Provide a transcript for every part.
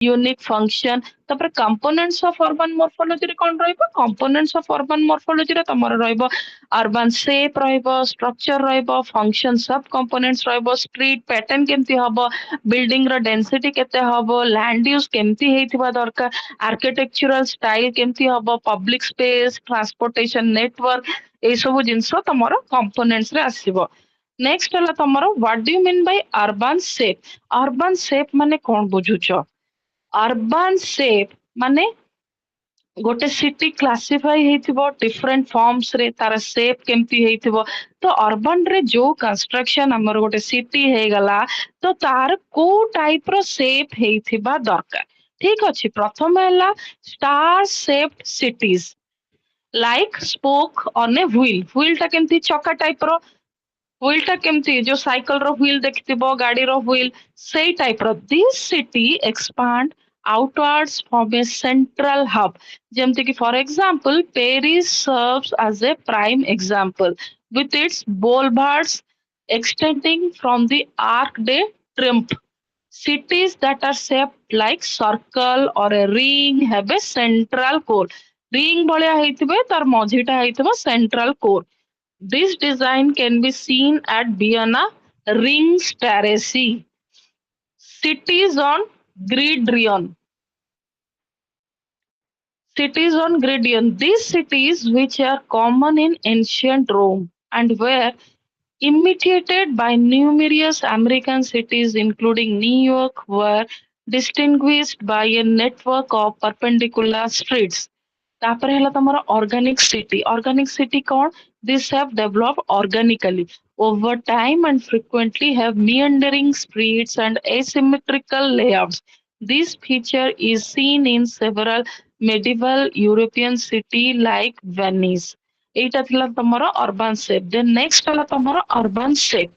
unique function तापर components of urban morphology रे कोन रहइबो components of urban morphology रे तमर रहइबो urban shape रहइबो structure रहइबो function sub components रहइबो street pattern केमती हबो building रो density केते हबो land use केमती हेतिबा दरकार architectural style केमती हबो public space transportation network ए सब जिंस तमर components रे आसीबो नेक्स्ट हला तमर what do you mean by urban shape माने कोन बुझुचो अर्बन शेप माने गोटे सिटी क्लासिफाई हेतिबो डिफरेंट फॉर्म्स रे तार शेप केमती हेतिबो तो अर्बन रे जो कंस्ट्रक्शन हमर गोटे सिटी हे गला तो तार को टाइप रो शेप हेतिबा दरकार ठीक अछि प्रथम हला star shaped cities like spoke on a wheel टा केमती चका टाइप रो व्हील टा केमती जो साइकिल रो व्हील देखिथिबो गाड़ी रो व्हील सेई टाइप रो this city expand outwards from a central hub ଯେମିତି କି for example Paris serves as a prime example with its boulevards extending from the Arc de Triomphe. Cities that are shaped like circle or a ring have a central core. ring ଭଳିଆ ହେଇଥିବେ ତାର ମଝିଟା ହେଇଥିବ central core. This design can be seen at Vienna Rings Terrace. Cities on Gridiron. Cities on Gridiron. These cities, which are common in ancient Rome and were imitated by numerous American cities, including New York, were distinguished by a network of perpendicular streets. तापर है तुम्हारा organic city कौन these have developed organically over time and frequently have meandering streets and asymmetrical layouts. This feature is seen in several medieval European city like Venice. এইটা ଥିଲା ତମର urban shape. Then next ହେଲା ତମର urban shape.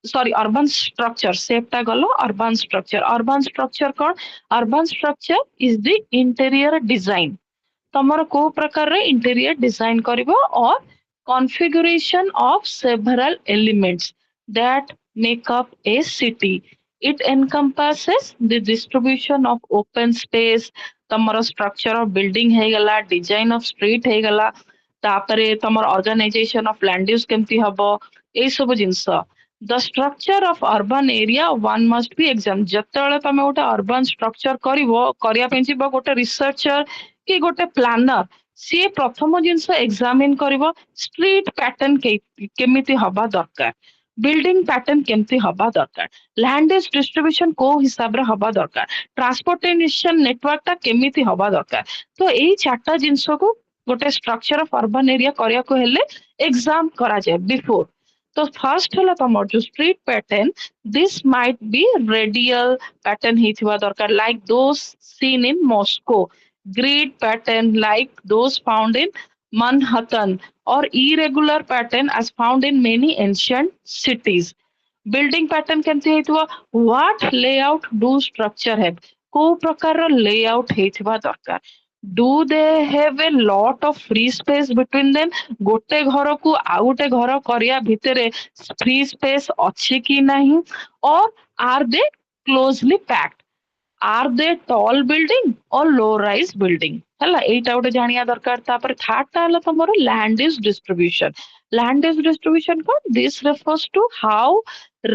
Sorry, urban structure. Shape ଟା ଗଲ urban structure. Urban structure କଣ? Urban structure is the interior design. ତମର କୋଉ ପ୍ରକାରର interior design କରିବ or configuration of several elements that make up a city. It encompasses the distribution of open space, ତମର structure of building ହେଇଗଲା, design of street ହେଇଗଲା, ତାପରେ ତମର organization of land use କେମିତି ହବ, ଏଇ ସବୁ ଜିନିଷ. The structure of urban area one must be examined. ଯେତେବେଳେ ତମେ ଗୋଟେ urban structure କରିବ, କରିବା ପାଇଁ ଯିବ ଗୋଟେ researcher କି ଗୋଟେ ପ୍ଲାନର ସିଏ ପ୍ରଥମ ଜିନିଷ ଏକ୍ସାମିନ କରିବ ଷ୍ଟ୍ରିଟ୍ ପ୍ୟାଟର୍ନ କେମିତି ହବା ଦରକାର ବିଲ୍ଡିଂ ପ୍ୟାଟର୍ନ କେମିତି ହବା ଦରକାର ଲ୍ୟାଣ୍ଡ ୟୁଜ୍ ଡିଷ୍ଟ୍ରିବ୍ୟୁସନ କୋଉ ହିସାବରେ ହବା ଦରକାର ଟ୍ରାନ୍ସପୋର୍ଟେସନ ନେଟୱାର୍କଟା କେମିତି ହବା ଦରକାର ତ ଏଇ ଚାରିଟା ଜିନିଷକୁ ଗୋଟେ ଷ୍ଟ୍ରକ୍ଚର ଅଫ ଅର୍ବାନ ଏରିଆ କରିବାକୁ ହେଲେ ଏକ୍ସାମ କରାଯାଏ ବିଫୋର तो फर्स्ट हला तमर जो street pattern this might be radial pattern ହେଇଥିବା ଦରକାର like those seen in Moscow grid pattern like those found in Manhattan or irregular pattern as found in many ancient cities. Building pattern केमती ହେଇଥିବ what layout do structure have କୋଉ ପ୍ରକାରର layout ହେଇଥିବା ଦରକାର do they have a lot of free space between them ଗୋଟେ ଘରକୁ ଆଉ ଗୋଟେ ଘର କରିବା ଭିତରେ free space ଅଛି କି ନାହିଁ or are they closely packed are they tall building or low rise building ହେଲା ଏଇଟା ଗୋଟେ ଜାଣିବା ଦରକାର ତାପରେ ଥାର୍ଡ ଟା ହେଲା ତମର land use distribution land use distribution କଣ this refers to how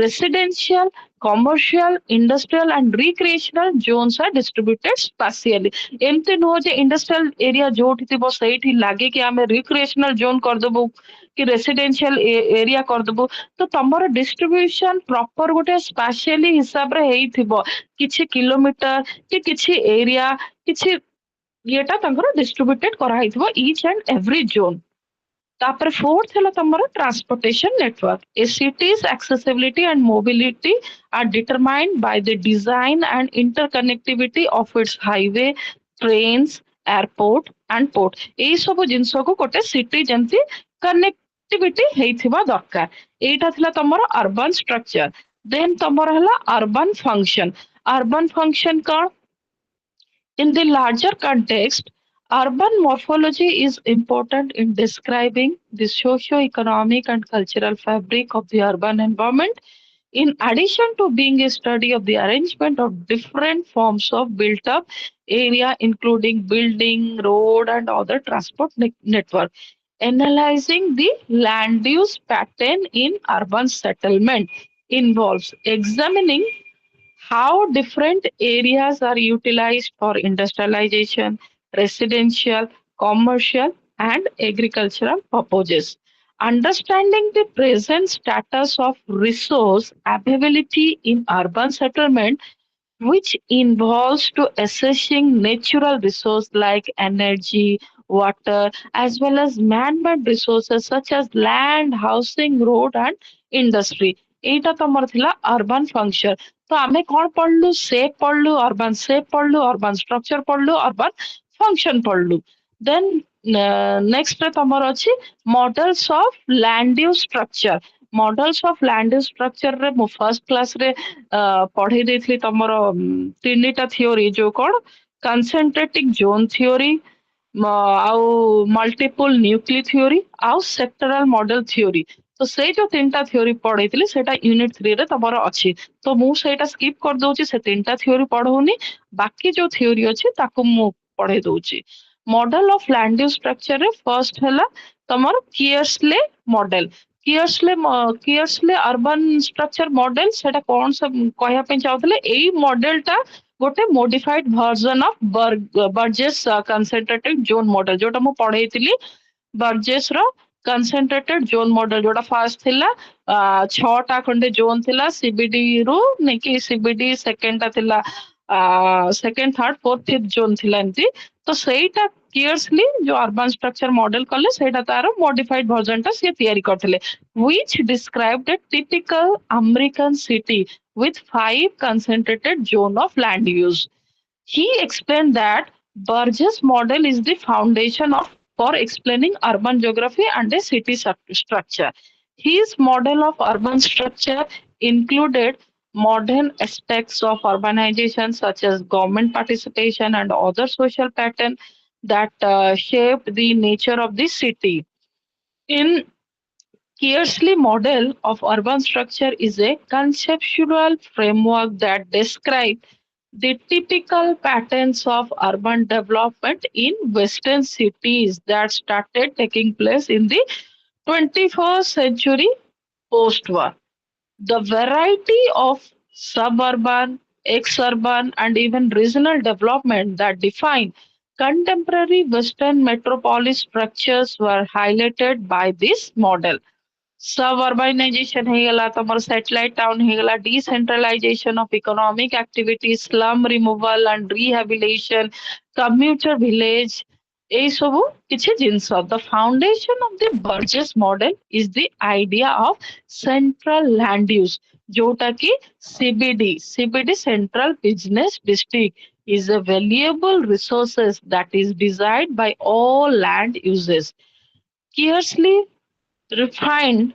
residential commercial industrial and recreational zones are distributed spatially ଏମିତି ନୁହଁ ଯେ industrial area ଯୋଉଠି ଥିବ ସେଇଠି ଲାଗିକି ଆମେ recreational zone କରିଦବୁ କି residential area କରିଦବୁ ତ ତମର distribution proper ଗୋଟେ spatially ହିସାବରେ ହେଇଥିବ କିଛି କିଲୋମିଟର କି କିଛି ଏରିଆ କିଛି ଇଏଟା ତାଙ୍କର distributed କରାହେଇଥିବ each and every zone ତାପରେ fourth ହେଲା ତମର transportation network a city's accessibility and mobility are determined by the design and interconnectivity of its highway trains airport and port ଏଇ ସବୁ ଜିନିଷକୁ ଗୋଟେ city ଯେମିତି connectivity ହେଇଥିବା ଦରକାର ଏଇଟା ଥିଲା ତମର urban structure then ତମର ହେଲା urban function କଣ in the larger context, urban morphology is important in describing the socio-economic and cultural fabric of the urban environment. In addition to being a study of the arrangement of different forms of built up area, including building, road, and other transport network, analyzing the land use pattern in urban settlement involves examining how different areas are utilized for industrialization, residential, commercial, and agricultural purposes. Understanding the present status of resource availability in urban settlement, which involves to assessing natural resources like energy, water, as well as man-made resources such as land, housing, road, and industry. ଏଇଟା ତମର ଥିଲା urban function. ତ ଆମେ କଣ ପଢିଲୁ? shape ପଢିଲୁ, urban shape ପଢିଲୁ, urban structure ପଢିଲୁ, urban function ପଢିଲୁ. Then next ରେ ତମର ଅଛି models of land use structure. Models of land use structure ରେ ମୁଁ first class ରେ ପଢେଇ ଦେଇଥିଲି ତମର ତିନିଟା theory ଯୋଉ କଣ concentratic zone theory, ଆଉ multiple nuclei theory ଆଉ sectoral model theory. ତ ସେଇ ଯୋଉ ତିନିଟା theory ପଢେଇଥିଲି ସେଇଟା unit 3 ରେ ତମର ଅଛି। ତ ମୁଁ ସେଇଟା skip କରିଦଉଛି, ସେ ତିନିଟା theory ପଢଉନି, ବାକି ଯୋଉ theory ଅଛି ତାକୁ ମୁଁ ପଢେଇ ଦଉଛି। Model of land use structure ରେ first ହେଲା ତମର କିୟର୍ସଲେ ମଡେଲ। କିୟର୍ସଲେ ଅର୍ବାନ ଷ୍ଟ୍ରକ୍ଚର ମଡେଲ ସେଟା କଣ ସବୁ କହିବା ପାଇଁ ଚାହୁଥିଲେ? ଏଇ ମଡେଲଟା ଗୋଟେ ମୋଡିଫାଇଡ ଭର୍ଜନ ଅଫ ବର୍ଜେସ୍ କନସେଣ୍ଟ୍ରେଟେଡ ଜୋନ୍ ମଡେଲ, ଯୋଉଟା ମୁଁ ପଢେଇଥିଲି ବର୍ଜେସ୍ ର କନସେଣ୍ଟ୍ରେଟେଡ ଜୋନ୍ ମଡେଲ, ଯୋଉଟା ଫାଷ୍ଟ ଥିଲା ଛଅଟା ଖଣ୍ଡେ ଜୋନ୍ ଥିଲା ସିବିଡି ରୁ ନେଇକି ସିବିଡି ସେକେଣ୍ଡ ଟା ଥିଲା second third fourth fifth zone ଥିଲା ଏମିତି। ତ ସେଇଟା କିୟର୍ସଲି ଯୋଉ ଅର୍ବାନ ଷ୍ଟ୍ରକ୍ଚର ମଡେଲ କଲେ ସେଇଟା ତାର ମୋଡିଫାଇଡ ଭର୍ଜନ ଟା ସିଏ ତିଆରି କରିଥିଲେ, which described a typical American city with 5 concentrated zone of land use. He explained that Burgess model is the foundation of for explaining urban geography and a city structure. His model of urban structure included modern aspects of urbanization such as government participation and other social patterns that shaped the nature of the city. In Kearsley model of urban structure is a conceptual framework that describes the typical patterns of urban development in Western cities that started taking place in the 21st century post-war. The variety of suburban, ex-urban, and even regional development that define contemporary Western metropolis structures were highlighted by this model. Suburbanization ହେଇଗଲା, ତମର satellite town ହେଇଗଲା, decentralization of economic activities, slum removal and rehabilitation, commuter village, ଏଇ ସବୁ କିଛି ଜିନିଷ। The foundation of the Burgess model is the idea of central land use, ଯୋଉଟା କି CBD central business district is a valuable resources that is desired by all land uses. Carefully refined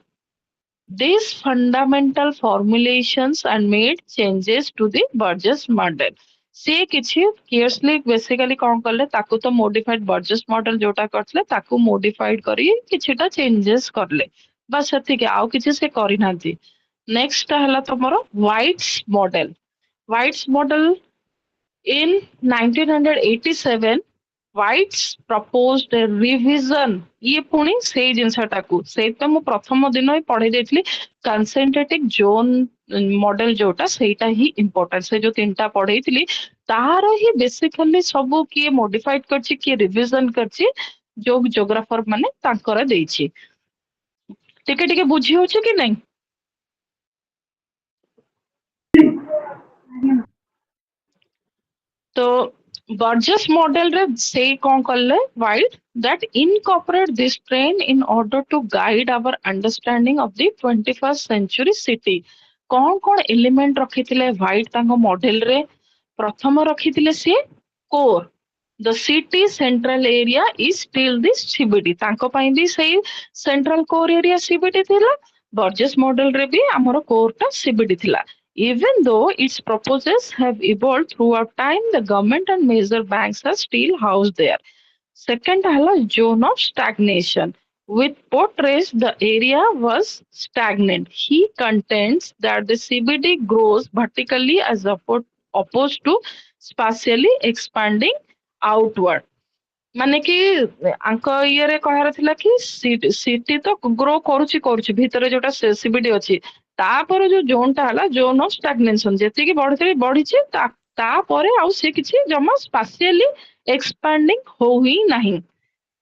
these fundamental formulations and made changes to the Burgess model. ସେ କିଛି କେୟର୍ସଲି basically କଣ କଲେ, ତାକୁ ତ ମୋଡିଫାଇଡ ବର୍ଜେସ୍ model ଯୋଉଟା କରିଥିଲେ ତାକୁ ମୋଡିଫାଇଡ କରି କିଛିଟା ଚେଞ୍ଜେସ୍ କରିଲେ, ବାସ୍ ସେତିକି, ଆଉ କିଛି ସେ କରିନାହାନ୍ତି। ନେକ୍ସଟ ହେଲା ତମର White's model. White's model in 1987, White's proposed a revision ଇଏ ପୁଣି ସେଇ ଜିନିଷଟାକୁ ସେଇଟା ମୁଁ ପ୍ରଥମ ଦିନ ହିଁ ପଢେଇ ଦେଇଥିଲି। କନସେଣ୍ଟ୍ରେଟିକ୍ ଜୋନ୍ ମଡେଲ ଯୋଉଟା ସେଇଟା ହିଁ ଇମ୍ପୋର୍ଟାଣ୍ଟ, ସେ ଯୋଉ ତିନିଟା ପଢେଇଥିଲି ତାହାର ହିଁ ବେସିକାଲି ସବୁ କିଏ ମୋଡିଫାଇଡ କରିଛି କିଏ ରିଭିଜନ କରିଛି, ଯୋଉ ଜୋଗ୍ରାଫର ମାନେ ତାଙ୍କର ଦେଇଛି। ଟିକେ ଟିକେ ବୁଝି ହଉଛି କି ନାଇଁ? So Burgess model रे say कौन कले white that incorporate this trend in order to guide our understanding of the 21st century city. कौन element रखिथिले white तांको model रे? प्रथम रखिथिले सिए core. The city central area is still this CBD. तांको ପାଇଁ ବି ସେଇ central core area CBD ଥିଲା। Burgess model ରେ ବି ଆମର core ଟା CBD ଥିଲା। Even though its proposals have evolved throughout time, the government and major banks are still housed there. Second ହେଲା zone of stagnation. With portraits, the area was stagnant. He contends that the CBD grows vertically as opposed to spatially expanding outward. ମାନେ କି ଆଙ୍କ ଇଏରେ କହିବାର ଥିଲା କି city ତ grow କରୁଛି ଭିତରେ ଯୋଉଟା ସିବିଡି ଅଛି ତାପରେ ଯୋଉ ଜୋନ୍ ଟା ହେଲା ଜୋନ୍ ଅଫ ଷ୍ଟାଗନେସନ ଯେତିକି ବଢିଥିଲି ବଢିଛି ତାପରେ ଆଉ ସେ କିଛି ଜମା ସ୍ପାସିଆଲି ଏକ୍ସପାଣ୍ଡିଂ ହଉ ହିଁ ନାହିଁ।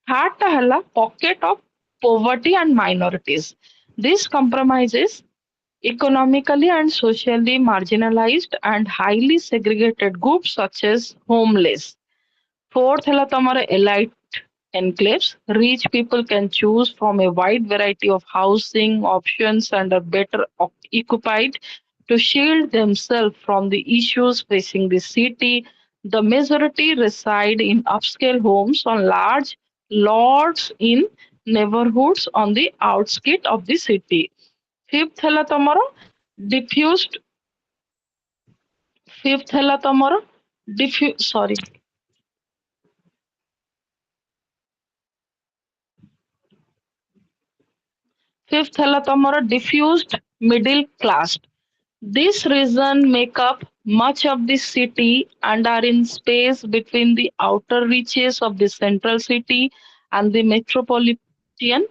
ଥାର୍ଡ ଟା ହେଲା pocket of poverty and minorities. This compromises economically and socially marginalized and highly segregated groups such as homeless. Fourth ହେଲା ତମର elite enclaves. Rich people can choose from a wide variety of housing options and are better equipped to shield themselves from the issues facing the city. The majority reside in upscale homes on large lots in neighborhoods on the outskirts of the city. Fifth ହେଲା ତମର diffused fifth ହେଲା ତମର sorry fifth ହେଲା ତମର diffused middle class. This region make up much of the city and are in space between the outer reaches of the central city and the metropolitan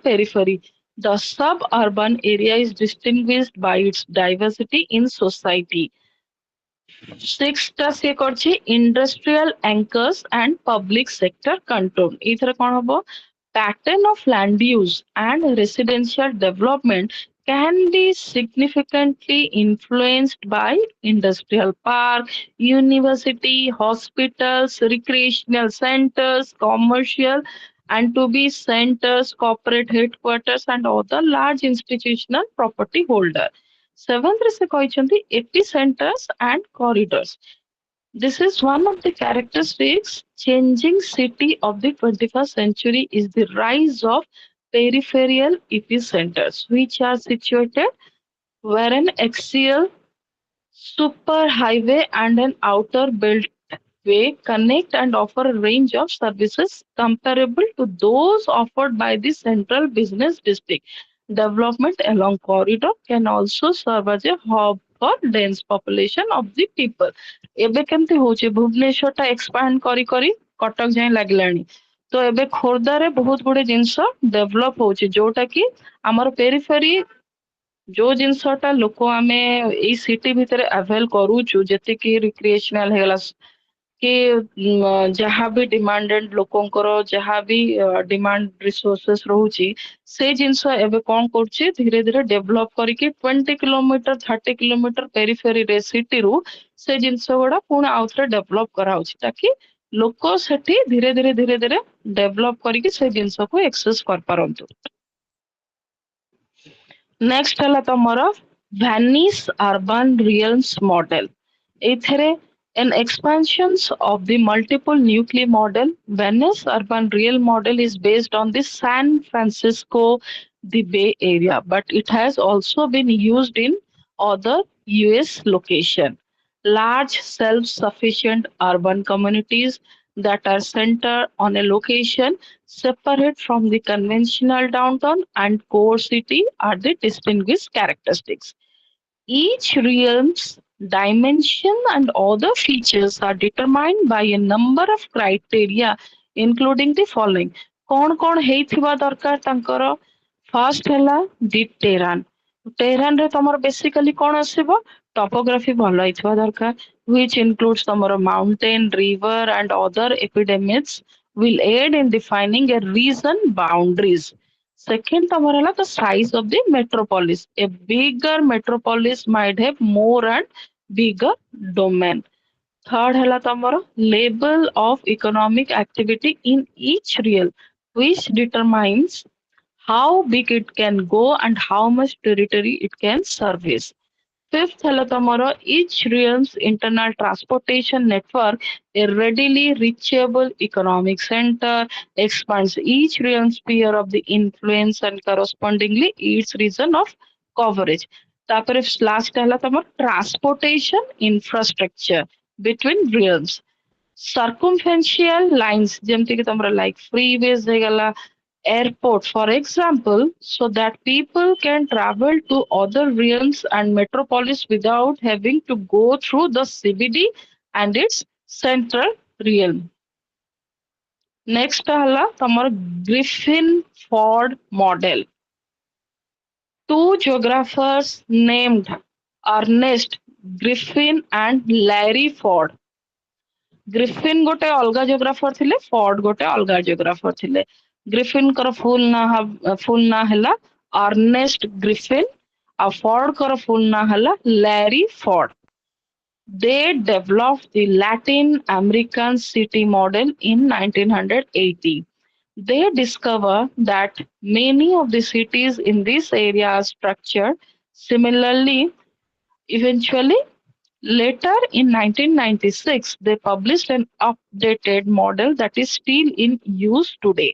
periphery. The suburban area is distinguished by its diversity in society. Sixth ସିଏ କରିଛି industrial anchors and public sector control. ଏଇଥିରେ କଣ ହବ pattern of land use and residential development can be significantly influenced by industrial park, university, hospitals, recreational centers, commercial and to be centers, corporate headquarters and other large institutional property holder. Seventh ରେ ସେ କହିଛନ୍ତି epicenters and corridors. This is one of the characteristics changing city of the 21st century is the rise of peripheral epicenters, which are situated where an axial superhighway and an outer beltway connect and offer a range of services comparable to those offered by the central business district. Development along corridor can also serve as a hub for dense population of the people. ଏବେ କେମିତି ହଉଛି ଭୁବନେଶ୍ୱର ଟା expand କରି କରି କଟକ ଯାଏ ଲାଗିଲାଣି। ତ ଏବେ ଖୋର୍ଦ୍ଧାରେ ବହୁତ ଗୁଡେ ଜିନିଷ ଡେଭଲପ ହଉଛି ଯୋଉଟା କି ଆମର ପେରିଫେରୀ ଯୋଉ ଜିନିଷଟା ଲୋକ ଆମେ ଏଇ ସିଟି ଭିତରେ ଆଭେଲ କରୁଛୁ ଯେତିକି ରିକ୍ରିଏସନାଲ ହେଇଗଲା କି ଯାହା ବି ଡିମାଣ୍ଡେଡ ଲୋକଙ୍କର ଯାହା ବି ଡିମାଣ୍ଡ ରିସୋର୍ସେସ ରହୁଛି ସେଇ ଜିନିଷ ଏବେ କଣ କରୁଛି ଧୀରେ ଧୀରେ ଡେଭଲପ କରିକି 20 କିଲୋମିଟର 30 କିଲୋମିଟର ପେରିଫେରୀରେ ସିଟିରୁ ସେ ଜିନିଷ ଗୁଡା ପୁଣି ଆଉଥରେ ଡେଭଲପ କରାହଉଛି ତାକି ଲୋକ ସେଠି ଧୀରେ ଧୀରେ ଡେଭଲପ କରିକି ସେ ଜିନିଷକୁ ଏକ୍ସେସ କରିପାରନ୍ତୁ। ନେକ୍ସଟ ହେଲା ତମର Venice urban realms model. ଏଇଥିରେ an expansions of the multiple nuclei model, Venice urban real model is based on the San Francisco, the Bay Area, but it has also been used in other US location. Large self-sufficient urban communities that are centered on a location separate from the conventional downtown and core city are the distinguished characteristics. Each realm's dimension and other features are determined by a number of criteria, including the following. କଣ ହେଇଥିବା ଦରକାର ତାଙ୍କର first ହେଲା ଦି terrain. Terrain ରେ ତମର basically କଣ ଆସିବ topography ଭଲ ହେଇଥିବା ଦରକାର which includes ତମର mountain, river and other epidemics will aid in defining a region boundaries. Second, तमर है the size of the metropolis. A bigger metropolis might have more and bigger domain. Third है तमर level of economic activity in each real, which determines how big it can go and how much territory it can service. Fifth ହେଲା ତମର each realm's internal transportation network, a readily reachable economic center, expands each realm's sphere of the influence and correspondingly its region of coverage. ତାପରେ last ହେଲା ତମର transportation infrastructure between realms. Circumferential lines ଯେମିତି କି ତମର like freeways ହେଇଗଲା Airport, for example, so that people can travel to other realms and metropolis without having to go through the CBD and its central realm. Next ହେଲା ତମର Griffin Ford model. Two geographers named Ernest Griffin and Larry Ford. Griffin ଗୋଟେ ଅଲଗା ଜିଓଗ୍ରାଫର ଥିଲେ, Ford ଗୋଟେ ଅଲଗା ଜିଓଗ୍ରାଫର ଥିଲେ। ଗ୍ରିଫିନଙ୍କର ଫୁଲ ନାଁ ହେଲା ଅର୍ନେଷ୍ଟ ଗ୍ରିଫିନ୍ ଆଉ ଫର୍ଡଙ୍କର ଫୁଲ ନାଁ ହେଲା Larry Ford. They developed the Latin American city model in 1980. They discovered that many of the cities in this area are structured similarly. Eventually, later in 1996, they published an updated model that is still in use today.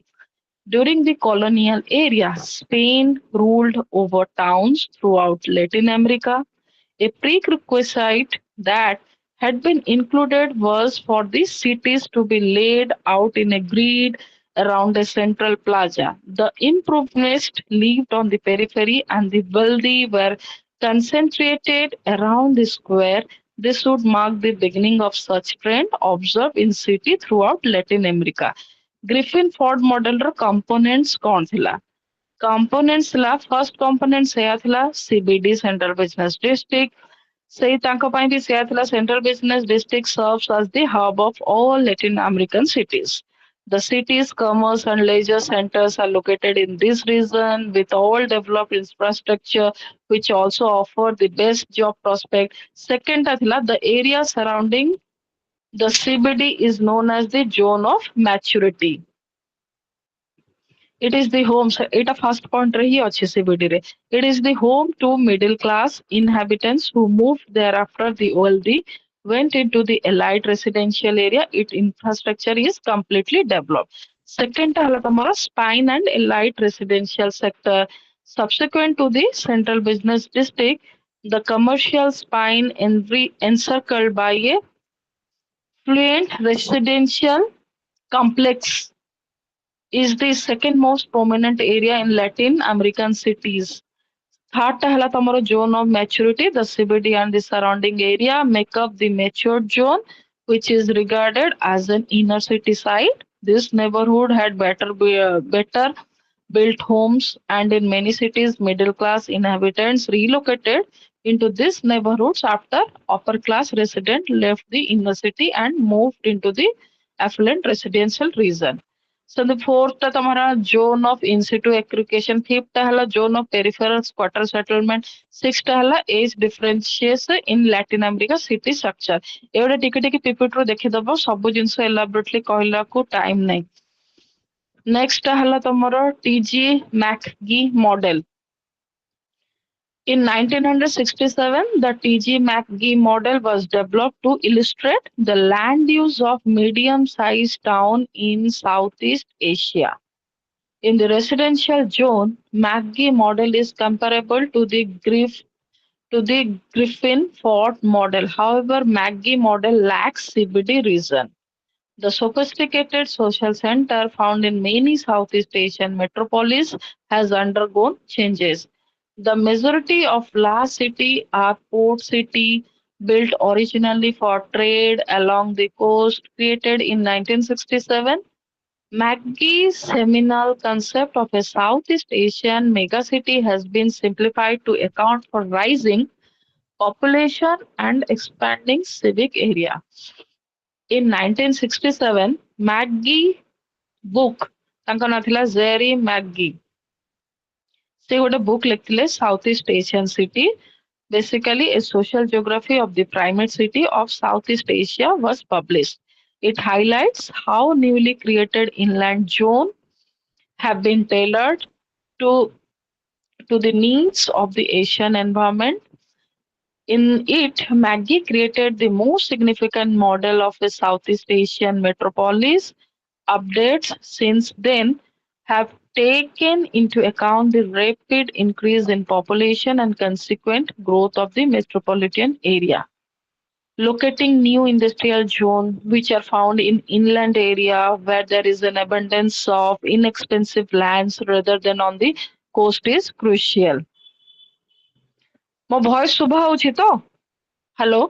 During the colonial era, Spain ruled over towns throughout Latin America. A prerequisite that had been included was for these cities to be laid out in a grid around a central plaza. The improvenists lived on the periphery and the wealthy were concentrated around the square. This would mark the beginning of such trend observed in city throughout Latin America. Griffin Ford model components कौन थिला? Components ଥିଲା first component ସେୟା ଥିଲା CBD Central Business District. ସେଇ ତାଙ୍କ ପାଇଁ ବି ସେୟା ଥିଲା Central Business District serves as the hub of all Latin American cities. The city's commerce and leisure centers are located in this region with all developed infrastructure which also offer the best job prospect. Second ଟା ଥିଲା the area surrounding the CBD is known as the zone of maturity. It is the home. It first point rahi ଅଛି CBD रे. It is the home to middle class inhabitants who moved there after the wealthy went into the elite residential area. Its infrastructure is completely developed. Second ଟା ହେଲା ତମର spine and elite residential sector. Subsequent to the central business district, the commercial spine encircled by a fluent residential complex is the second most prominent area in Latin American cities. Third ଟା ହେଲା ତମର zone of maturity. The CBD and the surrounding area make up the matured zone, which is regarded as an inner city site. This neighborhood had better built homes, and in many cities, middle class inhabitants relocated into these neighborhoods after upper class residents left the inner city and moved into the affluent residential region. So the fourth टा तुम्हारा zone of in situ aggregation, fifth टा हला zone of peripheral squatter settlement, sixth टा हला age differentiates in Latin America city structure. एवढे टिके टिके PPT ରୁ ଦେଖିଦବ, ସବୁ ଜିନିଷ elaborately କହିଲାକୁ time ନାହିଁ। Next ଟା हला ତମର TG McGee model. In 1967, the TG McGee model was developed to illustrate the land use of medium-sized town in Southeast Asia. In the residential zone, McGee model is comparable to the Griffin Ford model. However, McGee model lacks CBD region. The sophisticated social center found in many Southeast Asian metropolis has undergone changes. The majority of large cities are port city built originally for trade along the coast created in 1967. McGee's seminal concept of a Southeast Asian megacity has been simplified to account for rising population and expanding civic area. In 1967, McGee book ତାଙ୍କ ନାଁ ଥିଲା Jerry ମ୍ୟାକଗି। ସେ ଗୋଟେ book ଲେଖିଥିଲେ Southeast Asian city. Basically, a social geography of the primate city of Southeast Asia was published. It highlights how newly created inland zones have been tailored to, to the needs of the Asian environment. In it, McGee created the most significant model of a Southeast Asian metropolis. Updates since then have taken into account the rapid increase in population and consequent growth of the metropolitan area. locating new industrial zone which are found in inland area where there is an abundance of inexpensive lands rather than on the coast is crucial. ମୋ voice ଶୁଭା ହଉଛି ତ? Hello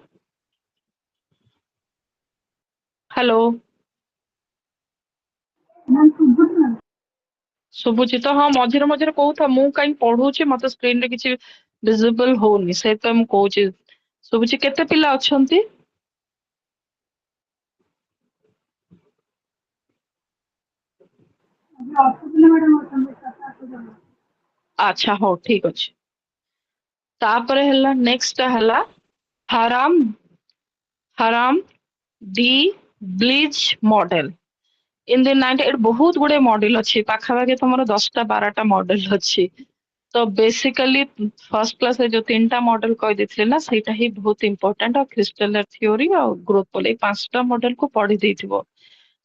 hello ଶୁଭୁଛି ତ? ହଁ ମଝିରେ ମଝିରେ କହୁଥା, ମୁଁ କାଇଁ ପଢୁଛି ମତେ ସ୍କ୍ରିନରେ କିଛି ଭିଜିବଲ ହଉନି, ସେଇଥିପାଇଁ ମୁଁ କହୁଛି। ଶୁଭୁଛି? କେତେ ପିଲା ଅଛନ୍ତି? ଆଚ୍ଛା ହଉ ଠିକ ଅଛି। ତାପରେ ହେଲା ନେକ୍ସଟ ହେଲା ହାରାମ ହାରାମ ଡି ବ୍ଲିଚ ମଡେଲ। ଇନ ଦି 90 ଏଠି ବହୁତ ଗୁଡେ ମଡେଲ ଅଛି, ପାଖାପାଖି ତମର 10ଟା 12ଟା ମଡେଲ ଅଛି। ତ ବେସିକାଲି ଫର୍ଷ୍ଟ କ୍ଲାସ ରେ ଯୋଉ 3ଟା ମଡେଲ କହିଦେଇଥିଲେ ନା, ସେଇଟା ହିଁ ବହୁତ ଇମ୍ପୋର୍ଟାଣ୍ଟ। ଆଉ କ୍ରିଷ୍ଟାଲର ଥିଓରି ଆଉ ଗ୍ରୋଥ ପୋଲ, ଏଇ 5ଟା ମଡେଲ କୁ ପଢି ଦେଇଥିବ।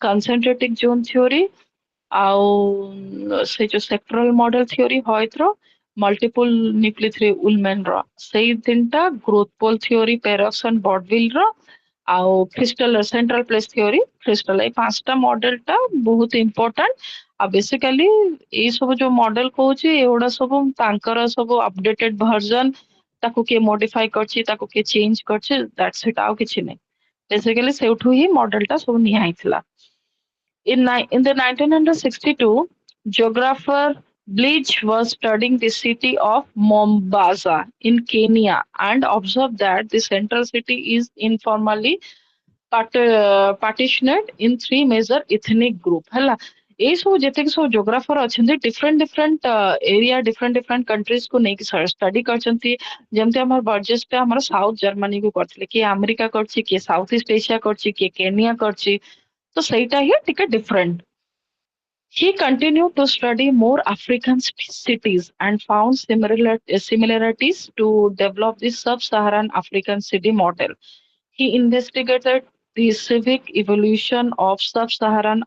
କନସେଣ୍ଟ୍ରେଟିକ ଜୋନ୍ ଥିଓରି, ଆଉ ସେ ଯୋଉ ସେକ୍ଟରାଲ ମଡେଲ ଥିଓରି ହଏଥର, ମଲ୍ଟିପୁଲ ନ୍ୟୁକ୍ଲିଥ୍ରି ଉଲମେନ ର, ସେଇ 3ଟା ଗ୍ରୋଥ ପୋଲ ଥିଓରି ପେରକ୍ସନ ବଡଭିଲ ର, ଆଉ crystal central place theory crystal, ଏଇ 5ଟା ମଡେଲ ଟା ବହୁତ ଇମ୍ପୋର୍ଟାଣ୍ଟ। ଆଉ ବେସିକାଲି ଏଇ ସବୁ ଯୋଉ ମଡେଲ କହୁଛି ଏଗୁଡା ସବୁ ତାଙ୍କର ସବୁ ଅପଡେଟେଡ ଭର୍ଜନ, ତାକୁ କିଏ ମଡିଫାଇ କରିଛି, ତାକୁ କିଏ ଚେଞ୍ଜ କରିଛି, ଦ୍ୟାଟ୍ସ ଇଟ୍, ଆଉ କିଛି ନାହିଁ। ବେସିକାଲି ସେଇଠୁ ହିଁ ମଡେଲ ଟା ସବୁ ନିଆ ହେଇଥିଲା। In the 1962, geographer Bleach was studying the city of Mombasa in Kenya and observed that the central city is informally partitioned in three major ethnic group ହେଲା। ଏଇ ସବୁ ଯେତିକି ସବୁ ଜୋଗ୍ରାଫର ଅଛନ୍ତି different different area different different countries କୁ ନେଇକି study କରିଛନ୍ତି। ଯେମିତି ଆମର ବର୍ଜେସ ଆମର ସାଉଥ ଜର୍ମାନୀ କୁ କରିଥିଲେ, କିଏ ଆମେରିକା କରିଛି, କିଏ ସାଉଥ ଇଷ୍ଟ ଏସିଆ କରିଛି, କିଏ କେନିଆ କରିଛି। ତ ସେଇଟା ହିଁ ଟିକେ different. He continued to study more African cities and found similarities to develop the sub-Saharan African city model. He investigated the civic evolution of sub-Saharan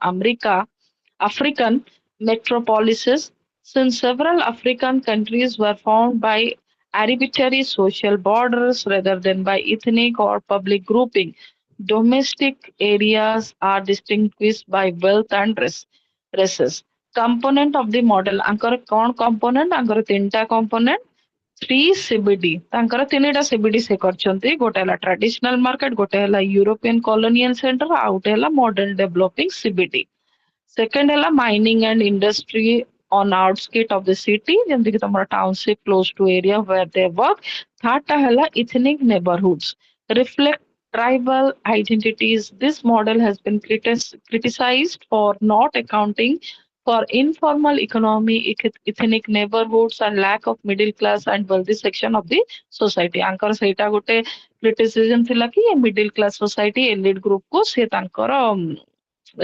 African metropolises, since several African countries were formed by arbitrary social borders rather than by ethnic or public grouping. Domestic areas are distinguished by wealth and races. Component of the model, ଆଙ୍କର କଣ component? ଆଙ୍କର 3ଟା component, 3 CBD, ତାଙ୍କର 3ଟା CBD ସେ କରିଛନ୍ତି। ଗୋଟେ ହେଲା traditional market, ଗୋଟେ ହେଲା European colonial centre, ଆଉ ଗୋଟେ ହେଲା ମଡର୍ନ ଡେଭଲପିଂ CBD। Second ହେଲା mining and industry on outskirts of the city, ଯେମିତି କି ତମର township close to area where they work. Third ଟା ହେଲା ethnic neighborhoods, reflect tribal identities. This model has been criticized for not accounting for informal economy, ethnic neighborhoods, and lack of middle class and wealthy section of the society. ଆଙ୍କର ସେଇଟା ଗୋଟେ criticism ଥିଲା କି middle class society elite group କୁ ସେ ତାଙ୍କର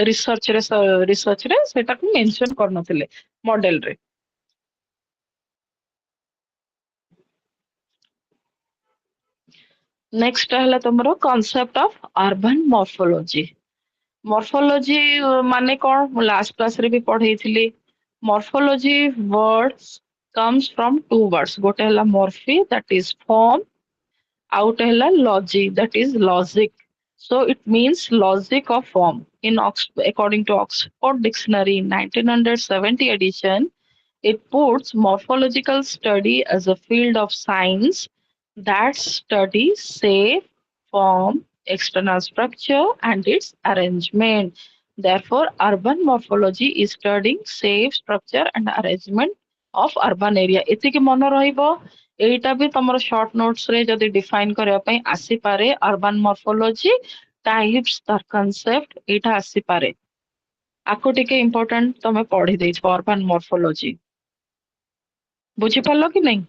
ରିସର୍ଚ୍ଚରେ ସେଟାକୁ mention କରିନଥିଲେ ମଡେଲରେ। Next ହେଲା ତମର concept of urban morphology. Morphology ମାନେ କଣ, ମୁଁ ଲାଷ୍ଟ କ୍ଲାସରେ ବି ପଢେଇଥିଲି। Morphology words comes from two words, ଗୋଟେ ହେଲା ମର୍ଫି that is form, ଆଉ ଗୋଟେ ହେଲା logy that is logic. So it means logic of form. According to Oxford Dictionary 1970 edition, it puts morphological study as a field of science that studies shape, form, external structure, and its arrangement. Therefore, urban morphology is studying shape, structure, and arrangement of urban area. ଏତିକି ମନେ ରହିବ। ଏଇଟା ବି ତମର short notes ରେ ଯଦି define କରିବା ପାଇଁ ଆସିପାରେ, ଅର୍ବାନ ମର୍ଫୋଲୋଜି ଟାଇପ୍ସ ତାର କନସେପ୍ଟ ଏଇଟା ଆସିପାରେ। ଆକୁ ଟିକେ ଇମ୍ପୋର୍ଟାଣ୍ଟ ତମେ ପଢି ଦେଇଥିବ ଅର୍ବାନ ମର୍ଫୋଲୋଜି। ବୁଝିପାରିଲ କି ନାଇଁ?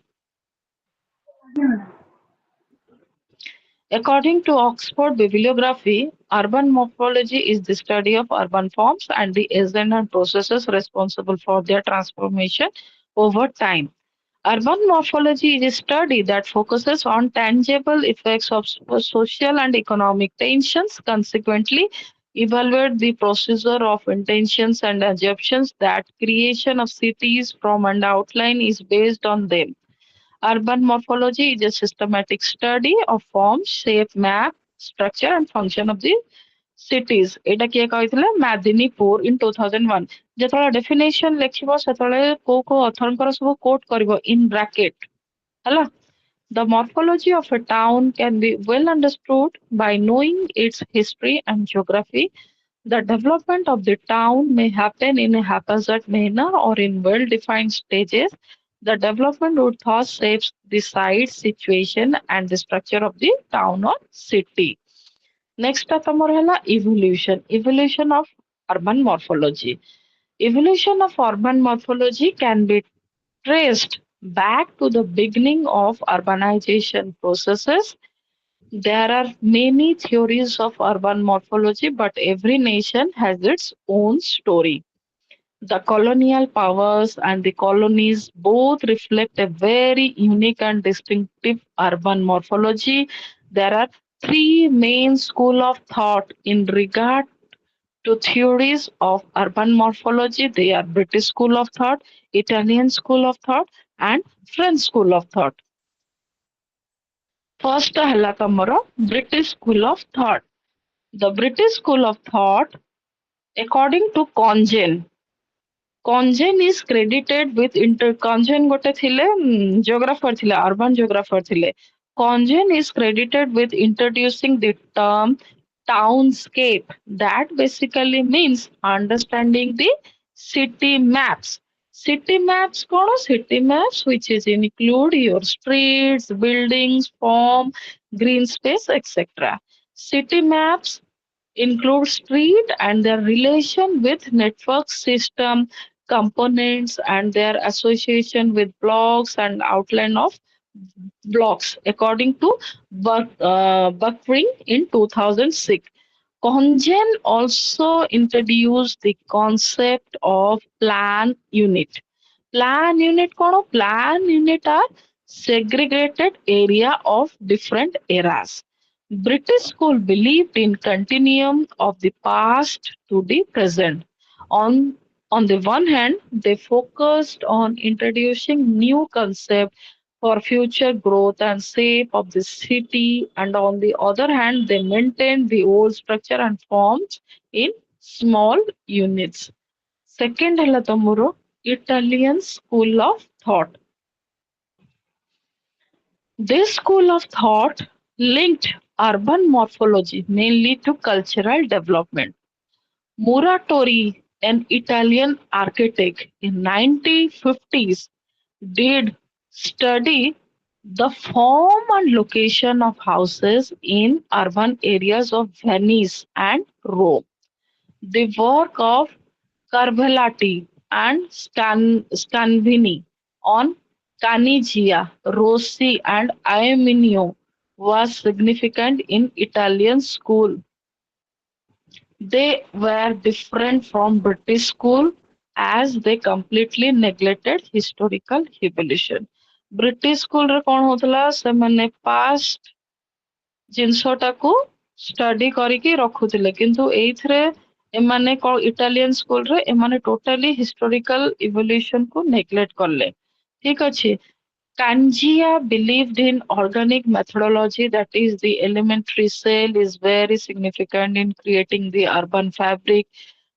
According to Oxford Bibliography, urban morphology is the study of urban forms and the agents and processes responsible for their transformation over time. Urban morphology is a study that focuses on tangible effects of social and economic tensions, consequently, evaluate the procedure of intentions and assumptions that creation of cities from and outline is based on them. Urban morphology is a systematic study of form, shape, map, structure and function of the cities. ଏଇଟା କିଏ କହିଥିଲେ? ମାଦିନୀପୁର in 2001. ଯେତେବେଳେ definition ଲେଖିବ ସେତେବେଳେ କୋଉ କୋଉ ଅଥରଙ୍କର ସବୁ କୋଟ କରିବ in bracket ହେଲା। The morphology of a town can be well understood by knowing its history and geography. The development of the town may happen in a haphazard manner or in well-defined stages. The development would thus shape the size, situation, and the structure of the town or city. Next ତମର ହେଲା evolution. Evolution of urban morphology. Evolution of urban morphology can be traced back to the beginning of urbanization processes. There are many theories of urban morphology, but every nation has its own story. The colonial powers and the colonies both reflect a very unique and distinctive urban morphology. There are three main school of thought in regard to theories of urban morphology. They are British school of thought, Italian school of thought, and French school of thought. First ହେଲା ତମର British school of thought. The British school of thought, according to Congen, Congen is credited with Congen ଗୋଟେ ଥିଲେ geographer ଥିଲେ, urban geographer ଥିଲେ. Congen is credited with introducing the term townscape. That basically means understanding the city maps. City maps କଣ? City maps which is include your streets, buildings, farm, green space, etc. City maps include street and their relation with network system components and their association with blocks and outline of blocks according to Buckring in 2006. Congen also introduced the concept of plan unit. Plan unit kono? Plan unit are segregated area of different eras. British school believed in continuum of the past to the present. On on the one hand, they focused on introducing new concepts for future growth and shape of the city, and on the other hand, they maintained the old structure and forms in small units. Second ହେଲା ତମର Italian school of thought. This school of thought linked urban morphology mainly to cultural development. Muratori, an Italian architect in 1950s, did study the form and location of houses in urban areas of Venice and Rome. The work of Carvellati and Scanvini on Canigia, Rossi and Iominio was significant in Italian school. They were different from British school as they completely neglected historical evolution. British school ରେ କଣ ହଉଥିଲା ସେମାନେ past ଜିନିଷଟାକୁ study କରିକି ରଖୁଥିଲେ କିନ୍ତୁ ଏଇଥିରେ ଏମାନେ କଣ Italian school ରେ ଏମାନେ totally historical evolution କୁ neglect କଲେ। ଠିକ ଅଛି। Kanjia believed in organic methodology, that is, the elementary cell is very significant in creating the urban fabric.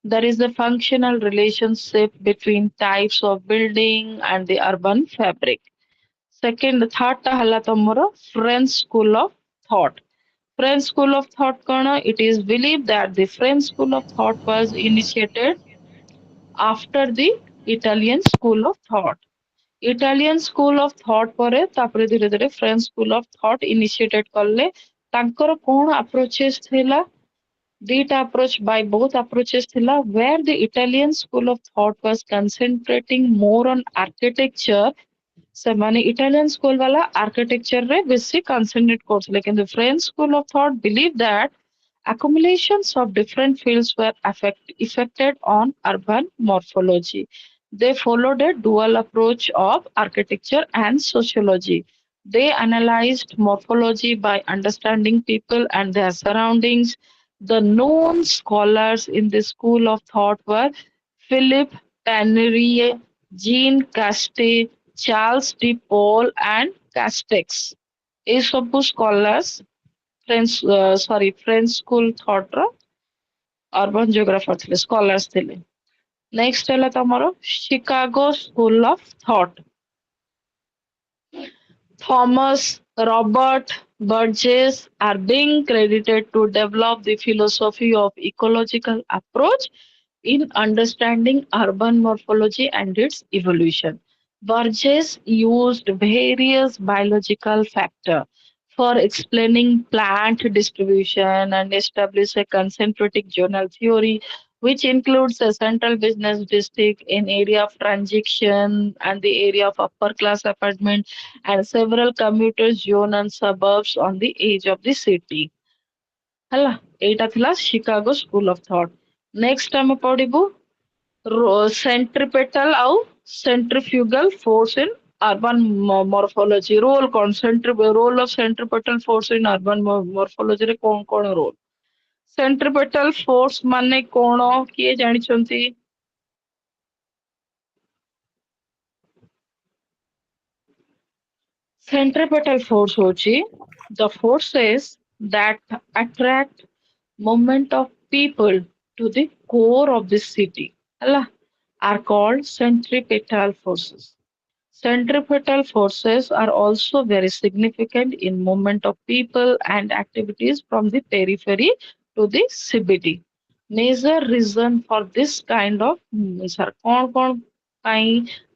There is a functional relationship between types of building and the urban fabric. Second, third ଟା ହେଲା ତମର French school of thought. French school of thought କଣ? It is believed that the French school of thought was initiated after the Italian school of thought. Italian school of thought ପରେ ତାପରେ ଧୀରେ ଧୀରେ French school of thought initiated କଲେ। ତାଙ୍କର କଣ approaches ଥିଲା? ଦିଟା approach by both approaches ଥିଲା where the Italian school of thought was concentrating more on architecture। ସେମାନେ Italian school वाला architecture ରେ ବେଶୀ concentrate କରୁଥିଲେ କିନ୍ତୁ French school of thought believe that accumulations of different fields were affected on urban morphology. They followed a dual approach of architecture and sociology. They analyzed morphology by understanding people and their surroundings. The known scholars in this school of thought were Philippe Tannery, Jean Caste, Charles de Paul, and Castex. এই ସବୁ scholars French school thought ର urban geographer ଥିଲେ, scholars ଥିଲେ. Next ହେଲା ତମର Chicago School of Thought. Thomas Robert Burgess are being credited to develop the philosophy of ecological approach in understanding urban morphology and its evolution. Burgess used various biological factors for explaining plant distribution and established a concentric zonal theory, which includes a central business district, an area of transition, and the area of upper class apartment, and several commuter zone and suburbs on the edge of the city. ହେଲା ଏଇଟା ଥିଲା Chicago School of Thought. Next ଆମେ ପଢିବୁ centripetal ଆଉ centrifugal force in urban morphology. Role କଣ? Role of centripetal force in urban morphology ରେ କଣ role? Centripetal force ମାନେ କଣ କିଏ ଜାଣିଛନ୍ତି? Centripetal force ହଉଛି the forces that attract movement of people to the core of the city ହେଲା are called centripetal forces. Centripetal forces are also very significant in movement of people and activities from the periphery to the CBD. Major reason for this kind of movements are କଣ ପାଇଁ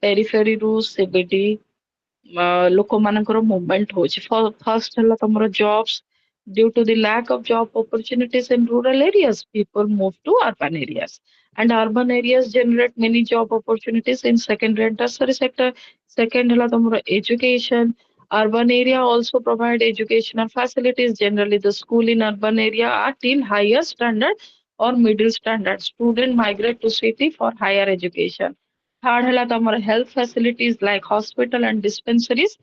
periphery ରୁ CBD ଲୋକମାନଙ୍କର movement ହଉଛି. First ହେଲା ତମର jobs. Due to the lack of job opportunities in rural areas, people move to urban areas. And urban areas generate many job opportunities in secondary and tertiary sector. Second ହେଲା ତମର education. Urban area also provide educational facilities. Generally, the school in urban area are till higher standard or middle standard. Students migrate to city for higher education. Third ହେଲା ତମର health facilities like hospital and dispensaries.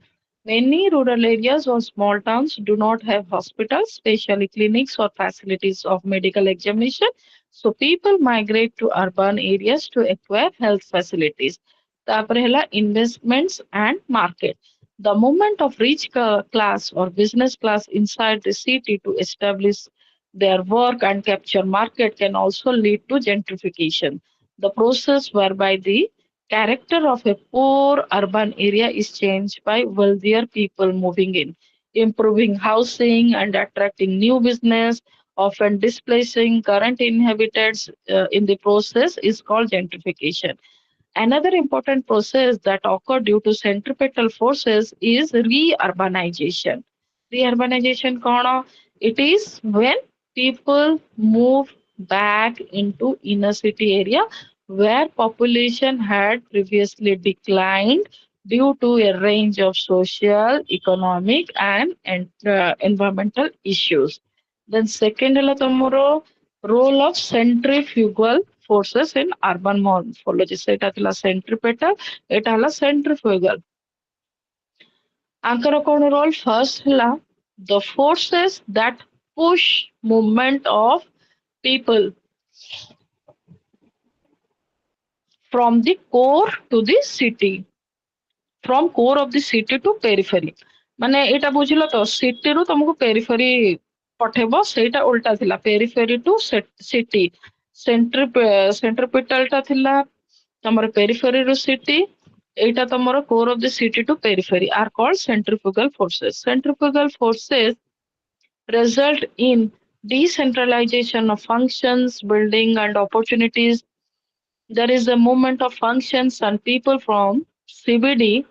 Many rural areas or small towns do not have hospitals, specially clinics or facilities of medical examination. So people migrate to urban areas to acquire health facilities. ତାପରେ ହେଲା investments and market. The movement of rich class or business class inside the city to establish their work and capture market can also lead to gentrification. The process whereby the character of a poor urban area is changed by wealthier people moving in, improving housing and attracting new business, often displacing current inhabitants in the process is called gentrification. Another important process that occur due to centripetal forces is re-urbanization. Re-urbanization kona? It is when people move back into inner city area where population had previously declined due to a range of social, economic and environmental issues. Then second ହେଲା ତମର role of centrifugal forces in urban morphology. ସେଇଟା ଥିଲା centripetal, ଏଇଟା ହେଲା centrifugal. ଆଙ୍କର କଣ role? First ହେଲା the forces that push movement of people from the core to the city. From core of the city to periphery. ମାନେ ଏଇଟା ବୁଝିଲ ତ city ରୁ ତମକୁ periphery ପଠେଇବ ସେଇଟା ଉଲ୍ଟା ଥିଲା periphery to city. Centripetal ଟା ଥିଲା ତମର periphery ରୁ city. ଏଇଟା ତମର core of the city to periphery are called centrifugal forces. Centrifugal forces result in decentralization of functions, building and opportunities. There is a movement of functions and people from CBD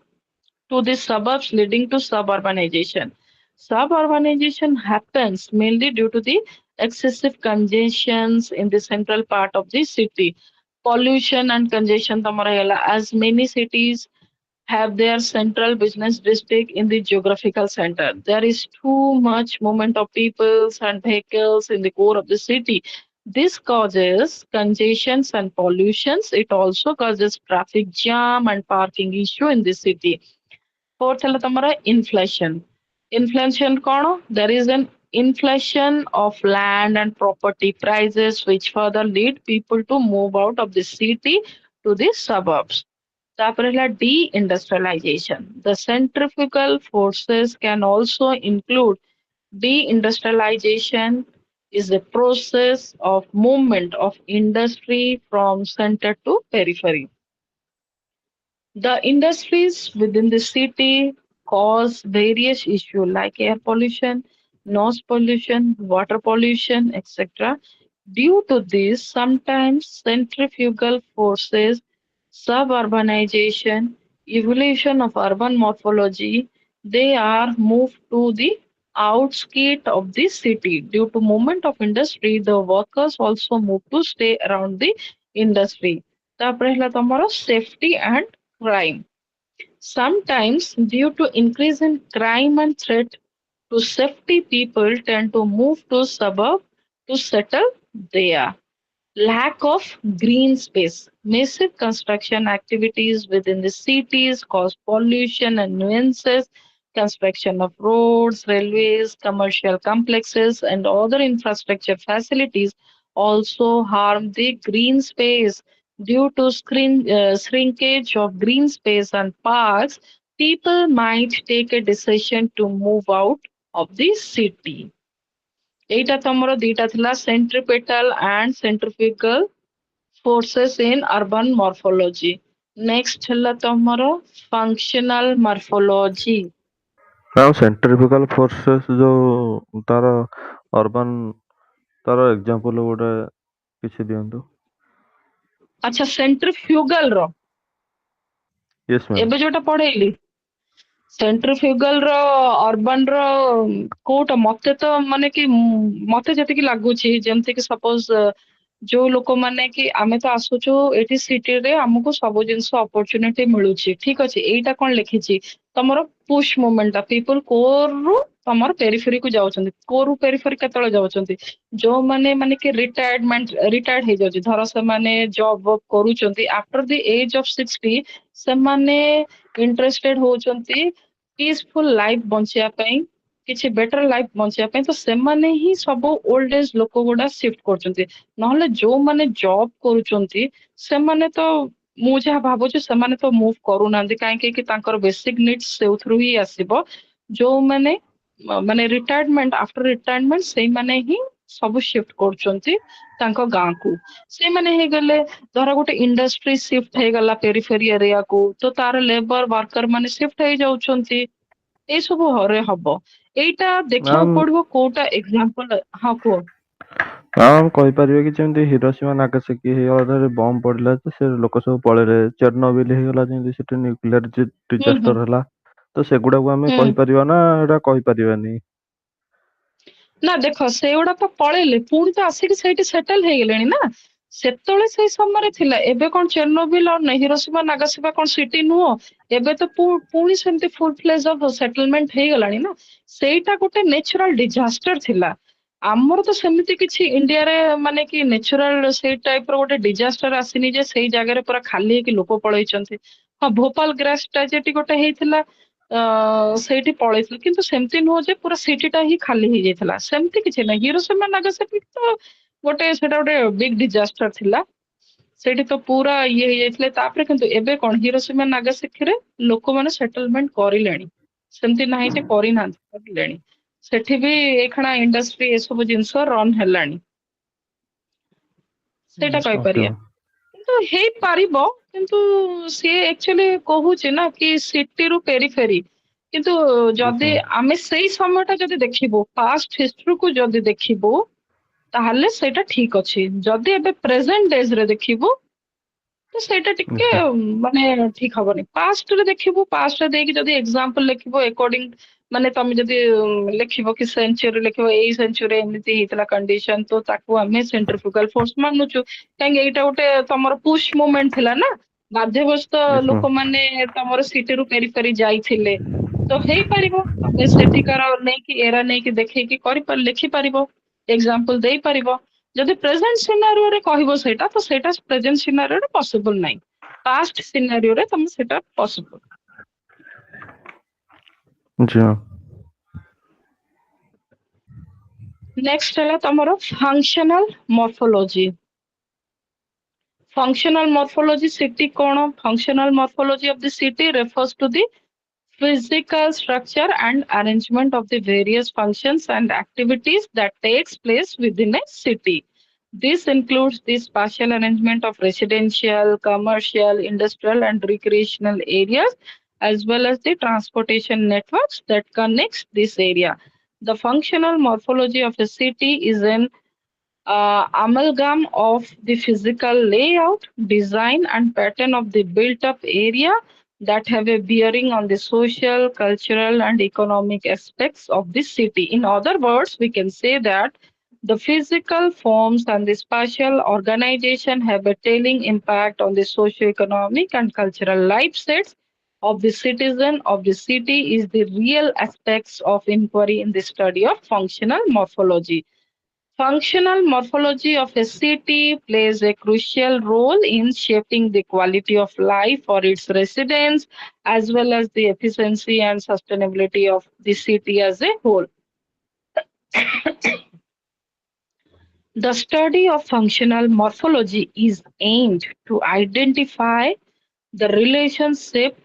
to the suburbs leading to suburbanization. Suburbanization happens mainly due to the excessive congestions in the central part of the city. Pollution and congestion tamara ହେଲା, as many cities have their central business district in the geographical center. There is too much movement of peoples and vehicles in the core of the city. This causes congestions and pollutions. It also causes traffic jam and parking issue in the city. Fourth ହେଲା ତମର inflation. Inflation କଣ? There is an inflation of land and property prices which further lead people to move out of the city to the suburbs. ତାପରେ ହେଲା deindustrialization. The centrifugal forces can also include Deindustrialization is the process of movement of industry from center to periphery. The industries within the city cause various issues like air pollution, noise pollution, water pollution, etc. Due to this, sometimes centrifugal forces, suburbanization, evolution of urban morphology, they are moved to the outskirts of the city. Due to movement of industry, the workers also move to stay around the industry. ତାପରେ ହେଲା ତମର safety and crime. Sometimes, due to increase in crime and threat to safety, people tend to move to suburb to settle there. Lack of green space. Massive construction activities within the cities cause pollution and nuisances. Construction of roads, railways, commercial complexes, and other infrastructure facilities also harm the green space. Due to shrinkage of green space and parks, people might take a decision to move out of the city. ଏଇଟା ତମର ଦିଟା ଥିଲା centripetal and centrifugal forces in urban morphology. Next ହେଲା ତମର functional morphology. ଆଉ ସେଣ୍ଟ୍ରିଫିକାଲ forces ଯୋଉ ତାର urban ତାର ଏକ୍ଜାମ୍ପଲ ଗୋଟେ କିଛି ଦିଅନ୍ତୁ। ଆଚ୍ଛା centrifugal ର ୟେସ୍ ମ୍ୟାମ୍। ଏବେ ଯୋଉଟା ପଢେଇଲି ସେଣ୍ଟ୍ରିଫ୍ୟୁଗାଲ ର ଅର୍ବାନ ର କୋଉଟା ମତେ ତ ମାନେ କି ମତେ ଯେତିକି ଲାଗୁଛି ଯେମିତି କି ସପୋଜ ଯୋଉ ଲୋକମାନେ କି ଆମେ ତ ଆସୁଛୁ ଏଠି ସିଟିରେ ଆମକୁ ସବୁ ଜିନିଷ ଅପରଚ୍ୟୁନିଟି ମିଳୁଛି ଠିକ ଅଛି ଏଇଟା କଣ ଲେଖିଛି ତମର ପୁsh ମୁଭମେଣ୍ଟ ଟା ପିପୁଲ କୋରରୁ ତମର ପେରିଫେରୀ କୁ ଯାଉଛନ୍ତି କୋରରୁ ପେରିଫେରୀ କେତେବେଳେ ଯାଉଛନ୍ତି ଯୋଉମାନେ ମାନେ କି ରିଟାୟାର୍ଡ ହେଇଯାଉଛି ଧର ସେମାନେ ଜବ କରୁଛନ୍ତି ଆଫ୍ଟର ଦି ଏଜ ଅଫ 60 ସେମାନେ ଇଣ୍ଟରେଷ୍ଟେଡ ହଉଛନ୍ତି ପିସଫୁଲ ଲାଇଫ ବଞ୍ଚିବା ପାଇଁ କିଛି ବେଟର ଲାଇଫ ବଞ୍ଚିବା ପାଇଁ ତ ସେମାନେ ହିଁ ସବୁ ଓଲ୍ଡ ଏଜ ଲୋକ ଗୁଡା ସିଫ୍ଟ କରୁଛନ୍ତି ନହେଲେ ଯୋଉମାନେ ଜବ କରୁଛନ୍ତି ସେମାନେ ତ ମୁଁ ଯାହା ଭାବୁଛି ସେମାନେ ତ ମୁଭ କରୁନାହାନ୍ତି କାହିଁକି କି ତାଙ୍କର ବେସିକ ନିଡସ୍ ସେଇଥିରୁ ହିଁ ଆସିବ ଯୋଉମାନେ ମାନେ ରିଟାୟାରମେଣ୍ଟ ଆଫ୍ଟର ରିଟାୟାରମେଣ୍ଟ ସେଇମାନେ ହିଁ ସବୁ ସିଫ୍ଟ କରୁଛନ୍ତି ତାଙ୍କ ଗାଁକୁ ସେମାନେ ହେଇଗଲେ ଧର ଗୋଟେ ଇଣ୍ଡଷ୍ଟ୍ରି ସିଫ୍ଟ ହେଇଗଲା ପେରିଫେରି ଏରିଆକୁ ତ ତାର ଲେବର ୱାର୍କର ମାନେ ସିଫ୍ଟ ହେଇଯାଉଛନ୍ତି ଏଇ ସବୁ ହରେ ହବ ଏଇଟା ଦେଖିବାକୁ ମ୍ୟାମ୍ ପଡିବ କୋଉଟା ଏକ୍ସାମ୍ପଲ ହଁ କୁହ ମ୍ୟାମ୍ କହିପାରିବେ କି ଯେମିତି ହିରୋସୀମା ନାଗାସାକି ହେଇଗଲା ଥରେ ବମ୍ ପଡିଲା ତ ସେ ଲୋକ ସବୁ ପଳେଇଲେ ଚେରନୋବିଲ ହେଇଗଲା ଯେମିତି ସେଠି ନ୍ୟୁକ୍ଲିୟର ହୁଁ ହୁଁ ଡିଜାଷ୍ଟର ହେଲା ତ ସେଗୁଡାକୁ ଆମେ ହୁଁ କହିପାରିବା ନା ଏଇଟା କହିପାରିବାନି? ନା ଦେଖ ସେଗୁଡା ତ ପଳେଇଲେ ପୁଣି ତ ଆସିକି ସେଇଠି ସେଟେଲ ହେଇଗଲେଣି ନା ସେତେବେଳେ ସେଇ ସମୟରେ ଥିଲା ଏବେ କଣ ଚେରନୋବିଲ ଆଉ ହିରୋସୀମା ନାଗାସାକି କଣ ସିଟି ନୁହଁ ଏବେ ତ ପୁଣି ସେମିତି ଫୁଲ ଫ୍ଲେଜ ଅଫ ସେଟଲମେଣ୍ଟ ହେଇଗଲାଣି ନା ସେଇଟା ଗୋଟେ ନେଚୁରାଲ ଡିଜାଷ୍ଟର ଥିଲା ଆମର ତ ସେମିତି କିଛି ଇଣ୍ଡିଆରେ ମାନେ କି ନେଚୁରାଲ ସେଇ ଟାଇପ ର ଗୋଟେ ଡିଜାଷ୍ଟର ଆସିନି ଯେ ସେଇ ଜାଗାରେ ପୁରା ଖାଲି ହେଇକି ଲୋକ ପଳେଇଛନ୍ତି ହଁ ଭୋପାଳ ଗ୍ରାସ ଟ୍ରାଜେଡି ଗୋଟେ ହେଇଥିଲା ସେଇଠି ପଳେଇଥିଲେ କିନ୍ତୁ ସେମିତି ନୁହଁ ଯେ ପୁରା ସିଟି ଟା ହିଁ ଖାଲି ହେଇଯାଇଥିଲା ସେମିତି କିଛି ନାହିଁ ହିରୋସୀମା ନାଗାସାକି ତ ଗୋଟେ ସେଟା ଗୋଟେ ବିଗ ଡିଜାଷ୍ଟର ଥିଲା ସେଇଠି ତ ପୁରା ଇଏ ହେଇଯାଇଥିଲେ ତାପରେ କିନ୍ତୁ ଏବେ କଣ ହିରୋସୀମା ନାଗାସାକିରେ ଲୋକମାନେ ସେଟଲମେଣ୍ଟ କରିଲେଣି ସେମିତି ନାହିଁ ଯେ କରିନାହାନ୍ତି କରିଲେଣି ସେଠି ବି ଏଇଖଣା ଇଣ୍ଡଷ୍ଟ୍ରି ଏସବୁ ଜିନିଷ ରନ୍ ହେଲାଣି ସେଇଟା ଓକେ କହିପାରିବା କିନ୍ତୁ ହେଇପାରିବ କିନ୍ତୁ ସିଏ ଆକ୍ଚୁଆଲି କହୁଛି ନା କି ସିଟିରୁ ପେରିଫେରି କିନ୍ତୁ ଯଦି ମ୍ୟାମ୍। ଆମେ ସେଇ ସମୟ ଟା ଯଦି ଦେଖିବୁ ପାଷ୍ଟ ହିଷ୍ଟ୍ରିକୁ ଯଦି ଦେଖିବୁ ତାହେଲେ ସେଇଟା ଠିକ ଅଛି ଯଦି ଏବେ ପ୍ରେଜେଣ୍ଟ ଡେଜ ରେ ଦେଖିବୁ ତ ସେଇଟା ଟିକେ ଆଚ୍ଛା ମାନେ ଠିକ ହବନି ପାଷ୍ଟରେ ଦେଖିବୁ ପାଷ୍ଟରେ ଦେଇକି ଯଦି ଏକ୍ସାମ୍ପଲ ଲେଖିବ ଏକର୍ଡିଙ୍ଗ ମାନେ ତମେ ଯଦି ଲେଖିବ କି ସେଞ୍ଚୁରୀ ଲେଖିବ ଏଇ ସେଞ୍ଚୁରୀ ଏମିତି ହେଇଥିଲା କଣ୍ଡିସନ ତ ତାକୁ ଆମେ ସେଣ୍ଟ୍ରିଫୁଗାଲ ଫୋର୍ସ ମାନୁଛୁ କାହିଁକି ଏଇଟା ଗୋଟେ ତମର ପୁsh ମୁଭମେଣ୍ଟ ଥିଲା ନା ବାଧ୍ୟବସ୍ତ ୟେସ୍ ମ୍ୟାମ୍। ଲୋକମାନେ ତମର ସିଟିରୁ ପେରିଫେରି ଯାଇଥିଲେ ତ ହେଇପାରିବ ତମେ ସେଠିକାର ନେଇକି ଏରା ନେଇକି ଦେଖେଇକି ଲେଖିପାରିବ ଏକ୍ସାମ୍ପଲ ଦେଇପାରିବ ଯଦି ପ୍ରେଜେଣ୍ଟ ସିନାରିଓରେ କହିବ ସେଇଟା ତ ସେଇଟା ପ୍ରେଜେଣ୍ଟ ସିନାରିଓରେ ପସିବଲ ନାହିଁ ପାଷ୍ଟ ସିନାରିଓରେ ତମେ ସେଇଟା ପସିବଲ ଜି ମ୍ୟାମ୍। ନେକ୍ସଟ ହେଲା ତମର functional morphology Functional morphology city କଣ? Functional morphology of the city refers to the physical structure and arrangement of the various functions and activities that takes place within a city. This includes the spatial arrangement of residential, commercial, industrial and recreational areas as well as the transportation networks that connects this area. The functional morphology of a city is an amalgam of the physical layout, design, and pattern of the built up area that have a bearing on the social, cultural, and economic aspects of the city. In other words, we can say that the physical forms and the spatial organization have a telling impact on the socio-economic and cultural life sets of the citizen of the city is the real aspects of inquiry in the study of functional morphology. Functional morphology of a city plays a crucial role in shaping the quality of life for its residents as well as the efficiency and sustainability of the city as a whole. The study of functional morphology is aimed to identify the relationship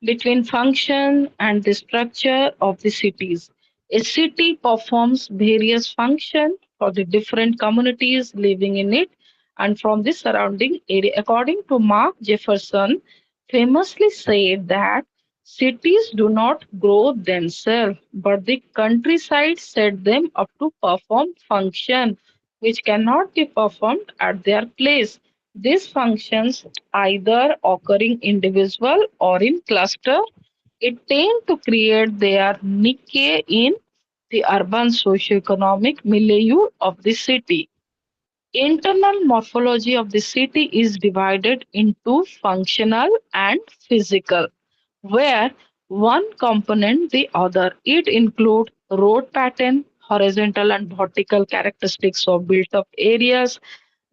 between function and the structure of the cities. A city performs various functions for the different communities living in it and from the surrounding area. According to Mark Jefferson, famously said that cities do not grow themselves, but the countryside set them up to perform function which cannot be performed at their place. These functions either occurring individual or in cluster, it tend to create their niche in the urban socio-economic milieu of the city. Internal morphology of the city is divided into functional and physical, where one component the other. It includes road pattern, horizontal and vertical characteristics of built up areas,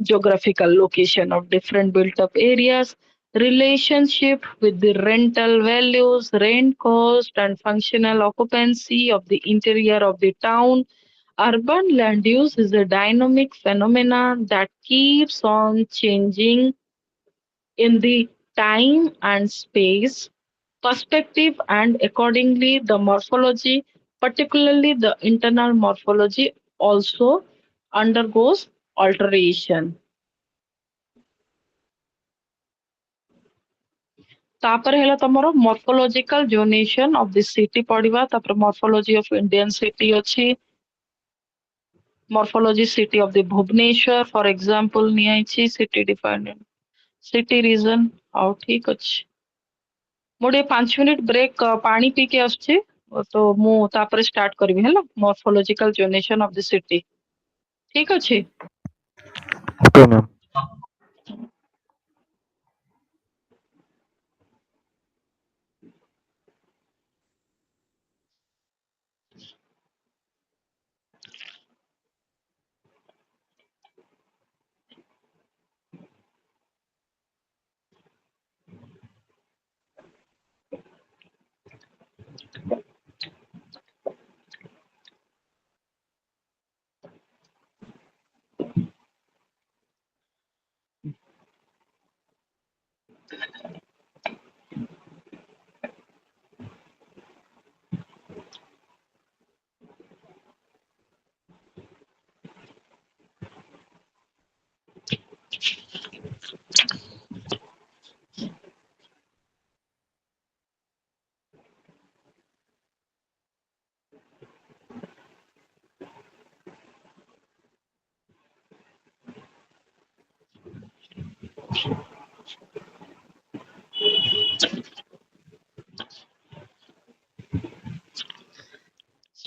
geographical location of different built up areas, relationship with the rental values, rent cost, and functional occupancy of the interior of the town. Urban land use is a dynamic phenomenon that keeps on changing in the time and space perspective, and accordingly the morphology, particularly the internal morphology, also undergoes alteration. ତାପରେ ହେଲା ତମର morphological zonation of the city ପଢିବା, ତାପରେ morphology of Indian city ଅଛି, morphology city of the Bhubaneswar for example ନିଆହେଇଛି city defined city region। ହଉ ଠିକ ଅଛି, ମୁଁ ଟିକେ 5 ମିନିଟ ବ୍ରେକ୍ ପାଣି ପିଇକି ଆସୁଛି, ତ ମୁଁ ତାପରେ ଷ୍ଟାର୍ଟ କରିବି ହେଲା morphological zonation of the city। ଠିକ ଅଛି। Okay, ma'am.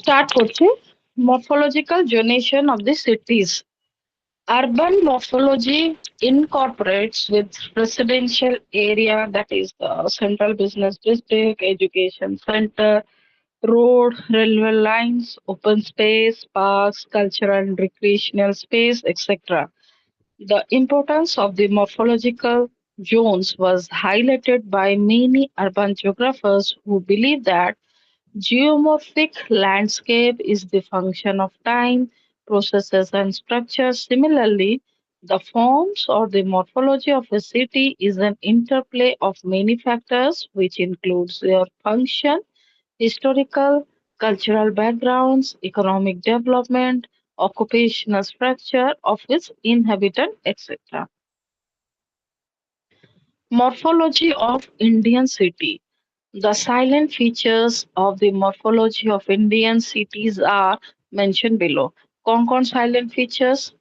Start করছি morphological zonation of the cities. Urban morphology incorporates with residential area, that is the central business district, education center, road, railway lines, open space, parks, cultural and recreational space, etc. The importance of the morphological zones was highlighted by many urban geographers who believe that geomorphic landscape is the function of time, processes, and structures. Similarly, the forms or the morphology of a city is an interplay of many factors, which includes their function, historical, cultural backgrounds, economic development, occupational structure of its inhabitant, etc. Morphology of Indian city. The silent features of the morphology of Indian cities are mentioned below. Concon silent features.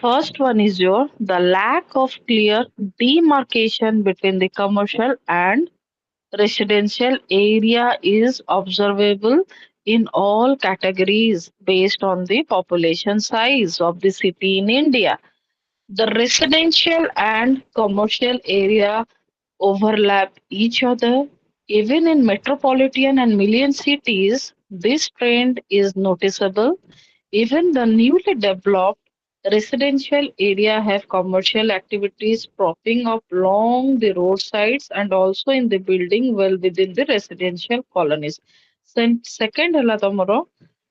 First one is your the lack of clear demarcation between the commercial and residential area is observable in all categories based on the population size of the city in India. The residential and commercial area overlap each other. Even in metropolitan and million cities, this trend is noticeable. Even the newly developed residential area have commercial activities propping up along the roadsides and also in the building well within the residential colonies. Second ହେଲା ତମର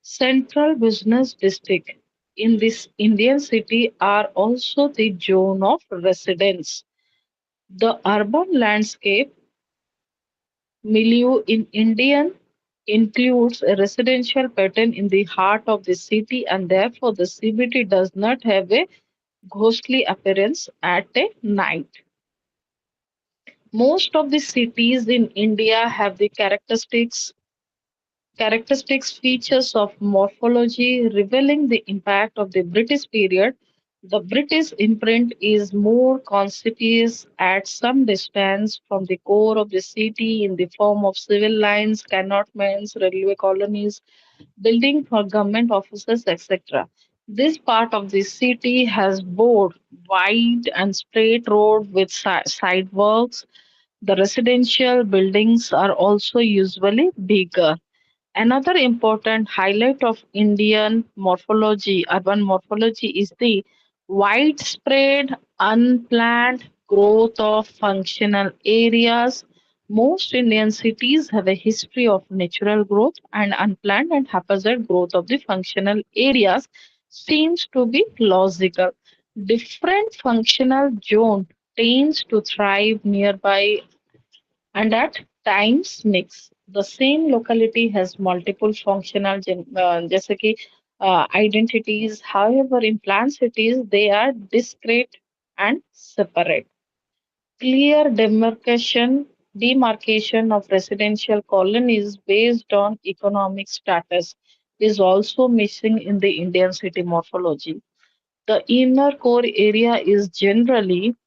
central business district in this Indian city are also the zone of residence. The urban landscape milieu in Indian includes a residential pattern in the heart of the city and therefore the CBD does not have a ghostly appearance at a night. Most of the cities in India have the characteristics features of morphology revealing the impact of the British period. The British imprint is more conspicuous at some distance from the core of the city in the form of civil lines, cantonments, railway colonies, building for government offices, etc. This part of the city has both wide and straight road with sidewalks. The residential buildings are also usually bigger. Another important highlight of Indian morphology, urban morphology, is the widespread unplanned growth of functional areas. Most Indian cities have a history of natural growth and unplanned and haphazard growth of the functional areas seems to be logical. Different functional zone tends to thrive nearby and at times mix. The same locality has multiple functional जैसे कि identities. However, in planned cities, they are discrete and separate. Clear demarcation of residential colonies based on economic status is also missing in the Indian city morphology. The inner core area is generally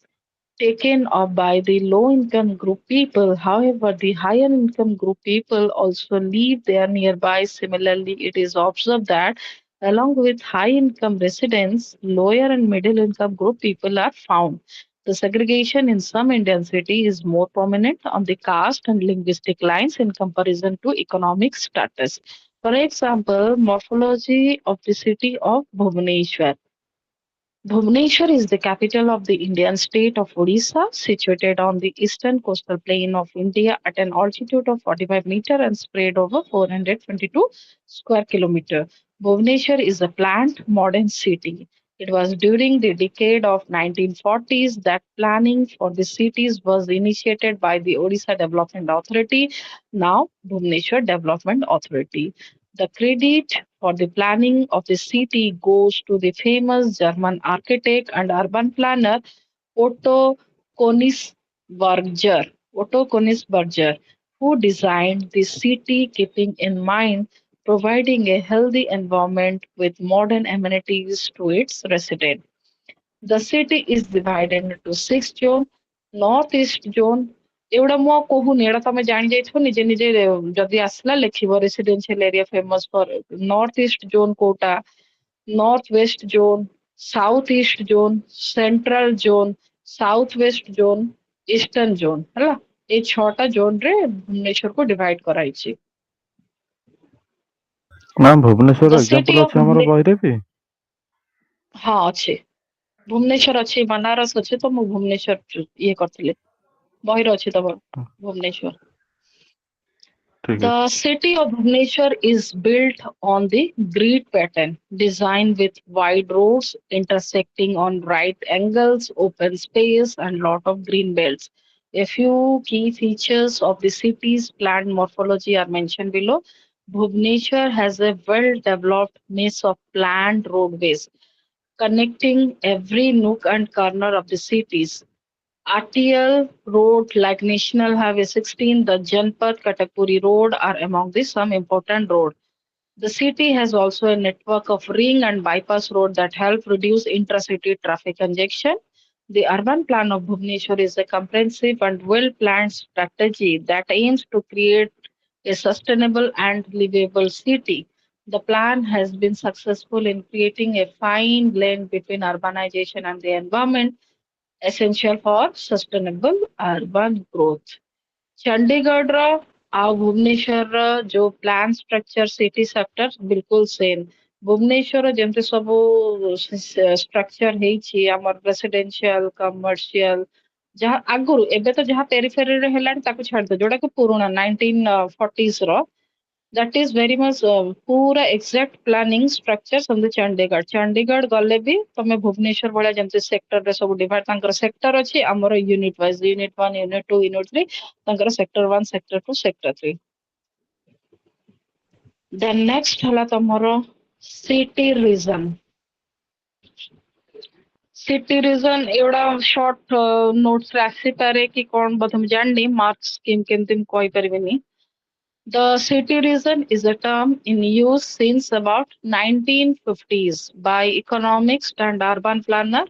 taken up by the low income group people. However, the higher income group people also live there nearby. Similarly, it is observed that along with high income residents, lower and middle income group people are found. The segregation in some Indian cities is more prominent on the caste and linguistic lines in comparison to economic status. For example, morphology of the city of Bhubaneswar. Bhubaneswar is the capital of the Indian state of Odisha, situated on the eastern coastal plain of India at an altitude of 45 meters and spread over 422 square kilometers. Bhubaneswar is a planned modern city. It was during the decade of 1940s that planning for the cities was initiated by the Odisha Development Authority, now Bhubaneswar Development Authority. The credit for the planning of the city goes to the famous German architect and urban planner Otto Königsberger, Otto Königsberger, who designed the city keeping in mind providing a healthy environment with modern amenities to its residents. The city is divided into six zones. Northeast zone ଏଗୁଡା ମୁଁ ଆଉ କହୁନି ଏଇଟା ତମେ ଜାଣି ଯାଇଥିବ ନିଜେ ନିଜେ ଯଦି ଆସିଲା ଲେଖିବ residential area famous for north east zone କୋଉଟା north west zone south east zone central zone south west zone eastern zone ହେଲା ଏଇ ଛଅଟା ଜୋନରେ ଭୁବନେଶ୍ୱରକୁ ଡିଭାଇଡ କରାଯାଇଛି। Ma'am Bhubaneswar the city example of ଅଛି ଆମର ବହିରେ ବି? ହଁ ଅଛି ଭୁବନେଶ୍ୱର ଅଛି ବନାରସ ଅଛି ତ ମୁଁ ଭୁବନେଶ୍ୱର ଇଏ କରିଥିଲି ବହିରେ ଅଛି ତମର ଭୁବନେଶ୍ୱର। ଠିକ ଅଛି। The city of Bhubaneswar is built on the grid pattern, designed with wide roads intersecting on right angles, open space, and lot of green belts. A few key features of the city's planned morphology are mentioned below. Bhubaneswar has a well-developed maze of planned roadways connecting every nook and corner of the cities. RTL road like National Highway 16, the Janpat Katakpuri Road are among the some important roads. The city has also a network of ring and bypass roads that help reduce intra-city traffic congestion. The urban plan of Bhubaneswar is a comprehensive and well-planned strategy that aims to create a sustainable and livable city. The plan has been successful in creating a fine blend between urbanization and the environment, essential for sustainable urban growth. Chandigarh ଆଉ ଭୁବନେଶ୍ୱରର ଯୋଉ plan structure city sector ବିଲକୁଲ same Bhubaneswar ଯେମିତି ସବୁ structure ହେଇଛି ଆମର residential commercial ଯାହା ଆଗରୁ ଏବେ ତ ଯାହା ପେରିଫେରୀରେ ହେଲାଣି ତାକୁ ଛାଡିଦିଅ ଯୋଉଟାକି ପୁରୁଣା 1940s ର that is very much ପୁରା exact planning structure ସେମିତି ଚଣ୍ଡିଗଡ଼ ଚଣ୍ଡିଗଡ଼ ଗଲେ ବି ତମେ ଭୁବନେଶ୍ୱର ଭଳିଆ ଯେମିତି ସେକ୍ଟରରେ ସବୁ ଡିଭାଇଡ ତାଙ୍କର ସେକ୍ଟର ଅଛି ଆମର unit wise unit 1 unit 2 unit 3 ତାଙ୍କର ସେକ୍ଟର 1 ସେକ୍ଟର 2 ସେକ୍ଟର 3 ଦେନ୍ ନେକ୍ସଟ ହେଲା ତମର ସିଟି ରିଜନ ସିଟି ରିଜନ ଏଗୁଡା ସର୍ଟ ନୋଟ୍ସ ରେ ଆସିପାରେ କି କଣ ବୋଧେ ମୁଁ ଜାଣିନି ମାର୍କ ସ୍କିମ୍ କେମିତି ମୁଁ କହିପାରିବିନି. The city region is a term in use since about 1950s by economists and urban planners,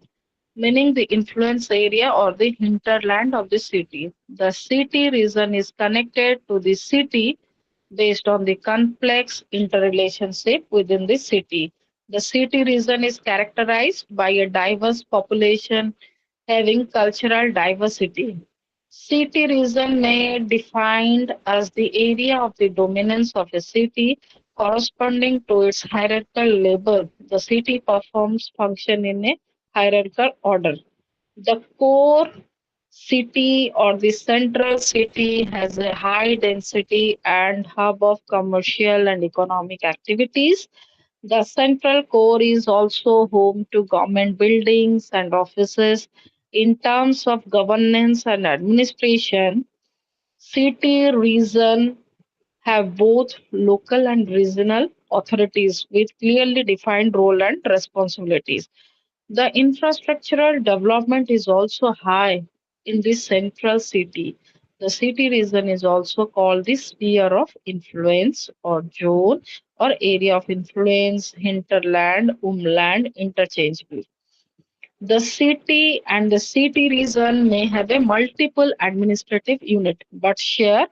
meaning the influence area or the hinterland of the city. The city region is connected to the city based on the complex interrelationship within the city. The city region is characterized by a diverse population having cultural diversity. City region may defined as the area of the dominance of a city corresponding to its hierarchical level. The city performs function in a hierarchical order. The core city or the central city has a high density and hub of commercial and economic activities. The central core is also home to government buildings and offices. In terms of governance and administration, city region have both local and regional authorities with clearly defined role and responsibilities. The infrastructural development is also high in the central city. The city region is also called the sphere of influence or zone or area of influence, hinterland, umland, interchangeably. The city and the city region may have a multiple administrative unit but share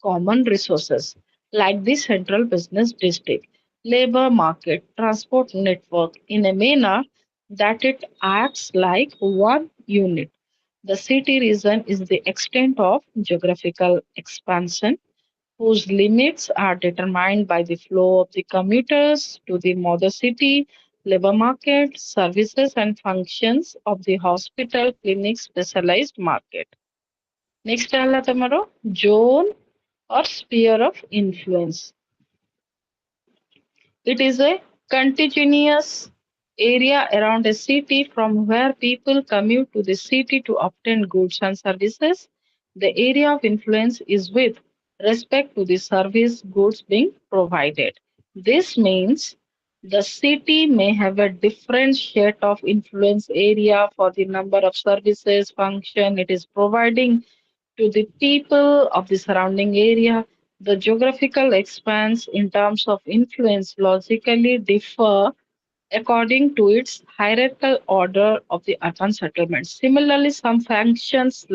common resources like the central business district, labor market, transport network in a manner that it acts like one unit. The city region is the extent of geographical expansion whose limits are determined by the flow of the commuters to the mother city, labor market, services and functions of the hospital, clinic, specialized market. Next ହେଲା ତମର zone or sphere of influence. It is a continuous area around a city from where people commute to the city to obtain goods and services. The area of influence is with respect to the service goods being provided. This means the city may have a different set of influence area for the number of services function it is providing to the people of the surrounding area. The geographical expanse in terms of influence logically differ according to its hierarchical order of the urban settlement. Similarly, some functions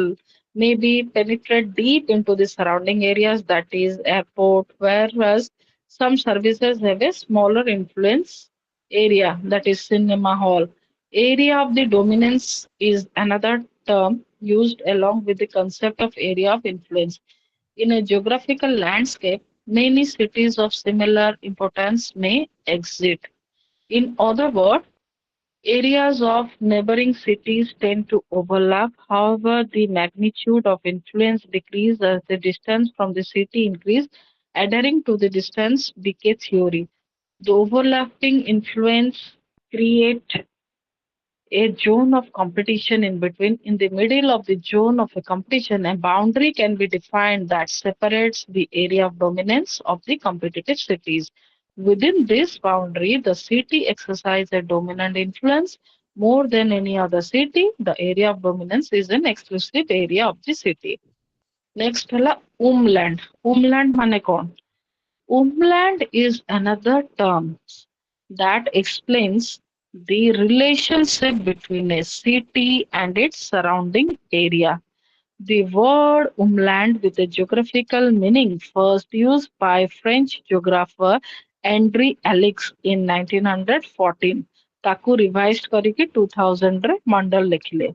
maybe penetrate deep into the surrounding areas, that is, airport, whereas some services have a smaller influence area, that is, cinema hall. Area of the dominance is another term used along with the concept of area of influence. In a geographical landscape, many cities of similar importance may exist. In other words, areas of neighboring cities tend to overlap. However, the magnitude of influence decreases as the distance from the city increases, adhering to the distance decay theory. The overlapping influence create a zone of competition in between. In the middle of the zone of a competition, a boundary can be defined that separates the area of dominance of the competitive cities. Within this boundary, the city exercises a dominant influence more than any other city. The area of dominance is an exclusive area of the city. Next ହେଲା umland. Umland ମାନେ କଣ? Umland is another term that explains the relationship between a city and its surrounding area. The word umland with a geographical meaning first used by French geographer Henri Alix in 1914 ତାକୁ revised କରିକି 2000 ରେ ମଣ୍ଡଲ ଲେଖିଲେ.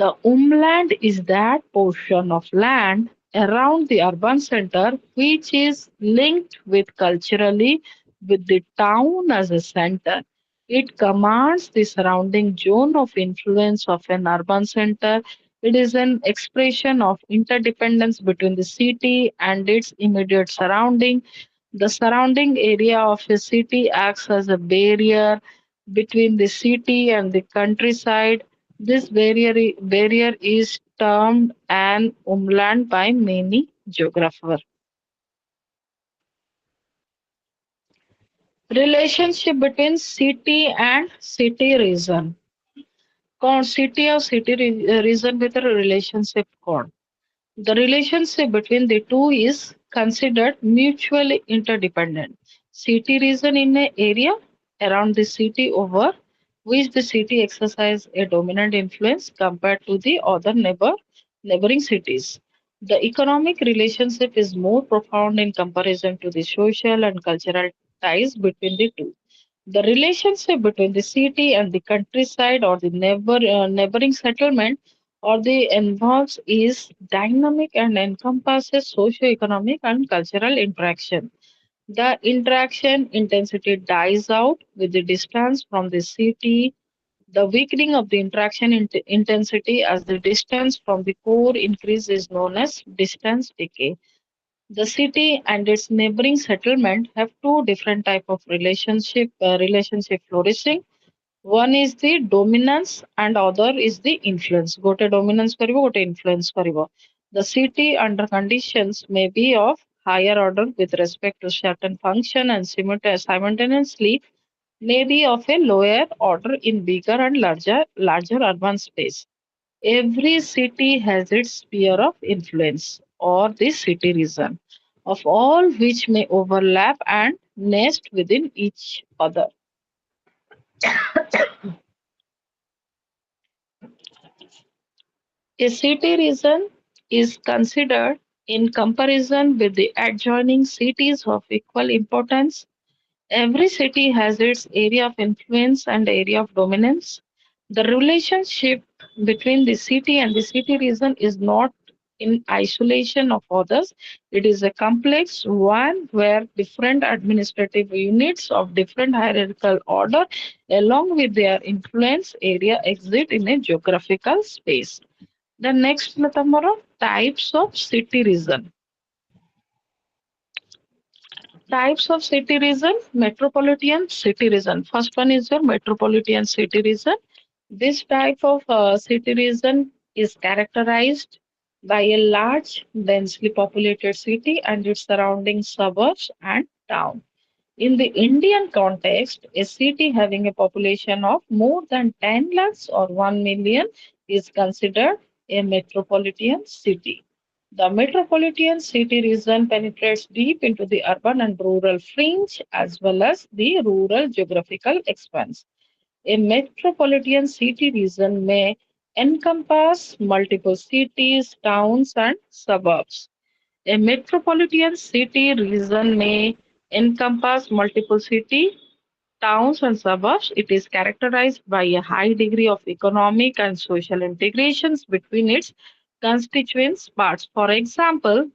The umland is that portion of land around the urban center which is linked with culturally with the town as a center. It commands the surrounding zone of influence of an urban center. It is an expression of interdependence between the city and its immediate surrounding. The surrounding area of a city acts as a barrier between the city and the countryside. This barrier is termed an umland by many geographers. Relationship between city and city region. कौन city और city region ଭିତରେ relationship कौन? The relationship between the two is considered mutually interdependent. City region in an area around the city over which the city exercise a dominant influence compared to the other neighboring cities. The economic relationship is more profound in comparison to the social and cultural ties between the two. The relationship between the city and the countryside or the neighboring settlement or the involves is dynamic and encompasses socio-economic and cultural interaction. The interaction intensity dies out with the distance from the city. The weakening of the interaction intensity as the distance from the core increase is known as distance decay. The city and its neighboring settlement have two different type of relationship flourishing. One is the dominance and other is the influence. Gote dominance karibo, gote influence karibo. The city under conditions may be of higher order with respect to certain function and simultaneously may be of a lower order in bigger and larger urban space. Every city has its sphere of influence or the city region, of all which may overlap and nest within each other. A city region is considered in comparison with the adjoining cities of equal importance. Every city has its area of influence and area of dominance. The relationship between the city and the city region is not in isolation of others. It is a complex one where different administrative units of different hierarchical order, along with their influence area, exist in a geographical space. The next ତମର types of city region. Types of city region, metropolitan city region. First one is your metropolitan city region. This type of city region is characterized by a large, densely populated city and its surrounding suburbs and town. In the Indian context, a city having a population of more than 10 lakhs or 1 million is considered a metropolitan city. The metropolitan city region penetrates deep into the urban and rural fringe as well as the rural geographical expanse. A metropolitan city region may encompass multiple cities, towns, and suburbs. A metropolitan city region may encompass multiple cities, towns, and suburbs. It is characterized by a high degree of economic and social integrations between its constituent parts. For example,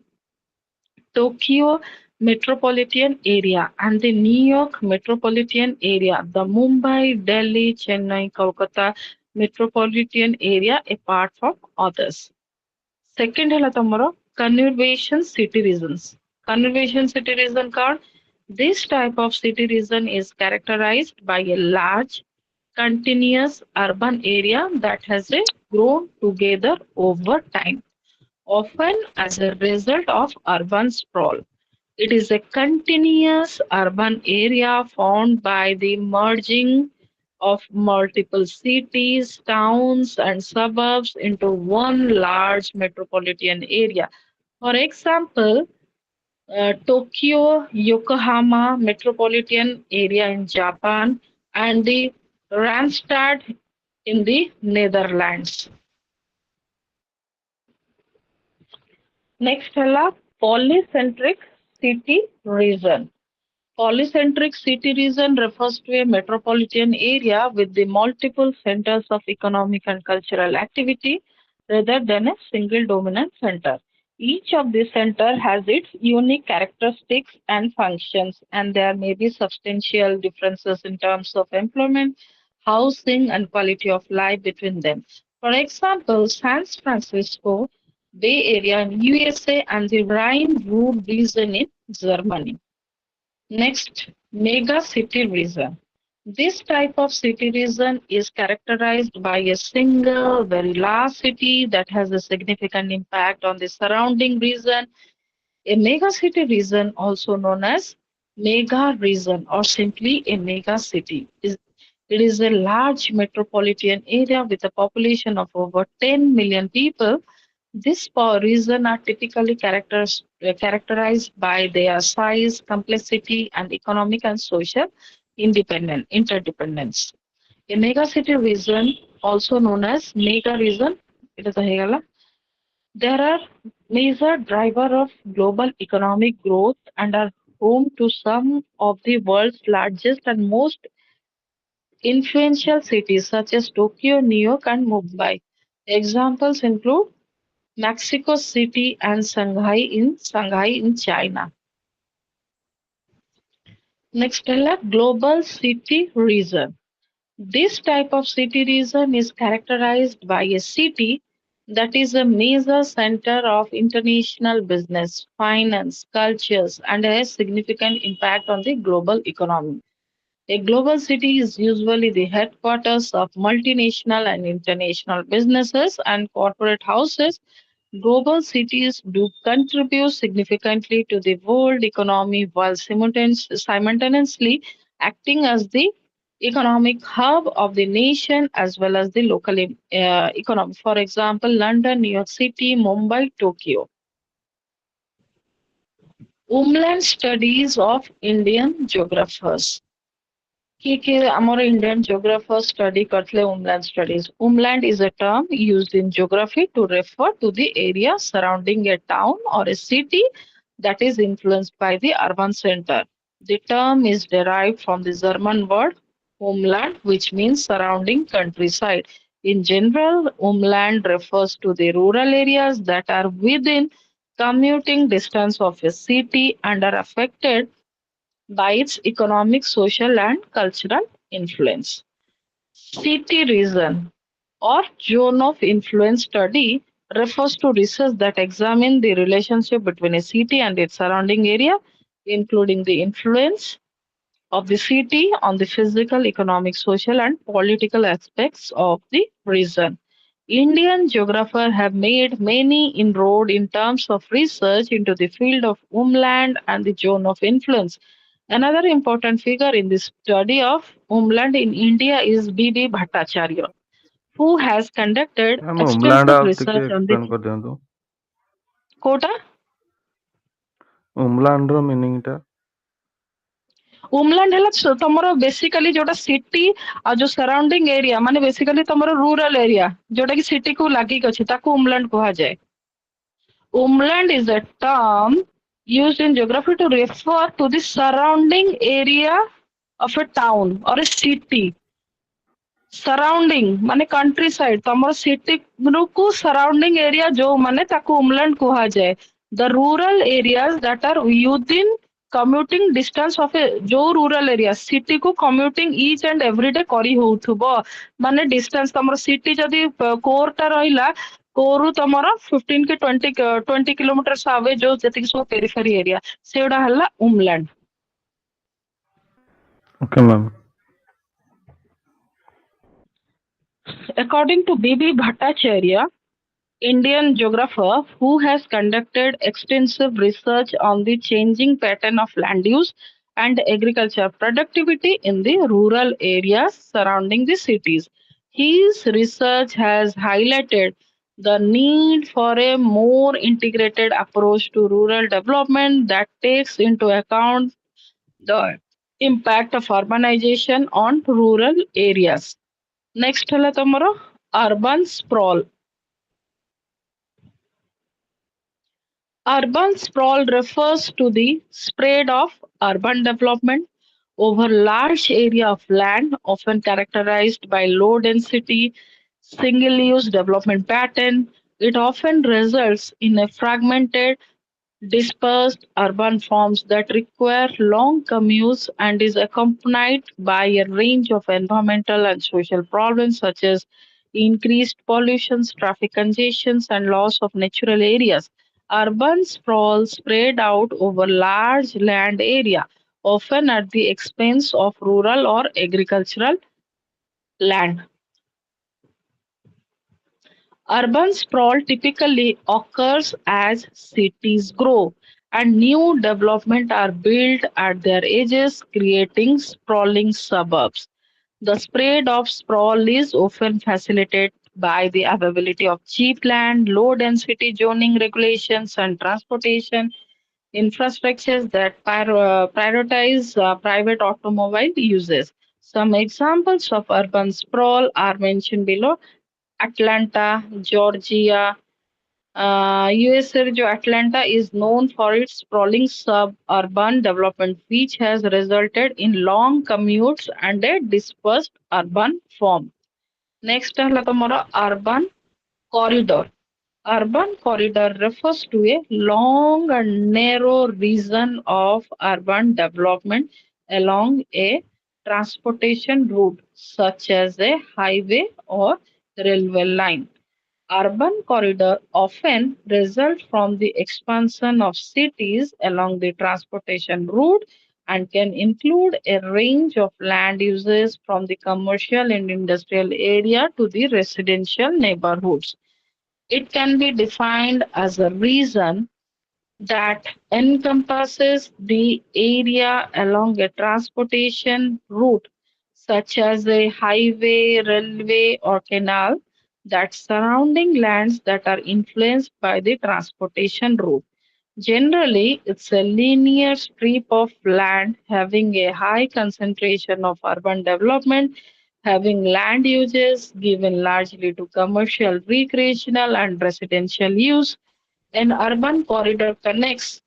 Tokyo metropolitan area and the New York metropolitan area, the Mumbai, Delhi, Chennai, Kolkata metropolitan area apart from others. Second ହେଲା ତମର conservation city regions. Conservation city region card. This type of city region is characterized by a large continuous urban area that has grown together over time, often as a result of urban sprawl. It is a continuous urban area formed by the merging of multiple cities, towns, and suburbs into one large metropolitan area. For example, Tokyo, Yokohama metropolitan area in Japan, and the Randstad in the Netherlands. Next है polycentric city region. Polycentric city region refers to a metropolitan area with the multiple centers of economic and cultural activity rather than a single dominant center. Each of these centers has its unique characteristics and functions, and there may be substantial differences in terms of employment, housing, and quality of life between them. For example, San Francisco Bay Area in USA and the Rhine-Ruhr region in Germany. Next, mega city region. This type of city region is characterized by a single, very large city that has a significant impact on the surrounding region. A megacity region, also known as mega region or simply a mega city, it is a large metropolitan area with a population of over 10 million people. This region are typically characterized by their size, complexity, and economic and social interdependence. A megacity region, also known as mega region, it is a there are major driver of global economic growth and are home to some of the world's largest and most influential cities such as Tokyo, New York, and Mumbai. Examples include Mexico City and Shanghai in China. Next, global city region. This type of city region is characterized by a city that is a major center of international business, finance, cultures, and has significant impact on the global economy. A global city is usually the headquarters of multinational and international businesses and corporate houses. Global cities do contribute significantly to the world economy while simultaneously acting as the economic hub of the nation as well as the local economy. For example, London, New York City, Mumbai, Tokyo. Homeland studies of Indian geographers. कि हमारे Indian geographers study करते homeland studies. Homeland is a term used in geography to refer to the area surrounding a town or a city that is influenced by the urban center. The term is derived from the German word homeland, which means surrounding countryside. In general, homeland refers to the rural areas that are within commuting distance of a city and are affected by its economic, social, and cultural influence. City region or zone of influence study refers to research that examine the relationship between a city and its surrounding area, including the influence of the city on the physical, economic, social, and political aspects of the region. Indian geographers have made many inroads in terms of research into the field of homeland and the zone of influence. Another important figure in the study of homeland in India is B.B. Bhattacharya, who has conducted ଆମ homeland extensive ଆଉ ଟିକେ research on the explain କରିଦିଅନ୍ତୁ। quota. homeland ର meaning ଟା। Homeland ହେଲା ତମର basically ଯୋଉଟା city ଆଉ ଯୋଉ ସରାଉଣ୍ଡିଂ ଏରିଆ ମାନେ ବେସିକାଲି ତମର ରୁରାଲ ଏରିଆ ଯୋଉଟା କି ସିଟି କୁ ଲାଗିକି ଅଛି ତାକୁ homeland କୁହାଯାଏ। Homeland is a term used in geography to refer to the surrounding area of a town or a city. Surrounding ମାନେ country side ତମର city କୁ surrounding area ଯୋଉ ମାନେ ତାକୁ homeland କୁହାଯାଏ। The rural areas that are within commuting distance of a ଯୋଉ rural area city କୁ commuting each and every day କରି ହଉଥିବ ମାନେ distance ତମର city ଯଦି core ଟା ରହିଲା core ରୁ ତମର 15 କି 20 kilometers away ଯୋଉ ଯେତିକି ସବୁ periphery area ସେଗୁଡା ହେଲା homeland। Okay ma'am. According to B.B. Bhattacharya, Indian geographer who has conducted extensive research on the changing pattern of land use and agriculture productivity in the rural areas surrounding the cities. His research has highlighted the need for a more integrated approach to rural development that takes into account the impact of urbanization on rural areas. Next ହେଲା ତମର urban sprawl. Urban sprawl refers to the spread of urban development over large area of land, often characterized by low density, single use development pattern. It often results in a fragmented dispersed urban forms that require long commutes and is accompanied by a range of environmental and social problems such as increased pollution, traffic congestions, and loss of natural areas. Urban sprawl spread out over large land area, often at the expense of rural or agricultural land. Urban sprawl typically occurs as cities grow and new development are built at their edges, creating sprawling suburbs. The spread of sprawl is often facilitated by the availability of cheap land, low density zoning regulations, and transportation infrastructures that prioritize private automobile uses. Some examples of urban sprawl are mentioned below. Atlanta, Georgia, USA जो Atlanta is known for its sprawling suburban development, which has resulted in long commutes and a dispersed urban form. Next ହେଲା ତମର urban corridor. Urban corridor refers to a long and narrow region of urban development along a transportation route, such as a highway or railway line. Urban corridor often result from the expansion of cities along the transportation route and can include a range of land uses from the commercial and industrial area to the residential neighborhoods. It can be defined as a region that encompasses the area along a transportation route, such as a highway, railway, or canal, that surrounding lands that are influenced by the transportation route. Generally, it's a linear strip of land having a high concentration of urban development, having land uses given largely to commercial, recreational, and residential use. An urban corridor connects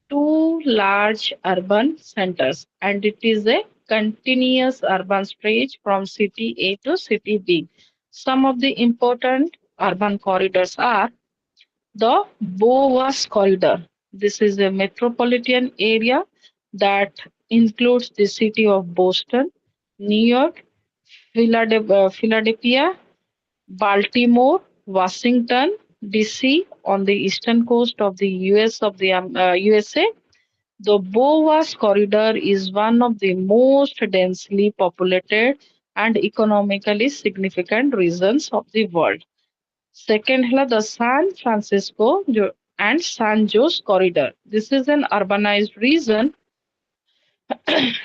two large urban centers and it is a continuous urban stretch from city A to city B. Some of the important urban corridors are the Boas Corridor. This is a metropolitan area that includes the city of Boston, New York, Philadelphia, Baltimore, Washington, D.C. on the eastern coast of the USA. The Boas Corridor is one of the most densely populated and economically significant regions of the world. Second है the San Francisco and San Jose Corridor. This is an urbanized region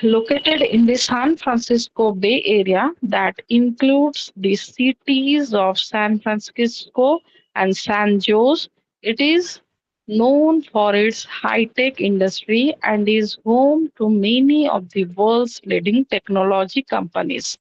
located in the San Francisco Bay Area that includes the cities of San Francisco and San Jose. It is known for its high-tech industry and is home to many of the world's leading technology companies.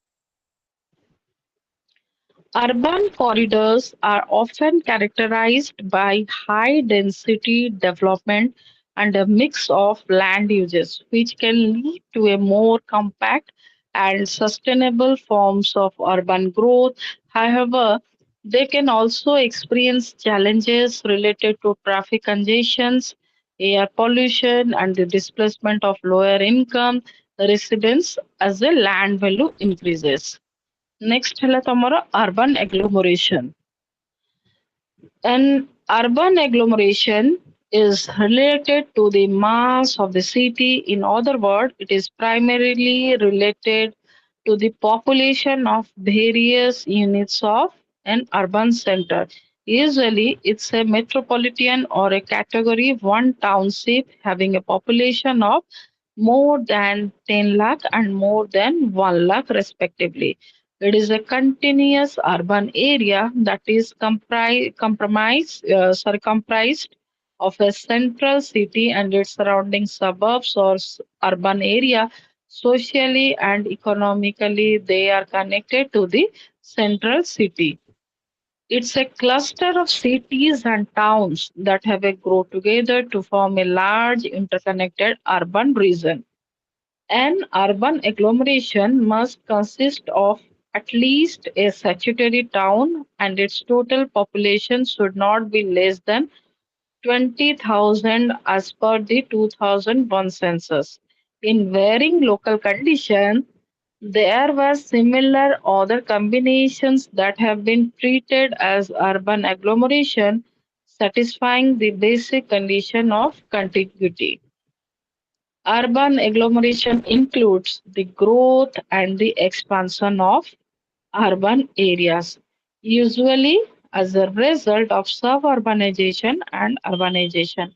Urban corridors are often characterized by high density development and a mix of land uses, which can lead to a more compact and sustainable forms of urban growth. However, they can also experience challenges related to traffic congestions, air pollution, and the displacement of lower income residents as the land value increases. Next ହେଲା ତମର urban agglomeration. An urban agglomeration is related to the mass of the city. In other words, it is primarily related to the population of various units of an urban center. Usually, it's a metropolitan or a category 1 township having a population of more than 10 lakh and more than 1 lakh respectively. It is a continuous urban area that is comprised of a central city and its surrounding suburbs or urban area. Socially and economically, they are connected to the central city. It's a cluster of cities and towns that have a grow together to form a large interconnected urban region. An urban agglomeration must consist of at least a statutory town and its total population should not be less than 20,000 as per the 2001 census. In varying local conditions, there were similar other combinations that have been treated as urban agglomeration, satisfying the basic condition of contiguity. Urban agglomeration includes the growth and the expansion of urban areas, usually as a result of suburbanization and urbanization.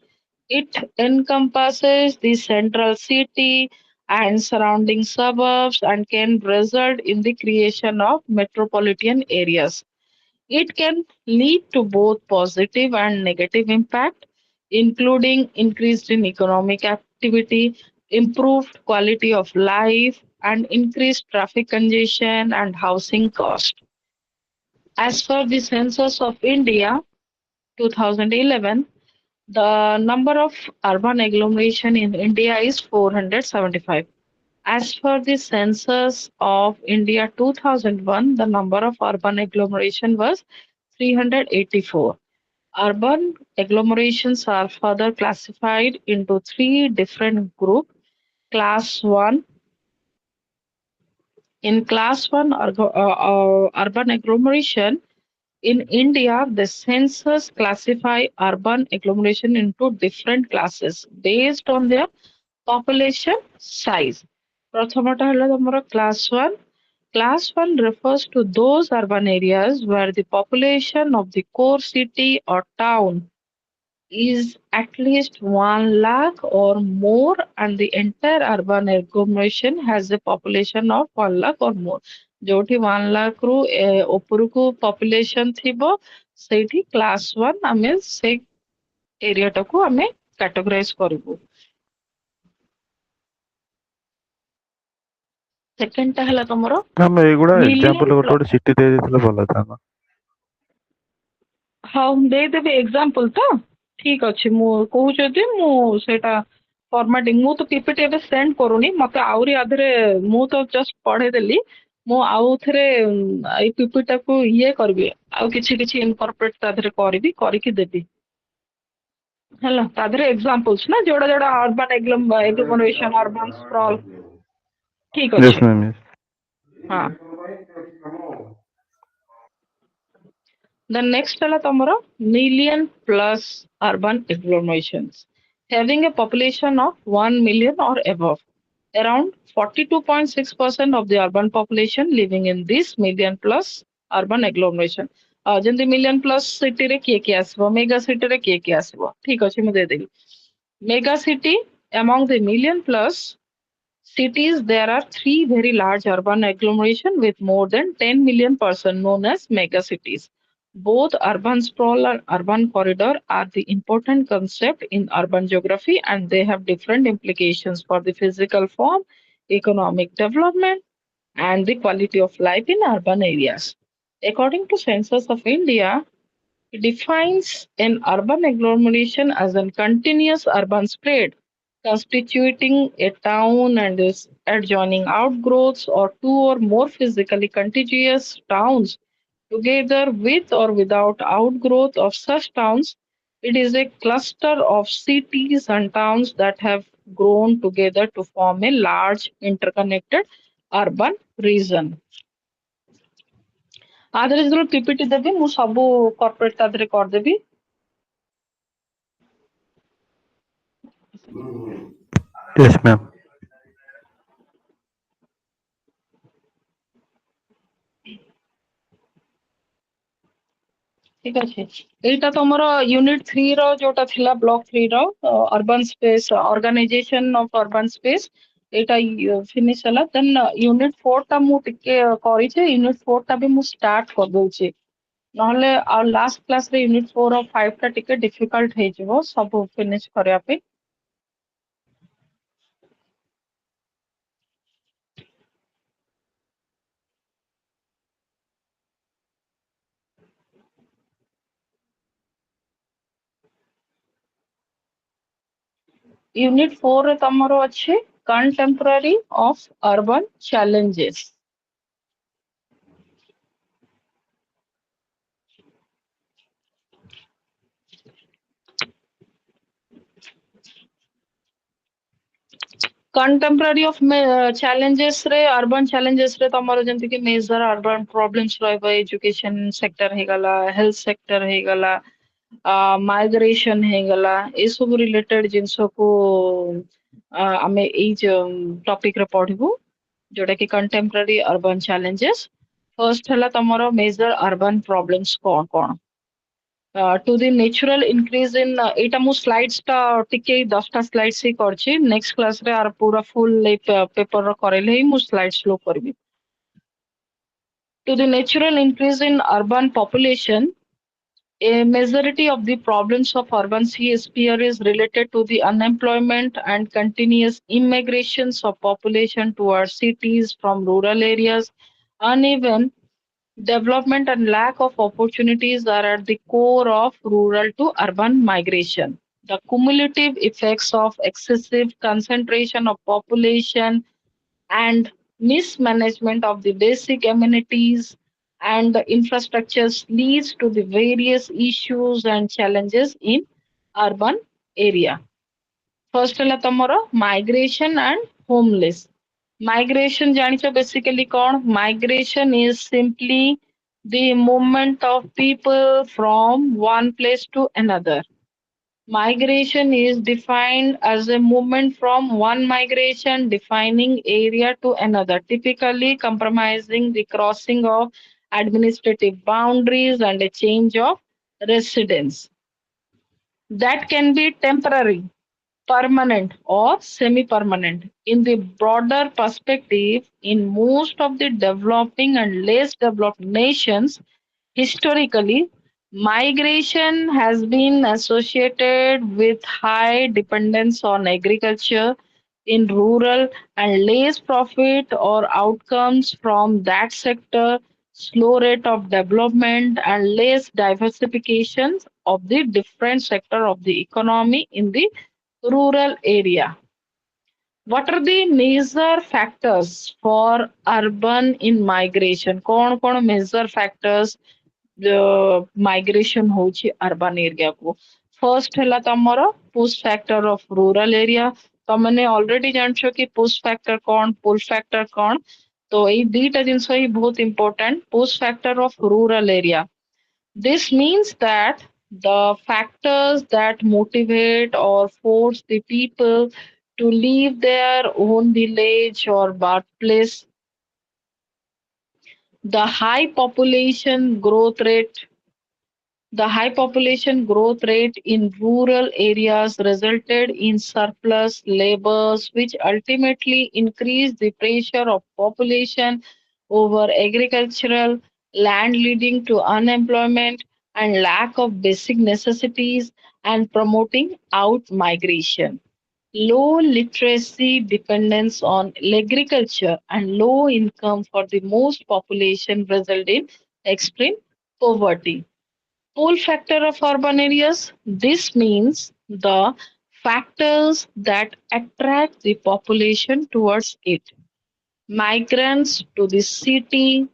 It encompasses the central city and surrounding suburbs and can result in the creation of metropolitan areas. It can lead to both positive and negative impact, including increased in economic activity, improved quality of life, and increased traffic congestion and housing cost. As per the census of India 2011, the number of urban agglomeration in India is 475. As per the census of India 2001, the number of urban agglomeration was 384. Urban agglomerations are further classified into three different groups. Class 1. In Class 1 urban agglomeration, in India, the census classify urban agglomeration into different classes based on their population size. প্রথমটা হলো তোমার class 1. Class 1 refers to those urban areas where the population of the core city or town is at least 1 lakh or more and the entire urban agglomeration has a population of 1 lakh or more. ଯୋଉଠି 1 lakh ରୁ ଉପରକୁ population ଥିବ ସେଇଠି class 1 ଆମେ ସେଇ ଏରିଆଟାକୁ ଆମେ categorize କରିବୁ. ସେକେଣ୍ଡଟା ହେଲା ତମର ଆମେ ଏଇଗୁଡା million ଏକ୍ସାମ୍ପଲ ଗୋଟେ ଗୋଟେ ସିଟି ଦେଇ ଦେଇଥିଲେ ଭଲ ହେଇଥାନ୍ତା। ହଉ ଦେଇଦେବି ଏକ୍ସାମ୍ପଲ ତ ଠିକ ଅଛି ମୁଁ କହୁଛି ଯଦି ମୁଁ ସେଇଟା ଫର୍ମାଟିଂ ମୁଁ ତ ପିପିଟି ଏବେ ସେଣ୍ଡ କରୁନି ମତେ ଆହୁରି ଆଧରେ ମୁଁ ତ ଜଷ୍ଟ ପଢେଇଦେଲି ମୁଁ ଆଉ ଥରେ ଏଇ ପିପିଟାକୁ ଇଏ କରିବି ଆଉ କିଛି କିଛି ଇନକର୍ପୋରେଟ ତା ଦେହରେ କରିବି କରିକି ଦେବି ହେଲା ତା ଦେହରେ ଏକ୍ସାମ୍ପଲ୍ସ ନା ଯୋଉଟା ଯୋଉଟା ଅର୍ବାନ ଏଗ୍ଲୋମରେସନ ଅର୍ବାନ ସ୍ପ୍ରଲ୍ ଠିକ Yes, ଅଛି ma'am. Yes. ହଁ The next ହେଲା ତମର million plus urban agglomerations having a population of 1 million or above. Around 42.6% of the urban population living in this million plus urban agglomeration. ଯେମିତି million plus cityରେ କିଏ କିଏ ଆସିବ mega cityରେ କିଏ କିଏ ଆସିବ ଠିକ ଅଛି ମୁଁ ଦେଇଦେବି. Mega city among the million plus cities, there are three very large urban agglomerations with more than 10 million persons known as megacities. Both urban sprawl and urban corridor are the important concept in urban geography and they have different implications for the physical form, economic development and the quality of life in urban areas. According to Census of India, it defines an urban agglomeration as a continuous urban spread constituting a town and its adjoining outgrowths or two or more physically contiguous towns together with or without outgrowth of such towns. It is a cluster of cities and towns that have grown together to form a large interconnected urban region. ଆଧରେ ଯେତେବେଳେ PPT ଦେବି ମୁଁ ସବୁ corporate ତା ଦେହରେ କରିଦେବି Yes, ma'am. ଠିକ ଅଛି। ଏଇଟା ତମର ୟୁନିଟ 3 ର ଯୋଉଟା ଥିଲା ବ୍ଲକ 3 ର urban space organisation of urban space ଏଇଟା ଫିନିଶ ହେଲା। ଦେନ୍ ୟୁନିଟ 4 ଟା ମୁଁ ଟିକେ କରିଛି, ୟୁନିଟ 4 ଟା ବି ମୁଁ ଷ୍ଟାର୍ଟ କରିଦଉଛି। ନହେଲେ ଆଉ ଲାଷ୍ଟ କ୍ଲାସ ରେ ୟୁନିଟ 4 ଆଉ 5 ଟା ଟିକେ ଡିଫିକଲ୍ଟ ହେଇଯିବ ସବୁ ଫିନିଶ କରିବା ପାଇଁ। ୟୁନିଟ 4 ରେ ତମର ଅଛି contemporary of urban challenges. Contemporary of challenges रे urban challenges रे तमरो जेंति कि major urban problems रहबो education sector ହେଇगला health sector ହେଇगला migration ହେଇगला ए सब related जिंस को आमे एई टॉपिक रे पढिबु जोटा कि contemporary urban challenges। first हला तमरो major urban problems cone cone to the natural increase in ଏଇଟା ମୁଁ slides ଟା ଟିକେ 10ଟା slides ହିଁ କରିଛି, next class ରେ ଆର ପୁରା full paper ର କରେଇଲେ ହିଁ ମୁଁ slides slow କରିବି। To the natural increase in urban population, a majority of the problems of urban sphere is related to the unemployment and continuous immigrations of population towards cities from rural areas. Uneven development and lack of opportunities are at the core of rural to urban migration. The cumulative effects of excessive concentration of population and mismanagement of the basic amenities and the infrastructures leads to the various issues and challenges in urban area. First ହେଲା ତମର migration and homeless. Migration ଜାଣିଛ basically କଣ? Migration is simply the movement of people from one place to another. Migration is defined as a movement from one migration defining area to another, typically compromising the crossing of administrative boundaries and a change of residence. That can be temporary, permanent, or semi permanent. In the broader perspective, in most of the developing and less developed nations, historically, migration has been associated with high dependence on agriculture in rural and less profit or outcomes from that sector, slow rate of development, and less diversification of the different sector of the economy in the rural area. What are the major factors for urban in migration? कौन major factors migration होची urban area को? First ହେଲା तमरो push factor of rural area। तमने already जानछो कि push factor कौन, pull factor कौन। तो ଏଇ ଦିଟା ଜିନିଷ ହିଁ ବହୁତ important। push factor of rural area, this means that the factors that motivate or force the people to leave their own village or birthplace, the high population growth rate, the high population growth rate in rural areas resulted in surplus labors, which ultimately increased the pressure of population over agricultural land, leading to unemployment and lack of basic necessities and promoting out migration. Low literacy dependence on agriculture and low income for the most population result in extreme poverty. Pull factor of urban areas. This means the factors that attract the population towards it. Migrants to the city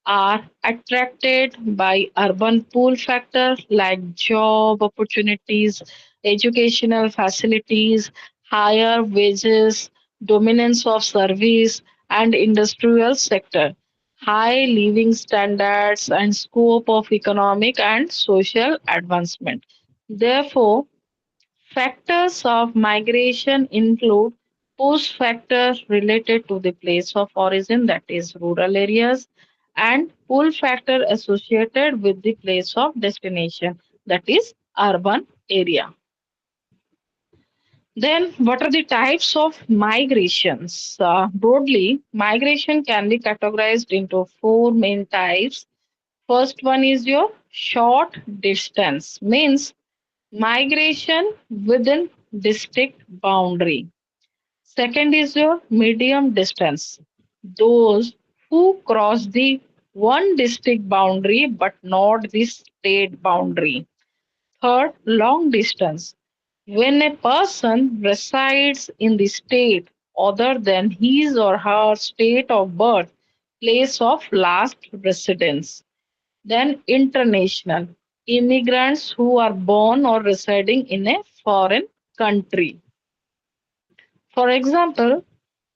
are attracted by urban pull factor like job opportunities, educational facilities, higher wages, dominance of service and industrial sector, high living standards and scope of economic and social advancement. Therefore, factors of migration include push factors related to the place of origin, that is rural areas, and pull factor associated with the place of destination, that is urban area. Then, what are the types of migrations? Broadly, migration can be categorized into four main types. First one is your short distance, means migration within district boundary. Second is your medium distance, those who cross the one district boundary but not the state boundary. Third, long distance, when a person resides in the state other than his or her state of birth, place of last residence. Then international, immigrants who are born or residing in a foreign country. For example,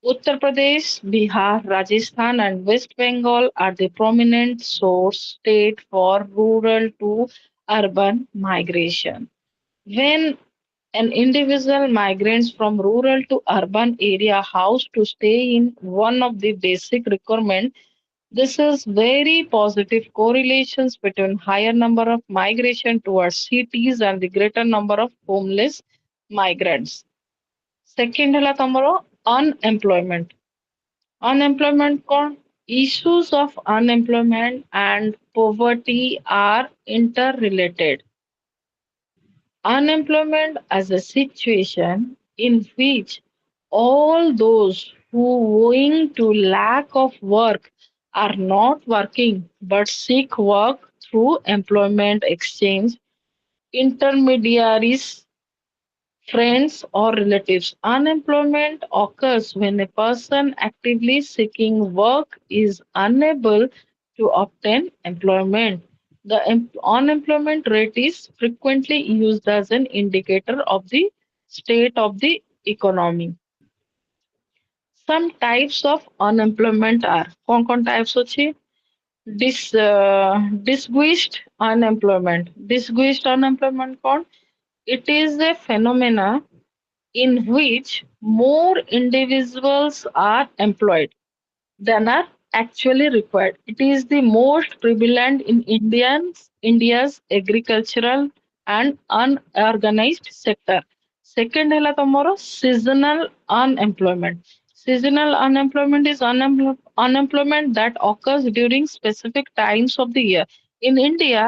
Uttar Pradesh, Bihar, Rajasthan, and West Bengal are the prominent source state for rural to urban migration. When an individual migrates from rural to urban area house to stay in one of the basic requirements, this is very positive correlations between higher number of migration towards cities and the greater number of homeless migrants. Second ହେଲା ତମର unemployment. Unemployment କଣ? Issues of unemployment and poverty are interrelated. Unemployment as a situation in which all those who, owing to lack of work, are not working but seek work through employment exchange, intermediaries, friends, or relatives. Unemployment occurs when a person actively seeking work is unable to obtain employment. The unemployment rate is frequently used as an indicator of the state of the economy. Some types of unemployment are कौन types ଅଛି? Disguised unemployment. Disguised unemployment कौन? It is a phenomena in which more individuals are employed than are actually required. It is the most prevalent in India's agricultural and unorganized sector. Second ହେଲା ତମର seasonal unemployment. Seasonal unemployment is unemployment that occurs during specific times of the year. In India,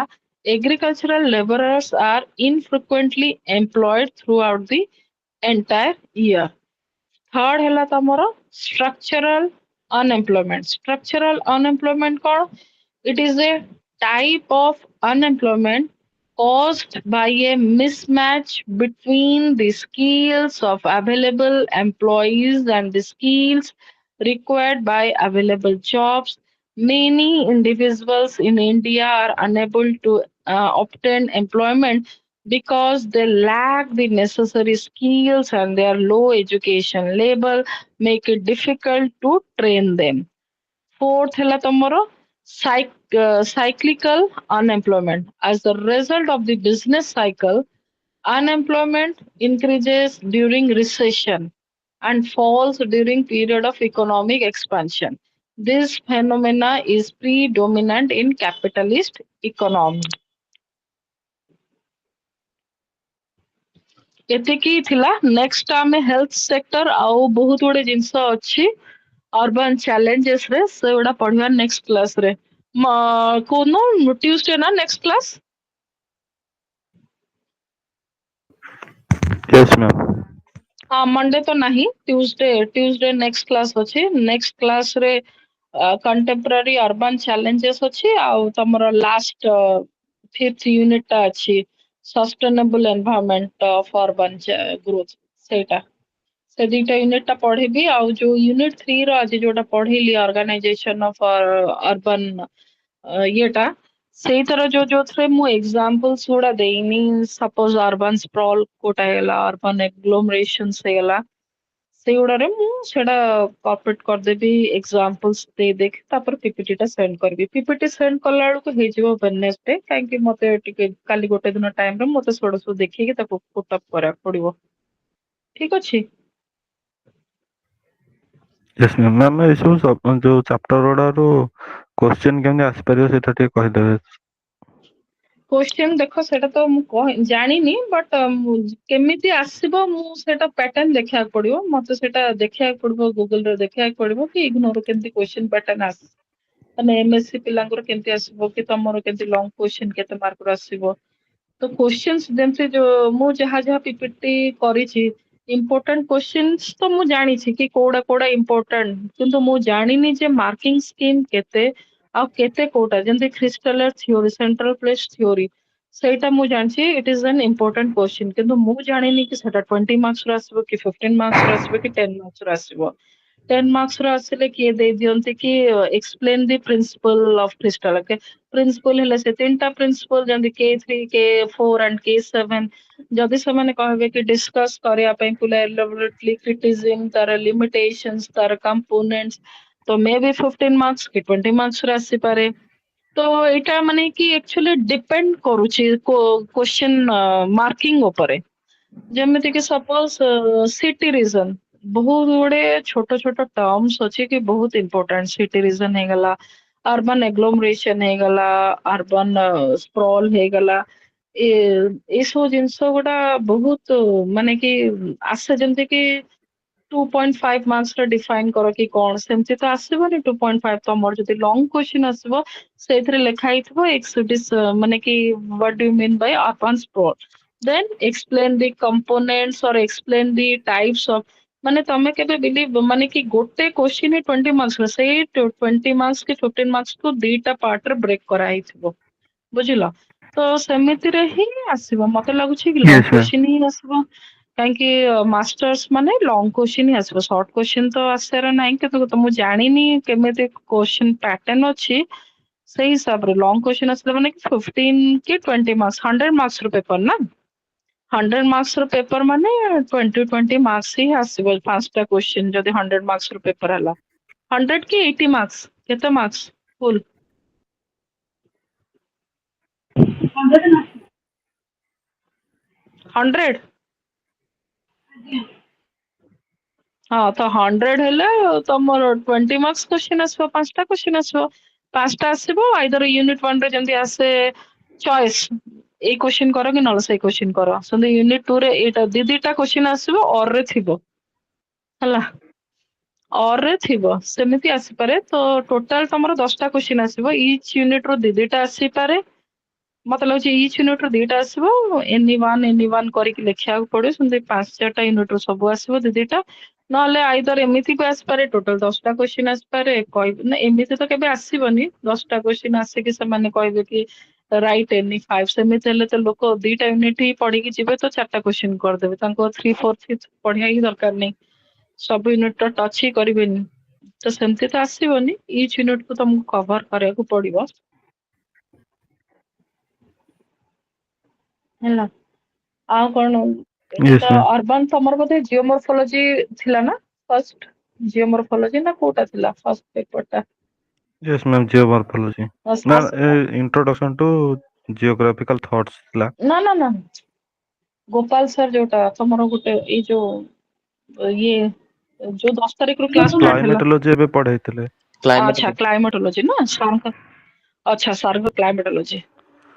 agricultural laborers are infrequently employed throughout the entire year. Third ହେଲା ତମର structural unemployment. Structural unemployment କଣ? It is a type of unemployment caused by a mismatch between the skills of available employees and the skills required by available jobs. Many individuals in India are unable to obtain employment because they lack the necessary skills and their low education level make it difficult to train them. Fourth ହେଲା ତମର cyclical unemployment. As a result of the business cycle, unemployment increases during recession and falls during period of economic expansion. This phenomena is predominant in capitalist economy. ଏତିକି ଥିଲା next ଆମେ health sector ଆଉ ବହୁତ ଗୁଡେ ଜିନିଷ ଅଛି ଅର୍ବାନ ଚ୍ୟାଲେଞ୍ଜେସ ରେ ସେଗୁଡା ପଢିବା ନେକ୍ସଟ କ୍ଲାସ ରେ କୋଉଦିନ ଟ୍ୟୁସଡେ ନା ନେକ୍ସଟ କ୍ଲାସ Yes, ma'am. ହଁ ମଣ୍ଡେ ତ ନାହିଁ ଟ୍ୟୁସଡେ ନେକ୍ସଟ କ୍ଲାସ ଅଛି ନେକ୍ସଟ କ୍ଲାସ ରେ କଣ୍ଟେମ୍ପୋରାରୀ ଅର୍ବାନ ଚ୍ୟାଲେଞ୍ଜେସ ଅଛି ଆଉ ତମର ଲାଷ୍ଟ ଫିଫ୍ଥ ୟୁନିଟ ଟା ଅଛି sustainable environment of urban growth ସେଇଟା ସେ ଦିଟା ୟୁନିଟ ଟା ପଢିବି ଆଉ ଯୋଉ ୟୁନିଟ 3 ର ଆଜି ଯୋଉଟା ପଢେଇଲି ଅର୍ଗାନାଇଜେସନ ଅଫ ଅର୍ବାନ ଇଏଟା ସେଇଥର ଯୋଉଥିରେ ମୁଁ ଏକ୍ସାମ୍ପଲ୍ସ ଗୁଡା ଦେଇନି ସପୋଜ ଅର୍ବାନ ସ୍ପ୍ରଲ କୋଉଟା ହେଇଗଲା ଅର୍ବାନ ଏଗ୍ଲୋମରେସନ୍ସ ହେଇଗଲା ସେଇଗୁଡାରେ ମୁଁ ସେଇଟା କପରେଟ କରିଦେବି ଏକ୍ସାମ୍ପଲ୍ସ ଦେଇଦେଇକି ତାପରେ ପିପିଟି ଟା ସେଣ୍ଡ କରିବି ପିପିଟି ସେଣ୍ଡ କଲା ବେଳକୁ ହେଇଯିବ ୱେଡନେସଡେ କାହିଁକି ମତେ ଟିକେ କାଲି ଗୋଟେ ଦିନ ଟାଇମରେ ମତେ ସେଗୁଡା ସବୁ ଦେଖିକି ତାକୁ ପୁଟ ଅପ୍ କରିବାକୁ ପଡିବ ଠିକ ଅଛି। Yes, ma'am. ମ୍ୟାମ୍ ଏଇ ସବୁ ଯୋଉ ଚାପ୍ଟର ଗୁଡାରୁ କୋଶ୍ଚିନ୍ କେମିତି ଆସିପାରିବ ସେଇଟା ଟିକେ କହିଦେବେ। क्वेश्चन देखो सेटा तो जानिनी बट केमिति आसीबो मु सेटा पैटर्न देखा पड़िबो मते सेटा देखा पड़िबो गूगल रे देखा पड़िबो कि इग्नोर केमति क्वेश्चन पैटर्न आस माने एमएससी पिलांगर केमति आसीबो कि तमरो केमति लॉन्ग क्वेश्चन केते मार्क रो आसीबो तो क्वेश्चंस जेमति जो मु जहा जहा पीपीटी करिछि इम्पोर्टेंट क्वेश्चंस तो मु जानी छी कि कोडा कोडा इम्पोर्टेंट किंतु मु जानिनी जे मार्किंग स्कीम केते आ केते कोडा जेमति Christaller theory central place theory सेटा मु जानछि it is an important question किंतु मु जानिनी कि सेटा 20 मार्क्स रो आसीबो कि 15 मार्क्स रो आसीबो कि 10 मार्क्स रो आसीबो 10 मार्क्स रो आसिले किए दे दियंते कि explain the principle of crystal principle हेले से तीनटा प्रिंसिपल जंदी K3 K4 एंड K7 जदि ସେମାନେ କହିବେ कि डिस्कस କରିବା ପାଇଁ ପୁରା elaborately criticism ତାର limitations ତାର components तो मे भी 15 मार्क्स कि 20 मार्क्स रे ଆସିପାରେ तो एटा माने कि एक्चुअली डिपेंड करूची क्वेश्चन मार्किंग उपरे ଯେମିତି କି ସପୋଜ ସିଟି ରିଜନ ବହୁତ ଗୁଡେ ଛୋଟ ଛୋଟ ଟର୍ମସ ଅଛି କି ବହୁତ ଇମ୍ପୋର୍ଟାଣ୍ଟ ସିଟି ରିଜନ ହେଇଗଲା अर्बन एग्लोमरेशन ହେଇଗଲା अर्बन स्प्रॉल ହେଇଗଲା ଏ ଏସବୁ ଜିନିଷ ଗୁଡା ବହୁତ ମାନେ କି ଆସେ ଯେମିତି କି 2.5 ମାର୍କ୍ସ ର ଡିଫାଇନ କର କି କଣ ସେମିତି ତ ଆସିବନି 2.5 ତମର ଯଦି ଲଙ୍ଗ କ୍ୱେଶ୍ଚିନ୍ ଆସିବ ସେଇଥିରେ ଲେଖା ହେଇଥିବ ମାନେ କି what do you mean by urban sprawl then explain the components or explain the types of ମାନେ ତମେ କେବେ ବିଲିଭ ମାନେ କି ଗୋଟେ କ୍ୱେଶ୍ଚିନ୍ 20 ମାର୍କ୍ସ ସେଇ 20 ମାର୍କ୍ସ କି 15 ମାର୍କ୍ସ କୁ ଦିଟା ପାର୍ଟ ରେ ବ୍ରେକ୍ କରାହେଇଥିବ ବୁଝିଲ ତ ସେମିତିରେ ହିଁ ଆସିବ ମତେ ଲାଗୁଛି କି ଲଙ୍ଗ ୟେସ୍ ମ୍ୟାମ୍। କ୍ୱେଶ୍ଚିନ୍ ହିଁ ଆସିବ କାହିଁକି ମାଷ୍ଟର୍ସ ମାନେ ଲଙ୍ଗ କ୍ୱେଶ୍ଚିନ୍ ହିଁ ଆସିବ ସର୍ଟ କ୍ୱେଶ୍ଚିନ୍ ତ ଆସିବାର ନାହିଁ କିନ୍ତୁ ତ ମୁଁ ଜାଣିନି କେମିତି କ୍ୱେଶ୍ଚିନ୍ ପ୍ୟାଟର୍ନ ଅଛି ସେଇ ହିସାବରେ ଲଙ୍ଗ କ୍ୱେଶ୍ଚିନ୍ ଆସିଲା ମାନେ 15 କି 20 ମାର୍କ୍ସ 100 ମାର୍କ୍ସ ର ପେପର ନା 100 ମାର୍କ୍ସ ର ପେପର ମାନେ 20 ମାର୍କ୍ସ ହିଁ ଆସିବ ପାଞ୍ଚଟା କ୍ୱେଶ୍ଚିନ୍ ଯଦି 100 ମାର୍କ୍ସ ର ପେପର ହେଲା 100 କି 80 ମାର୍କ୍ସ କେତେ ମାର୍କ୍ସ ଫୁଲ 100 ହଁ ତ 100 ହେଲେ ତମର 20 ମାର୍କ୍ସ କ୍ୱେଶ୍ଚିନ୍ ଆସିବ ପାଞ୍ଚଟା କ୍ୱେଶ୍ଚିନ୍ ଆସିବ ପାଞ୍ଚଟା ଆସିବ ଆଇଦର ୟୁନିଟ 1 ରେ ଯେମିତି ଆସେ ଚଏସ୍ ଏଇ କ୍ୱେଶ୍ଚିନ୍ କର କି ନହେଲେ ସେଇ କ୍ୱେଶ୍ଚିନ୍ କର ସେମିତି ୟୁନିଟ 2 ରେ ଏଇଟା ଦିଟା କ୍ୱେଶ୍ଚିନ୍ ଆସିବ ଅର ରେ ଥିବ ହେଲା ଅର ରେ ଥିବ ସେମିତି ଆସିପାରେ ତ ଟୋଟାଲ ତମର 10ଟା କ୍ୱେଶ୍ଚିନ୍ ଆସିବ ଇଚ୍ ୟୁନିଟ ରୁ ଦିଟା ଆସିପାରେ ମତେ ଲାଗୁଛି ଇଚ୍ ୟୁନିଟ ରୁ ଦିଟା ଆସିବ ଏନି ୱାନ କରିକି ଲେଖିବାକୁ ପଡିବ ସେମିତି 5-4ଟା ୟୁନିଟ ରୁ ସବୁ ଆସିବ ଦିଟା ନହେଲେ ଆଇଦର ଏମିତି ବି ଆସିପାରେ ଟୋଟାଲ 10ଟା କ୍ୱେଶ୍ଚିନ୍ ଆସିପାରେ କହିବି ନା ଏମିତି ତ କେବେ ଆସିବନି 10ଟା କ୍ୱେଶ୍ଚିନ୍ ଆସିକି ସେମାନେ କହିବେ କି ରାଇଟ୍ ଏନି 5 ସେମିତି ହେଲେ ତ ଲୋକ ଦିଟା ୟୁନିଟ ହିଁ ପଢିକି ଯିବେ ତ 4ଟା କ୍ୱେଶ୍ଚିନ୍ କରିଦେବେ ତାଙ୍କୁ 3-4 ପଢିବା ହିଁ ଦରକାର ନାହିଁ ସବୁ ୟୁନିଟ ତ ଟଚ୍ ହିଁ କରିବେନି ତ ସେମିତି ତ ଆସିବନି ଇଚ୍ ୟୁନିଟ କୁ ତମକୁ କଭର କରିବାକୁ ପଡିବ ହେଲା ଆଉ କଣ ଏଇଟା ୟେସ୍ ତ ମ୍ୟାମ୍। ଅର୍ବନ ତମର ବୋଧେ ଜିଓମୋର୍ଫୋଲୋଜି ଥିଲା ନା ଫାଷ୍ଟ ଜିଓମୋର୍ଫୋଲୋଜି ନା କୋଉଟା ଥିଲା ଫାଷ୍ଟ ପେପର ଟା ୟେସ୍ ମ୍ୟାମ୍ ଜିଓମର୍ଫୋଲୋଜି ନା ଇଣ୍ଟ୍ରୋଡକ୍ସନ ଟୁ ଜିଓଗ୍ରାଫିକାଲ ଥଟ୍ସ ଥିଲା। ନା ଗୋପାଲ ସାର୍ ଯୋଉଟା ତମର ଗୋଟେ ଏଇ ଯୋଉ ଇଏ ଯୋଉ 10 ତାରିଖରୁ କ୍ଲାସ ଷ୍ଟାର୍ଟ ହେଲା କ୍ଲାଇମେଟୋଲୋଜି ଏବେ ପଢେଇଥିଲେ। ଆଚ୍ଛା କ୍ଲାଇମେଟୋଲୋଜି। କ୍ଲାଇମେଟୋଲୋଜି ନା ସାରଙ୍କ ଆଚ୍ଛା ସାରଙ୍କ climatology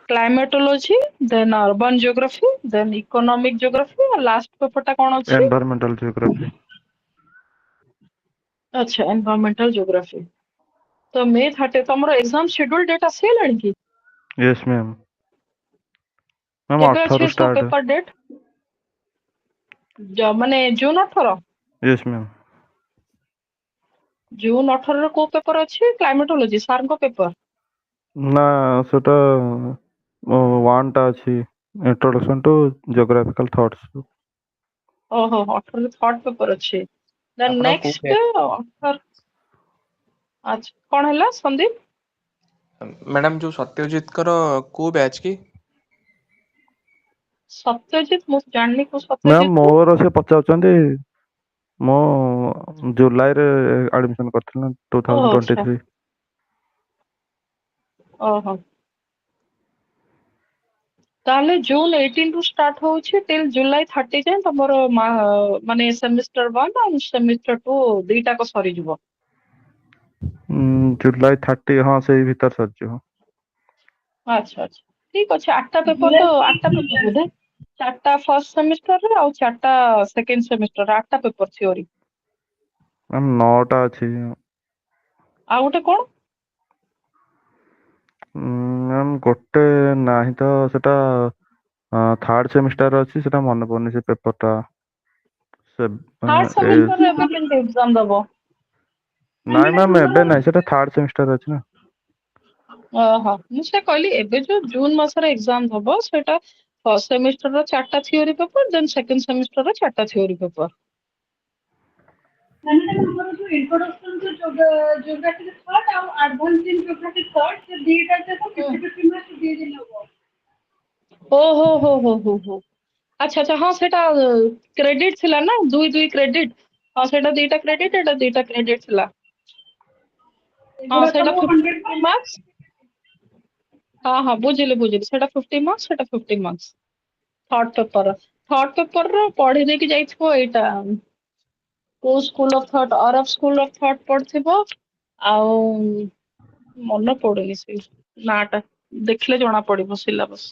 climatology then urban geography then economic geography और लास्ट पेपर टा कौन अच्छी एनवायरमेंटल जियोग्राफी। अच्छा एनवायरमेंटल ज्योग्राफी तो मे 30 तमरो एग्जाम शेड्यूल डेट आसीलानी कि यस मैम। मैम केबे 18 अच्छे ରୁ सब ଷ୍ଟାର୍ଟ। पेपर डेट माने जून 18 यस मैम। जून 18 रो को पेपर अच्छी क्लाइमेटोलॉजी सार को पेपर ନା ସେଟା ୱାନ୍ ଟା ଅଛି ଇଣ୍ଟ୍ରୋଡକ୍ସନ ଟୁ ଜିଓଗ୍ରାଫିକାଲ ଥଟ୍ସ। ओहो 18 रो थर्ड पेपर अच्छी देन ଆପଣ କୋଉ नेक्स्ट 18 अच्छा कौन हैला संदीप ମ୍ୟାଡାମ ଯୋଉ ସତ୍ୟଜିତଙ୍କର କୋଉ ବ୍ୟାଚ୍ କି? सत्यजित मु जाननी को ମ୍ୟାମ୍ सत्यजित को ମୋର ସେ ପଚାରୁଛନ୍ତି ମୁଁ ଜୁଲାଇରେ ଆଡମିସନ କରିଥିଲି ନା ओहो अच्छा 2023। ओहो ताहले जून 18 ରୁ ଷ୍ଟାର୍ଟ ହଉଛି till ଜୁଲାଇ 30 ଯାଏଁ ତମର ମାନେ ସେମିଷ୍ଟର 1 ଆଉ ସେମିଷ୍ଟର 2 ଦିଟାକ ସରିଯିବ ଜୁଲାଇ 30 ହଁ ସେଇ ଭିତରେ ସରିଯିବ। ଆଚ୍ଛା ଆଚ୍ଛା ଠିକ ଅଛି। 8ଟା ପେପର ତ 8ଟା ପେପର ବୋଧେ 4ଟା ଫର୍ଷ୍ଟ ସେମିଷ୍ଟରରେ ଆଉ 4ଟା ସେକେଣ୍ଡ ସେମିଷ୍ଟର 8ଟା ପେପର ଥିଓରି। ମ୍ୟାମ୍ 9ଟା ଅଛି। ଆଉ ଗୋଟେ କଣ? ମ୍ୟାମ୍ ଗୋଟେ ନାହିଁ ତ ସେଟା ଥାର୍ଡ ସେମିଷ୍ଟାର ଅଛି, ସେଟା ମନେ ପଡୁନି ସେ ପେପରଟା। ସେ ଥାର୍ଡ ଏ ସେମିଷ୍ଟରରେ ଏବେ କେମିତି ଏକ୍ସାମ ଦବ? ନାଇଁ ମ୍ୟାମ୍ ଏବେ ନାଇଁ, ସେଟା ଥାର୍ଡ ସେମିଷ୍ଟାର ଅଛି ନା। ଓହୋ ମୁଁ ସେ କହିଲି ଏବେ ଯୋଉ ଜୁନ ମାସରେ ଏକ୍ସାମ ହବ ସେଟା ଫର୍ଷ୍ଟ ସେମିଷ୍ଟରର 4ଟା ଥିଓରି ପେପର ଦେନ୍ ସେକେଣ୍ଡ ସେମିଷ୍ଟରର 4ଟା ଥିଓରି ପେପର। ମାନେ ଆମର ଯୋଉ ଇଣ୍ଟ୍ରୋଡକ୍ସନ ଟୁ ଜିଓଗ୍ରାଫି ଥାର୍ଡ ଆଉ ଆଡଭାନ୍ସ ଇନ ଜିଓଗ୍ରାଫି ଥାର୍ଡ, ସେ ଦିଟା ଯାକ 50-50 ମାର୍କ ଦେଇଦେଲେ ହବ। ଓ ହୋ। ଆଚ୍ଛା ଆଚ୍ଛା ହଁ ସେଟା କ୍ରେଡିଟ ଥିଲା ନା 2 କ୍ରେଡିଟ। ହଁ ସେଇଟା 2ଟା କ୍ରେଡିଟ ଏଇଟା 2ଟା କ୍ରେଡିଟ ଥିଲା। ହଁ ଏଗୁଡା ସେଇଟା ସବୁ 100 50 ମାର୍କସ୍। ହଁ ବୁଝିଲି ସେଇଟା 50 ମାର୍କସ୍ ସେଇଟା 50 ମାର୍କସ୍। ଥର୍ଡ ପେପର ପଢି ଦେଇକି ଯାଇଥିବ ଏଇଟା କୋଉ school of thought Arab school of thought ପଢିଥିବ ଆଉ ମନେ ପଡୁନି ସେ ନା ଟା ଦେଖିଲେ ଜଣା ପଡିବ ସିଲାବସ।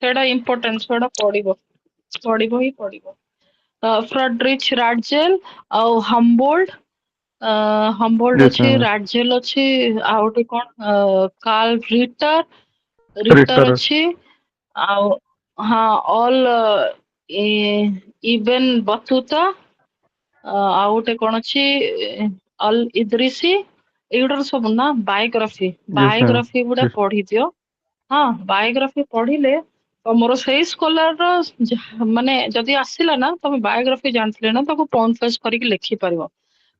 ସେଇଟା ଇମ୍ପୋର୍ଟାଣ୍ଟ ସେଟା ପଡିବ ହିଁ ପଡିବ। ଫ୍ରଡରିଚ ରାଡଜେଲ ଆଉ ହମ୍ବୋଲ୍ଡ ୟେସ୍ ଅଛି, ମ୍ୟାମ୍ ୟେସ୍। ରାଡଜେଲ ଅଛି, ଆଉ ଗୋଟେ କଣ କାଲ ରିଟର ରିଟର ଅଛି। ଆଉ ହଁ ଅଲ ଇବେନ ବତୁତା ଆଉ ଗୋଟେ କଣ ଅଛି ଅଲ ଇଦ୍ରିସି ଏଇଗୁଡାର ସବୁ ନା ୟେସ୍ ମ୍ୟାମ୍ ବାୟୋଗ୍ରାଫି ଗୁଡା ପଢିଦିଅ। ହଁ ବାୟୋଗ୍ରାଫି ପଢିଲେ ତମର ସେଇ ସ୍କଲାର ମାନେ ଯଦି ଆସିଲା ନା ତମେ ବାୟୋଗ୍ରାଫି ଜାଣିଥିଲେ ନା ତାକୁ ଫ୍ରଣ୍ଟ କରିକି ଲେଖି ପାରିବ।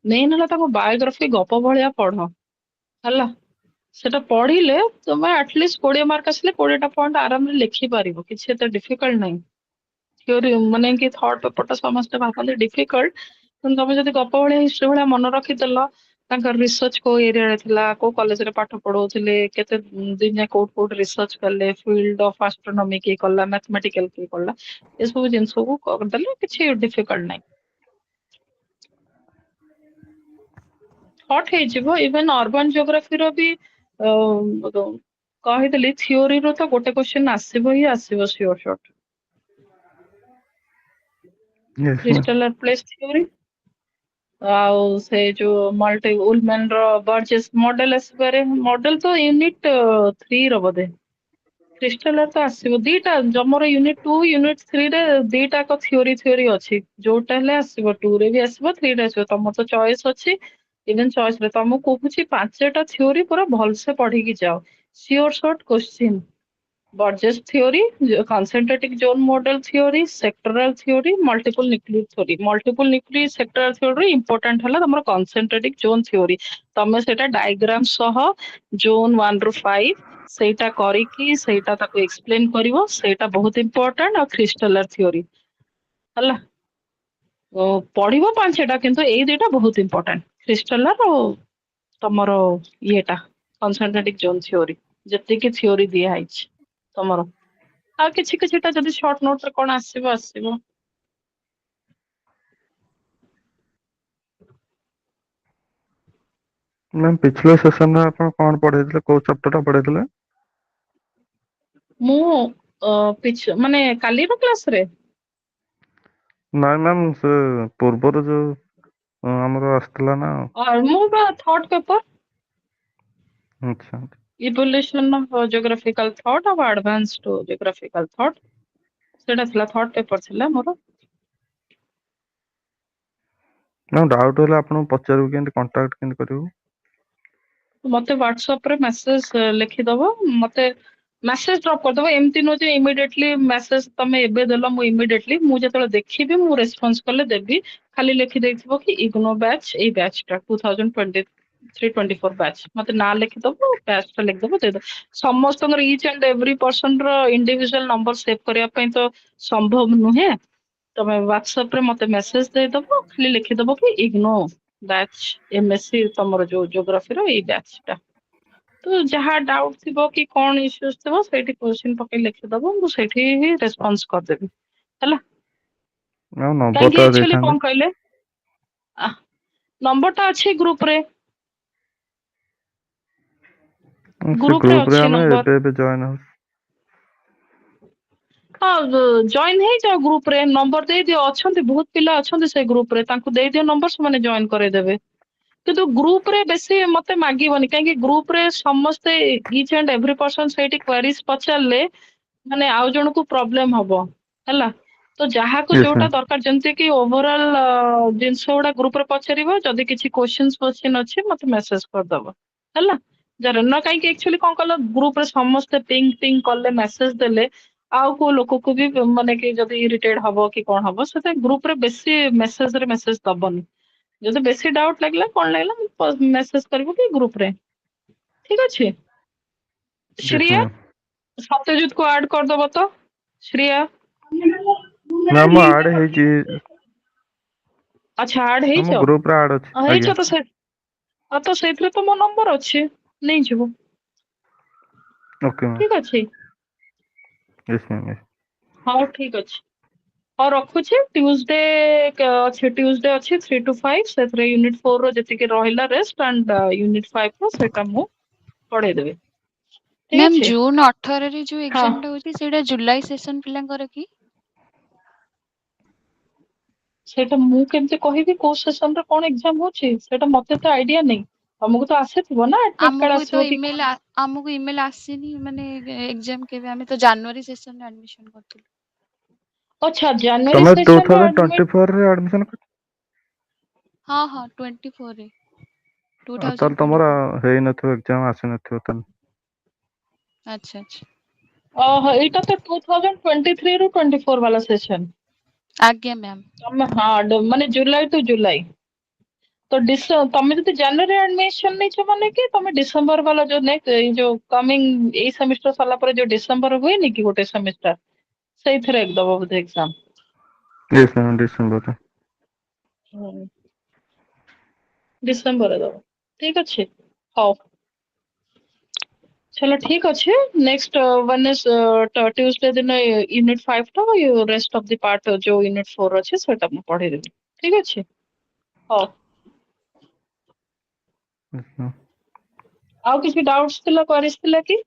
ମେନ୍ ହେଲା ତାକୁ ବାୟୋଗ୍ରାଫି ଗପ ଭଳିଆ ପଢ ହେଲା। ସେଟା ପଢିଲେ ତମେ ଆଟଲିଷ୍ଟ 20 ମାର୍କ ଆସିଲେ 20ଟା ପଏଣ୍ଟ ଆରାମରେ ଲେଖିପାରିବ। କିଛି ଏତେ ଡିଫିକଲ୍ଟ ନାହିଁ। ଥିଓରୀ ମାନେ କି ଥର୍ଡ ପେପର ଟା ସମସ୍ତେ ଭାବନ୍ତି ଡିଫିକଲ୍ଟ। କିନ୍ତୁ ତମେ ଯଦି ଗପ ଭଳିଆ ହିଷ୍ଟ୍ରି ଭଳିଆ ମନେ ରଖିଦେଲ ତାଙ୍କର ରିସର୍ଚ୍ଚ କୋଉ ଏରିଆରେ ଥିଲା, କୋଉ କଲେଜରେ ପାଠ ପଢଉଥିଲେ, କେତେ ଦିନ କୋଉଠି ରିସର୍ଚ୍ଚ କଲେ, ଫିଲ୍ଡ ଅଫ ଆଷ୍ଟ୍ରୋନମି କିଏ କଲା, ମ୍ୟାଥମେଟିକାଲ କିଏ କଲା, ଏସବୁ ଜିନିଷକୁ କରିଦେଲେ କିଛି ଡିଫିକଲ୍ଟ ନାହିଁ। ହଟ୍ ହେଇଯିବ ଇଭେନ ଅର୍ବନ ଜିଓଗ୍ରାଫିର ବି କହିଥିଲି ଥିଓରିରୁ ତ ଗୋଟେ କ୍ୱେଶ୍ଚନ ଆସିବ ହିଁ ଆସିବ sure shot. Yes ma'am. Christaller place theory ଆଉ ସେ ଯୋଉ ମଲ୍ଟି ଉଲମ୍ୟାନ ର ବର୍ଜେସ୍ ମଡେଲ ଆସିପାରେ। ମଡେଲ ତ ୟୁନିଟ 3 ର ବୋଧେ। କ୍ରିଷ୍ଟାଲର ତ ଆସିବ ଦିଟା ଜମର ୟୁନିଟ 2 ୟୁନିଟ 3 ରେ ଦିଟାକ ଥିଓରି ଅଛି। ଯୋଉଟା ହେଲେ ଆସିବ 2 ରେ ବି ଆସିବ 3 ରେ ଆସିବ ତମର ତ ଚଏସ୍ ଅଛି। ଇଭେନ ଚଏସରେ ତମକୁ କହୁଛି 5ଟା ଥିଓରି ପୁରା ଭଲସେ ପଢିକି ଯାଅ। Sure short question Burgess theory, concentric zone model theory, sectoral theory, multiple nuclear theory. Multiple nuclear sectoral theory important ହେଲା ତମର କନସେଣ୍ଟ୍ରେଟିକ୍ ଜୋନ୍ ଥିଓରି। ତମେ ସେଇଟା ଡାଇଗ୍ରାମ ସହ ଜୋନ୍ 1 ରୁ 5 ସେଇଟା କରିକି ସେଇଟା ତାକୁ ଏକ୍ସପ୍ଲେନ କରିବ ସେଇଟା ବହୁତ ଇମ୍ପୋର୍ଟାଣ୍ଟ। ଆଉ କ୍ରିଷ୍ଟାଲର ଥିଓରି ହେଲା। ପଢିବ 5ଟା କିନ୍ତୁ ଏଇ ଦିଟା ବହୁତ ଇମ୍ପୋର୍ଟାଣ୍ଟ କ୍ରିଷ୍ଟାଲର ଆଉ ତମର ଇଏଟା କନସେଣ୍ଟ୍ରେଟିକ୍ ଜୋନ୍ ଥିଓରି ଯେତିକି ଥିଓରି ଦିଆ ହେଇଛି। ତମର ଆଉ କିଛିଟା ଯଦି ସର୍ଟ ନୋଟରେ କଣ ଆସିବ। ମ୍ୟାମ୍ ପିଛଲା ସେସନରେ ଆପଣ କଣ ପଢେଇଥିଲେ, କୋଉ ଚାପ୍ଟର ଟା ପଢେଇଥିଲେ? ମୁଁ ମାନେ କାଲିର କ୍ଲାସରେ ନାଇଁ ମ୍ୟାମ୍ ସେ ପୂର୍ବରୁ ଯୋଉ ଆମର ଆସିଥିଲା ନା। ମୁଁ ବା ଥର୍ଡ ପେପର ଆଚ୍ଛା। ଇଭଲ୍ୟୁସନ ଅଫ ଜିଓଗ୍ରାଫିକାଲ ଥଟ୍ ଆଉ ଆଡଭାନ୍ସଡ ଜିଓଗ୍ରାଫିକାଲ ଥଟ୍ ସେଇଟା ଥିଲା ଥର୍ଡ ପେପର ଥିଲା ମୋର। ମ୍ୟାମ୍ ଡାଉଟ୍ ହେଲେ ଆପଣଙ୍କୁ ପଚାରିବୁ କେମିତି କଣ୍ଟାକ୍ଟ କେମିତି କରିବୁ? ମତେ ହ୍ୱାଟ୍ସଆପ ରେ ମେସେଜ ଲେଖିଦବ ମତେ ମେସେଜ ଡ୍ରପ୍ କରିଦବ ଏମିତି ନୁହଁ ଯେ ଇମିଡିଏଟଲି ମେସେଜ ତମେ ଏବେ ଦେଲ ମୁଁ ଇମିଡିଏଟଲି ମୁଁ ଯେତେବେଳେ ଦେଖିବି ମୁଁ ରେସପନ୍ସ କଲେ ଦେବି। ଖାଲି ଲେଖିଦେଇଥିବ କି ଇଗ୍ନୋ ବ୍ୟାଚ୍ ଏଇ ବ୍ୟାଚ୍ ଟା 2023-24 ବ୍ୟାଚ୍ ମତେ ନାଁ ଲେଖିଦବ ବ୍ୟାଚ୍ ଟା ଲେଖିଦବ ଦେଇଦବ। ସମସ୍ତଙ୍କର ଇଚ୍ ଆଣ୍ଡ ଏଭ୍ରି ପର୍ସନ ର ଇଣ୍ଡିଭିଜୁଆଲ ନମ୍ବର ସେଭ୍ କରିବା ପାଇଁ ତ ସମ୍ଭବ ନୁହେଁ। ତମେ ହ୍ୱାଟ୍ସଆପ ରେ ମତେ ମେସେଜ ଦେଇଦବ ଖାଲି ଲେଖିଦବ କି ଇଗ୍ନୋ ବ୍ୟାଚ୍ MSc ତମର ଯୋଉ ଜିଓଗ୍ରାଫିର ଏଇ ବ୍ୟାଚ୍ ଟା। ତ ଯାହା ଡାଉଟ୍ ଥିବ କି କଣ ଇସ୍ୟୁଜ ଥିବ ସେଇଠି କୋଶ୍ଚିନ୍ ପକେଇ ଲେଖିଦବ ମୁଁ ସେଇଠି ହିଁ ରେସପନ୍ସ କରିଦେବି ହେଲା। ମ୍ୟାମ୍ ନମ୍ବର କାହିଁକି ଟା ଆକ୍ଚୁଆଲି ଦେଇଥାନ୍ତେ। କଣ କହିଲେ ନମ୍ବର ଟା ଅଛି ଗ୍ରୁପ ରେ ସେ ଗ୍ରୁପ ରେ ଗ୍ରୁପରେ ଅଛି ଆମେ ନମ୍ବର। ଏବେ ଜଏନ୍ ହଉ। ହଁ ଜଏନ ହେଇଯାଅ ଗ୍ରୁପ ରେ, ନମ୍ବର ଦେଇଦିଅ, ଅଛନ୍ତି ବହୁତ ପିଲା ଅଛନ୍ତି ସେ ଗ୍ରୁପ ରେ, ତାଙ୍କୁ ଦେଇଦିଅ ନମ୍ବର, ସେମାନେ ଜଏନ କରେଇଦେବେ। କିନ୍ତୁ ଗ୍ରୁପ ରେ ବେଶୀ ମତେ ମାଗିବନି, କାହିଁକି ଗ୍ରୁପ ରେ ସମସ୍ତେ ଇଚ୍ ଆଣ୍ଡ ଏଭ୍ରି ପର୍ସନ ସେଇଠି କ୍ୱାରିଜ ପଚାରିଲେ ମାନେ ଆଉ ଜଣକୁ ପ୍ରୋବ୍ଲେମ ହବ ହେଲା। ତ ଯାହାକୁ ୟେସ୍ ଯୋଉଟା ମ୍ୟାମ୍। ଦରକାର, ଯେମିତି କି ଓଭରଅଲ ଜିନିଷ ଗୁଡା ଗ୍ରୁପ ରେ ପଚାରିବ, ଯଦି କିଛି କ୍ୱେଶ୍ଚିନ୍ ଅଛି ମତେ ମେସେଜ କରିଦବ ହେଲା। ନା କାହିଁକି ଆକ୍ଚୁଆଲି କଣ କଲ, ଗ୍ରୁପ ରେ ସମସ୍ତେ ପିଙ୍ଗ ପିଙ୍ଗ କଲେ, ମେସେଜ ଦେଲେ, ଆଉ କୋଉ ଲୋକକୁ ବି ମାନେ କି ଯଦି ଇରିଟେଡ ହବ କି କଣ ହବ, ସେଥିପାଇଁ ଗ୍ରୁପ ରେ ବେଶୀ ମେସେଜ ଦବନି। ଯଦି ବେଶୀ ଡାଉଟ ଲାଗିଲା କଣ ଲାଗିଲା ମେସେଜ କରିବୁ କି ଗ୍ରୁପ ରେ, ଠିକ ଅଛି। Yes Shriya, ma'am. ସତ୍ୟଜିତ କୁ ଆଡ କରିଦବ ତ, ଶ୍ରିୟା। ନା ମୁଁ ଆଡ୍ ହେଇଛି। ଆଚ୍ଛା ଆଡ ଆମ ହେଇଛ, ଗ୍ରୁପରେ ଆଡ୍ ଅଛି ଆଜ୍ଞା। ହେଇଛ ତ ସେ ତ ସେଇଥିରେ ତ ମୋ ନମ୍ବର ଅଛି, ନେଇଯିବ। Okay ma'am. ଠିକ ଅଛି। Yes ma'am. ହଉ ଠିକ ଅଛି। ହଉ ରଖୁଛି। ଟ୍ୟୁଜଡେ ଅଛି, ଟ୍ୟୁଜଡେ ଅଛି 3 to 5, ସେଥିରେ ୟୁନିଟ୍ 4 ର ଯେତିକି ରହିଲା ରେଷ୍ଟ ଆଣ୍ଡ ୟୁନିଟ୍ 5 ର ସେଇଟା ମୁଁ ପଢେଇଦେବି। ଠିକ ମ୍ୟାମ୍ ଅଛି। ଜୁନ୍ 18ରେ ଯୋଉ ହଁ ଏକ୍ଜାମ ଟା ହଉଛି ସେଇଟା ଜୁଲାଇ ସେସନ ପିଲାଙ୍କର କି? ସେଇଟା ମୁଁ କେମିତି କହିବି କୋଉ ସେସନରେ କଣ ଏକ୍ଜାମ ହଉଛି, ସେଇଟା ମତେ ତ ଆଇଡିଆ ନାହିଁ। ତମକୁ ତ ଆସିଥିବ ନା ଆଡମିଟ କାର୍ଡ ଆସିବ କି କଣ? ଆମକୁ ଇମେଲ ଆସିନି, ମାନେ ଏକ୍ଜାମ କେବେ, ଆମେ ତ ଜାନୁଆରୀ ସେସନରେ ଆଡମିସନ କରିଥିଲୁ। ଆଚ୍ଛା ଜାନୁଆରୀ ତମେ ସେସନରେ ଆଡମିଟ। 2024 ରେ ଆଡମିସନ କରି, ହଁ ହଁ 24 ରେ, ତାହେଲେ ତମର 2024। ହେଇନଥିବ, ଏକ୍ଜାମ ଆସିନଥିବ ତାହେଲେ। ଆଚ୍ଛା ଆଚ୍ଛା। ଓହୋ, ଏଇଟା ତ 2023 ରୁ 24 ବାଲା ସେସନ। ଆଜ୍ଞା ମ୍ୟାମ୍। ହଁ ମାନେ ଜୁଲାଇ ଟୁ ଜୁଲାଇ। ତ ତମେ ଯଦି ଜାନୁଆରୀ ଆଡମିସନ ନେଇଛ ମାନେ କି ତମେ ଡିସେମ୍ବର ବାଲା ଯୋଉ ଏଇ ଯୋଉ କମିଙ୍ଗ ଏଇ ସେମିଷ୍ଟର ସରିଲା ପରେ ଯୋଉ ଡିସେମ୍ବର ହୁଏନି କି ଗୋଟେ ସେମିଷ୍ଟର, ସେଇଥିରେ ଦବ ବୋଧେ ଏକ୍ଜାମ। ୟେସ୍ ମ୍ୟାମ୍, ଡିସେମ୍ବରରେ। ହୁଁ ଡିସେମ୍ବରରେ ଦବ, ଠିକ ଅଛି। ହଉ चलो ठीक अच्छे। नेक्स्ट वन इज ट्यूसडे दिन यूनिट 5 टा रेस्ट ऑफ द पार्ट जो यूनिट 4 अच्छे सेटा मैं पढ़े देबी, ठीक अच्छे। हां ୟେସ୍ ମ୍ୟାମ୍। ଆଉ କିଛି ଡାଉट्स ଥିଲା, କ୍ୱାରିଜ ଥିଲା କି?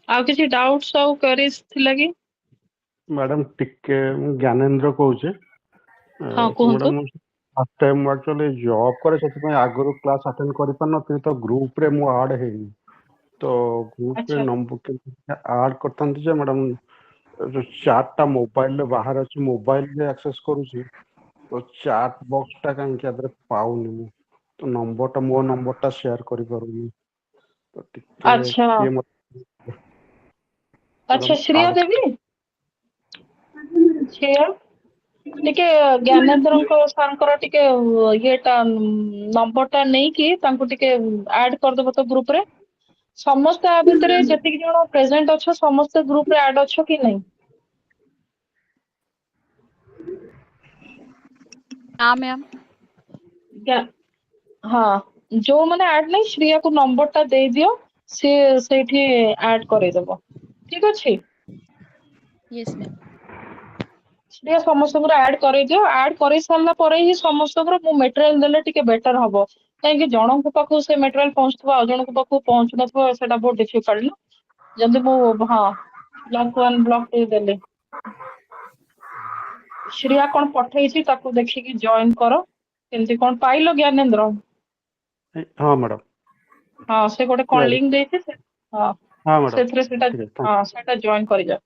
ଆଉ କିଛି ଡାଉट्स ଆଉ କ୍ୱାରିଜ ଥିଲା କି? मैडम टिके ज्ञानेन्द्र कହୁଛି। ହଁ ତ କୁହନ୍ତୁ। ମ୍ୟାଡ଼ାମ ଫାର୍ଷ୍ଟ ଟାଇମ୍ ମୁଁ ଆକ୍ଚୁଆଲି ଜବ୍ କରେ, ସେଥିପାଇଁ ଆଗରୁ କ୍ଲାସ୍ ଆଟେଣ୍ଡ କରିପାରିନଥିଲି, ତ ଗ୍ରୁପରେ ମୁଁ ଆଡ୍ ହେଇନି। ତ ଗ୍ରୁପରେ ଆଚ୍ଛା ନମ୍ବର କେମିତି ଆଡ୍ କରିଥାନ୍ତି ଯେ ମ୍ୟାଡ଼ାମ, ଯୋଉ ଚାର୍ଟଟା ମୋବାଇଲରେ ବାହାରେ ଅଛି, ମୋବାଇଲରେ ଆକ୍ସେସ୍ କରୁଛି, ତ ଚାଟ୍ ବକ୍ସଟା କାହିଁକି ଆ ଦେହରେ ପାଉନି ମୁଁ, ତ ନମ୍ବରଟା, ମୋ ନମ୍ବରଟା ସେୟାର କରିପାରୁନି, ତ ଟିକେ ଆଚ୍ଛା କିଏ ମତେ ଆଚ୍ଛା ମ୍ୟାଡ଼ାମ ଶ୍ରେୟା ଆଡ୍। ଦେବୀ, ଶ୍ରେୟା ଟିକେ ଜ୍ଞାନେନ୍ଦ୍ରଙ୍କ ସାରଙ୍କର ଟିକେ ଇଏଟା ନମ୍ବରଟା ନେଇକି ତାଙ୍କୁ ଟିକେ ଆଡ କରିଦବ ତ ଗ୍ରୁପ ରେ। ସମସ୍ତେ ଆ ଭିତରେ ଯେତିକି ଜଣ ପ୍ରେଜେଣ୍ଟ ଅଛ, ସମସ୍ତେ ଗ୍ରୁପ ରେ ଆଡ ଅଛ କି ନାଇଁ? ନା ମ୍ୟାମ୍। ହଁ ଯୋଉମାନେ ଆଡ ନାହିଁ, ଶ୍ରେୟାକୁ ନମ୍ବର ଟା ଦେଇଦିଅ, ସିଏ ସେଇଠି ଆଡ କରେଇଦବ, ଠିକ ଅଛି। Yes ma'am. ଶ୍ରେୟା ସମସ୍ତଙ୍କର ଆଡ କରେଇଦିଅ, ଆଡ କରେଇ ସାରିଲା ପରେ ହିଁ ସମସ୍ତଙ୍କର ମୁଁ ମେଟେରିଆଲ ଦେଲେ ଟିକେ ବେଟର ହବ। କାହିଁକି ଜଣଙ୍କ ପାଖକୁ ସେ ମେଟେରିଆଲ ପହଞ୍ଚୁଥିବ, ଆଉ ଜଣଙ୍କ ପାଖକୁ ପହଞ୍ଚୁନଥିବ, ସେଇଟା ବହୁତ ଡିଫିକଲ୍ଟ ନା। ଯଦି ମୁଁ ହଁ ବ୍ଲକ 1 ବ୍ଲକ 2 ଦେଲି, ଶ୍ରେୟା କଣ ପଠେଇଛି ତାକୁ ଦେଖିକି ଜଏନ କର। କେମିତି କଣ ପାଇଲ ଜ୍ଞାନେନ୍ଦ୍ର? ହଁ ମ୍ୟାଡ଼ାମ। ହଁ ସେ ଗୋଟେ କଣ ଲିଙ୍କ ଦେଇଛି, ହଁ ହଁ ମ୍ୟାଡ଼ାମ ସେଥିରେ ସେଟା, ଠିକ୍ ଅଛି ହଁ ସେଟା ଜଏନ କରିଯାଅ,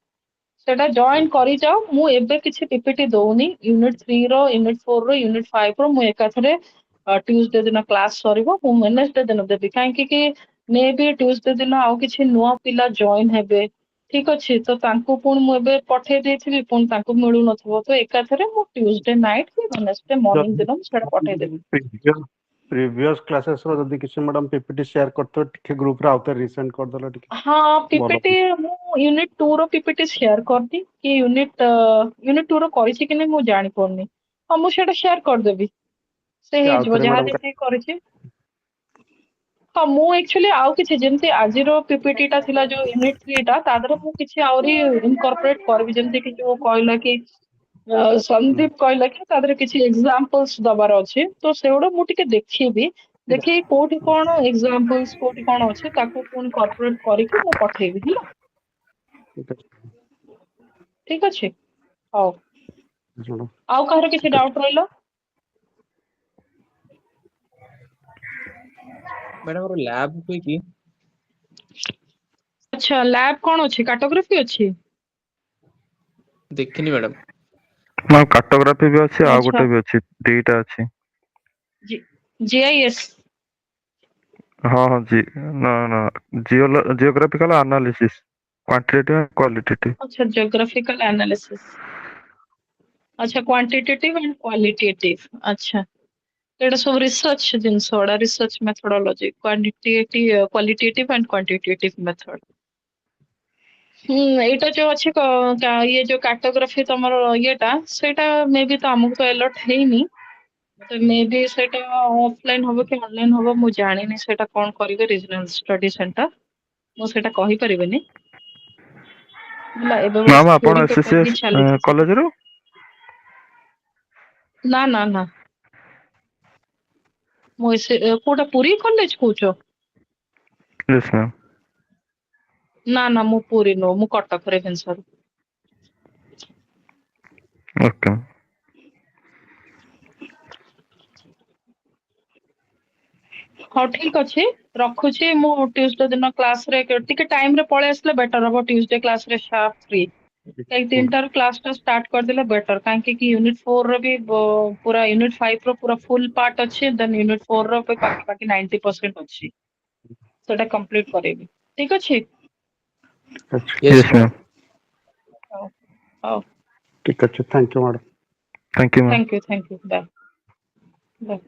ସେଟା ଜଏନ କରିଯାଅ। ମୁଁ ଏବେ କିଛି ପିପିଟି ଦଉନି, ୟୁନିଟ୍ 3 ର, ୟୁନିଟ୍ 4 ର, ୟୁନିଟ୍ 5 ର ମୁଁ ଏକାଥରେ ଟ୍ୟୁଜଡେ ଦିନ କ୍ଲାସ ସରିବ, ମୁଁ ୱେନେସଡେ ଦିନ ଦେବି। କାହିଁକି କି ମେ ବି ଟ୍ୟୁଜଡେ ଦିନ ଆଉ କିଛି ନୂଆ ପିଲା ଜଏନ ହେବେ, ଠିକ ଅଛି। ତ ତାଙ୍କୁ ପୁଣି ମୁଁ ଏବେ ପଠେଇ ଦେଇଥିବି, ପୁଣି ତାଙ୍କୁ ମିଳୁନଥିବ, ତ ଏକାଥରେ ମୁଁ ଟ୍ୟୁଜଡେ ନାଇଟ୍ କି ୱେନେସଡେ ମର୍ଣ୍ଣିଂ ଦିନ ମୁଁ ସେଇଟା ପଠେଇଦେବି। ପ୍ରିଭିୟସ୍ କ୍ଲାसेସ୍ ର ଯଦି କିଛି ମ୍ୟାଡ଼ାମ ପିପିଟି ସେୟାର କରିଥିବେ, ଟିକେ ଗ୍ରୁପରେ ଆଉଥରେ ରିସେଣ୍ଡ କରିଦେଲେ ଟିକେ ହଁ ଭଲ ପିପିଟି ମୁଁ ୟୁନିଟ୍ 2 ର ପିପିଟି ସେୟାର କରିନି, କି ୟୁନିଟ୍ 2 ର କରିଛି କି ନାଇଁ ମୁଁ ଜାଣିପାରୁନି। ହଁ ମୁଁ ସେଇଟା ସେୟାର କରିଦେବି, ସେ କି ହେଇଯିବ ଆଉଥରେ ଯାହା ମ୍ୟାଡ଼ାମ। ଯେତିକି କରିଛି। ହଁ ମୁଁ ଆକ୍ଚୁଆଲି ଆଉ କିଛି, ଯେମିତି ଆଜିର ପିପିଟି ଟା ଥିଲା ଯୋଉ ୟୁନିଟ୍ 3 ଟା, ତା ଦେହରେ ମୁଁ କିଛି ଆହୁରି ଇନକର୍ପୋରେଟ କରିବି, ଯେମିତି କି ଯୋଉ କହିଲା କି ସନ୍ଦୀପ କହିଲା କି ତା ଦେହରେ କିଛି ଏକ୍ସାମ୍ପଲ୍ସ ଦବାର ଅଛି ତ ସେଗୁଡା ମୁଁ ଟିକେ ଦେଖିବି ଦେଖେଇ କୋଉଠି କଣ ଏକ୍ସାମ୍ପଲ୍ସ କୋଉଠି କଣ ଅଛି ତାକୁ ପୁଣି କର୍ପୋରେଟ କରିକି ମୁଁ ପଠେଇବି ହେଲା ଠିକ ଅଛି ଠିକ ଅଛି ହଉ ମ୍ୟାଡ଼ାମ ଆଉ କାହାର କିଛି ଠିକ ଅଛି ଡାଉଟ ରହିଲା ମ୍ୟାଡାମ ମୋର ଲ୍ୟାବ୍ ହୁଏ କି? ଆଚ୍ଛା ଲ୍ୟାବ କଣ ଅଛି କାର୍ଟୋଗ୍ରାଫି ଅଛି ଦେଖିନି ମ୍ୟାଡାମ। ନା କାର୍ଟୋଗ୍ରାଫି ବି ଅଛି ଆଉ ଆଚ୍ଛା ଗୋଟେ ବି ଅଛି ଦିଟା ଅଛି। ଜିଆଇଏସ୍ ହଁ ହଁ ନା ଜିଓଗ୍ରାଫିକାଲ ଆନାଲିସିସ୍ କ୍ୱାଣ୍ଟିଟେଟିଭ ଆଣ୍ଡ କ୍ୱାଲିଟେଟିଭ। ଆଚ୍ଛା ଜିଓଗ୍ରାଫିକାଲ ଆନାଲିସିସ୍ ଆଚ୍ଛା କ୍ୱାଣ୍ଟିଟେଟିଭ ଆଣ୍ଡ କ୍ୱାଲିଟେଟିଭ ଆଚ୍ଛା ଏଇଟା ସବୁ ରିସର୍ଚ୍ଚ ଜିନିଷ ଗୁଡା ରିସର୍ଚ୍ଚ ମେଥଡୋଲୋଜି କ୍ୱାଲିଟେଟିଭ ଆଣ୍ଡ କ୍ୱାଣ୍ଟିଟେଟିଭ ମେଥଡ ଏଇଟା ଯୋଉ ଅଛି ଇଏ ଯୋଉ କାର୍ଟୋଗ୍ରାଫି ତମର ଇଏଟା ସେଇଟା ମେ ବି ତ ଆମକୁ ତ ଆଲର୍ଟ ହେଇନି ତ ମେ ବି ସେଇଟା ଅଫଲାଇନ ହବ କି ଅନଲାଇନ ହବ ମୁଁ ଜାଣିନି ସେଇଟା କଣ କରିବେ ରିଜନାଲ ଷ୍ଟଡି ସେଣ୍ଟର ମୁଁ ସେଇଟା କହିପାରିବିନି ହେଲା ଏବେ ବାସ୍ ମ୍ୟାମ୍ ଆପଣ ଥିଓରି ପେପର ହିଁ SCCS ଚାଲିଛି ସେଟା କଲେଜରୁ? ନା ମୁଁ କୋଉଟା ପୁରୀ କଲେଜ କହୁଛ ୟେସ୍ ମ୍ୟାମ୍। ନା ମୁଁ ପୁରୀ ନୁହଁ ମୁଁ କଟକ ରେଭେନ୍ସାରୁ ଓକେ। ହଉ ଠିକ ଅଛି ରଖୁଛି ମୁଁ ଟ୍ୟୁସଡେ ଦିନ କ୍ଲାସରେ ଟିକେ ଟାଇମରେ ପଳେଇ ଆସିଲେ ବେଟର ହବ ଟ୍ୟୁସଡେ କ୍ଲାସରେ ସାର୍ପ ଫ୍ରି କାହିଁକି ତିନିଟାରୁ କ୍ଲାସ ଟା ଷ୍ଟାର୍ଟ କରିଦେଲେ ବେଟର କାହିଁକି ୟୁନିଟ୍ 4 ର ବି ପୁରା ୟୁନିଟ୍ 5 ର ପୁରା ଫୁଲ ପାର୍ଟ ଅଛି ଦେନ୍ ୟୁନିଟ୍ 4 ର ବି ପାଖାପାଖି 90% ଅଛି ସେଟା କମ୍ପ୍ଲିଟ କରେଇବି ଠିକ ଅଛି ଅଛି ୟେସ୍ ୟେସ୍ ମ୍ୟାମ୍। ମ୍ୟାଡାମ। ହଉ ହଉ ଠିକ ଅଛି thank you madam. Thank you ma'am. Thank you bye bye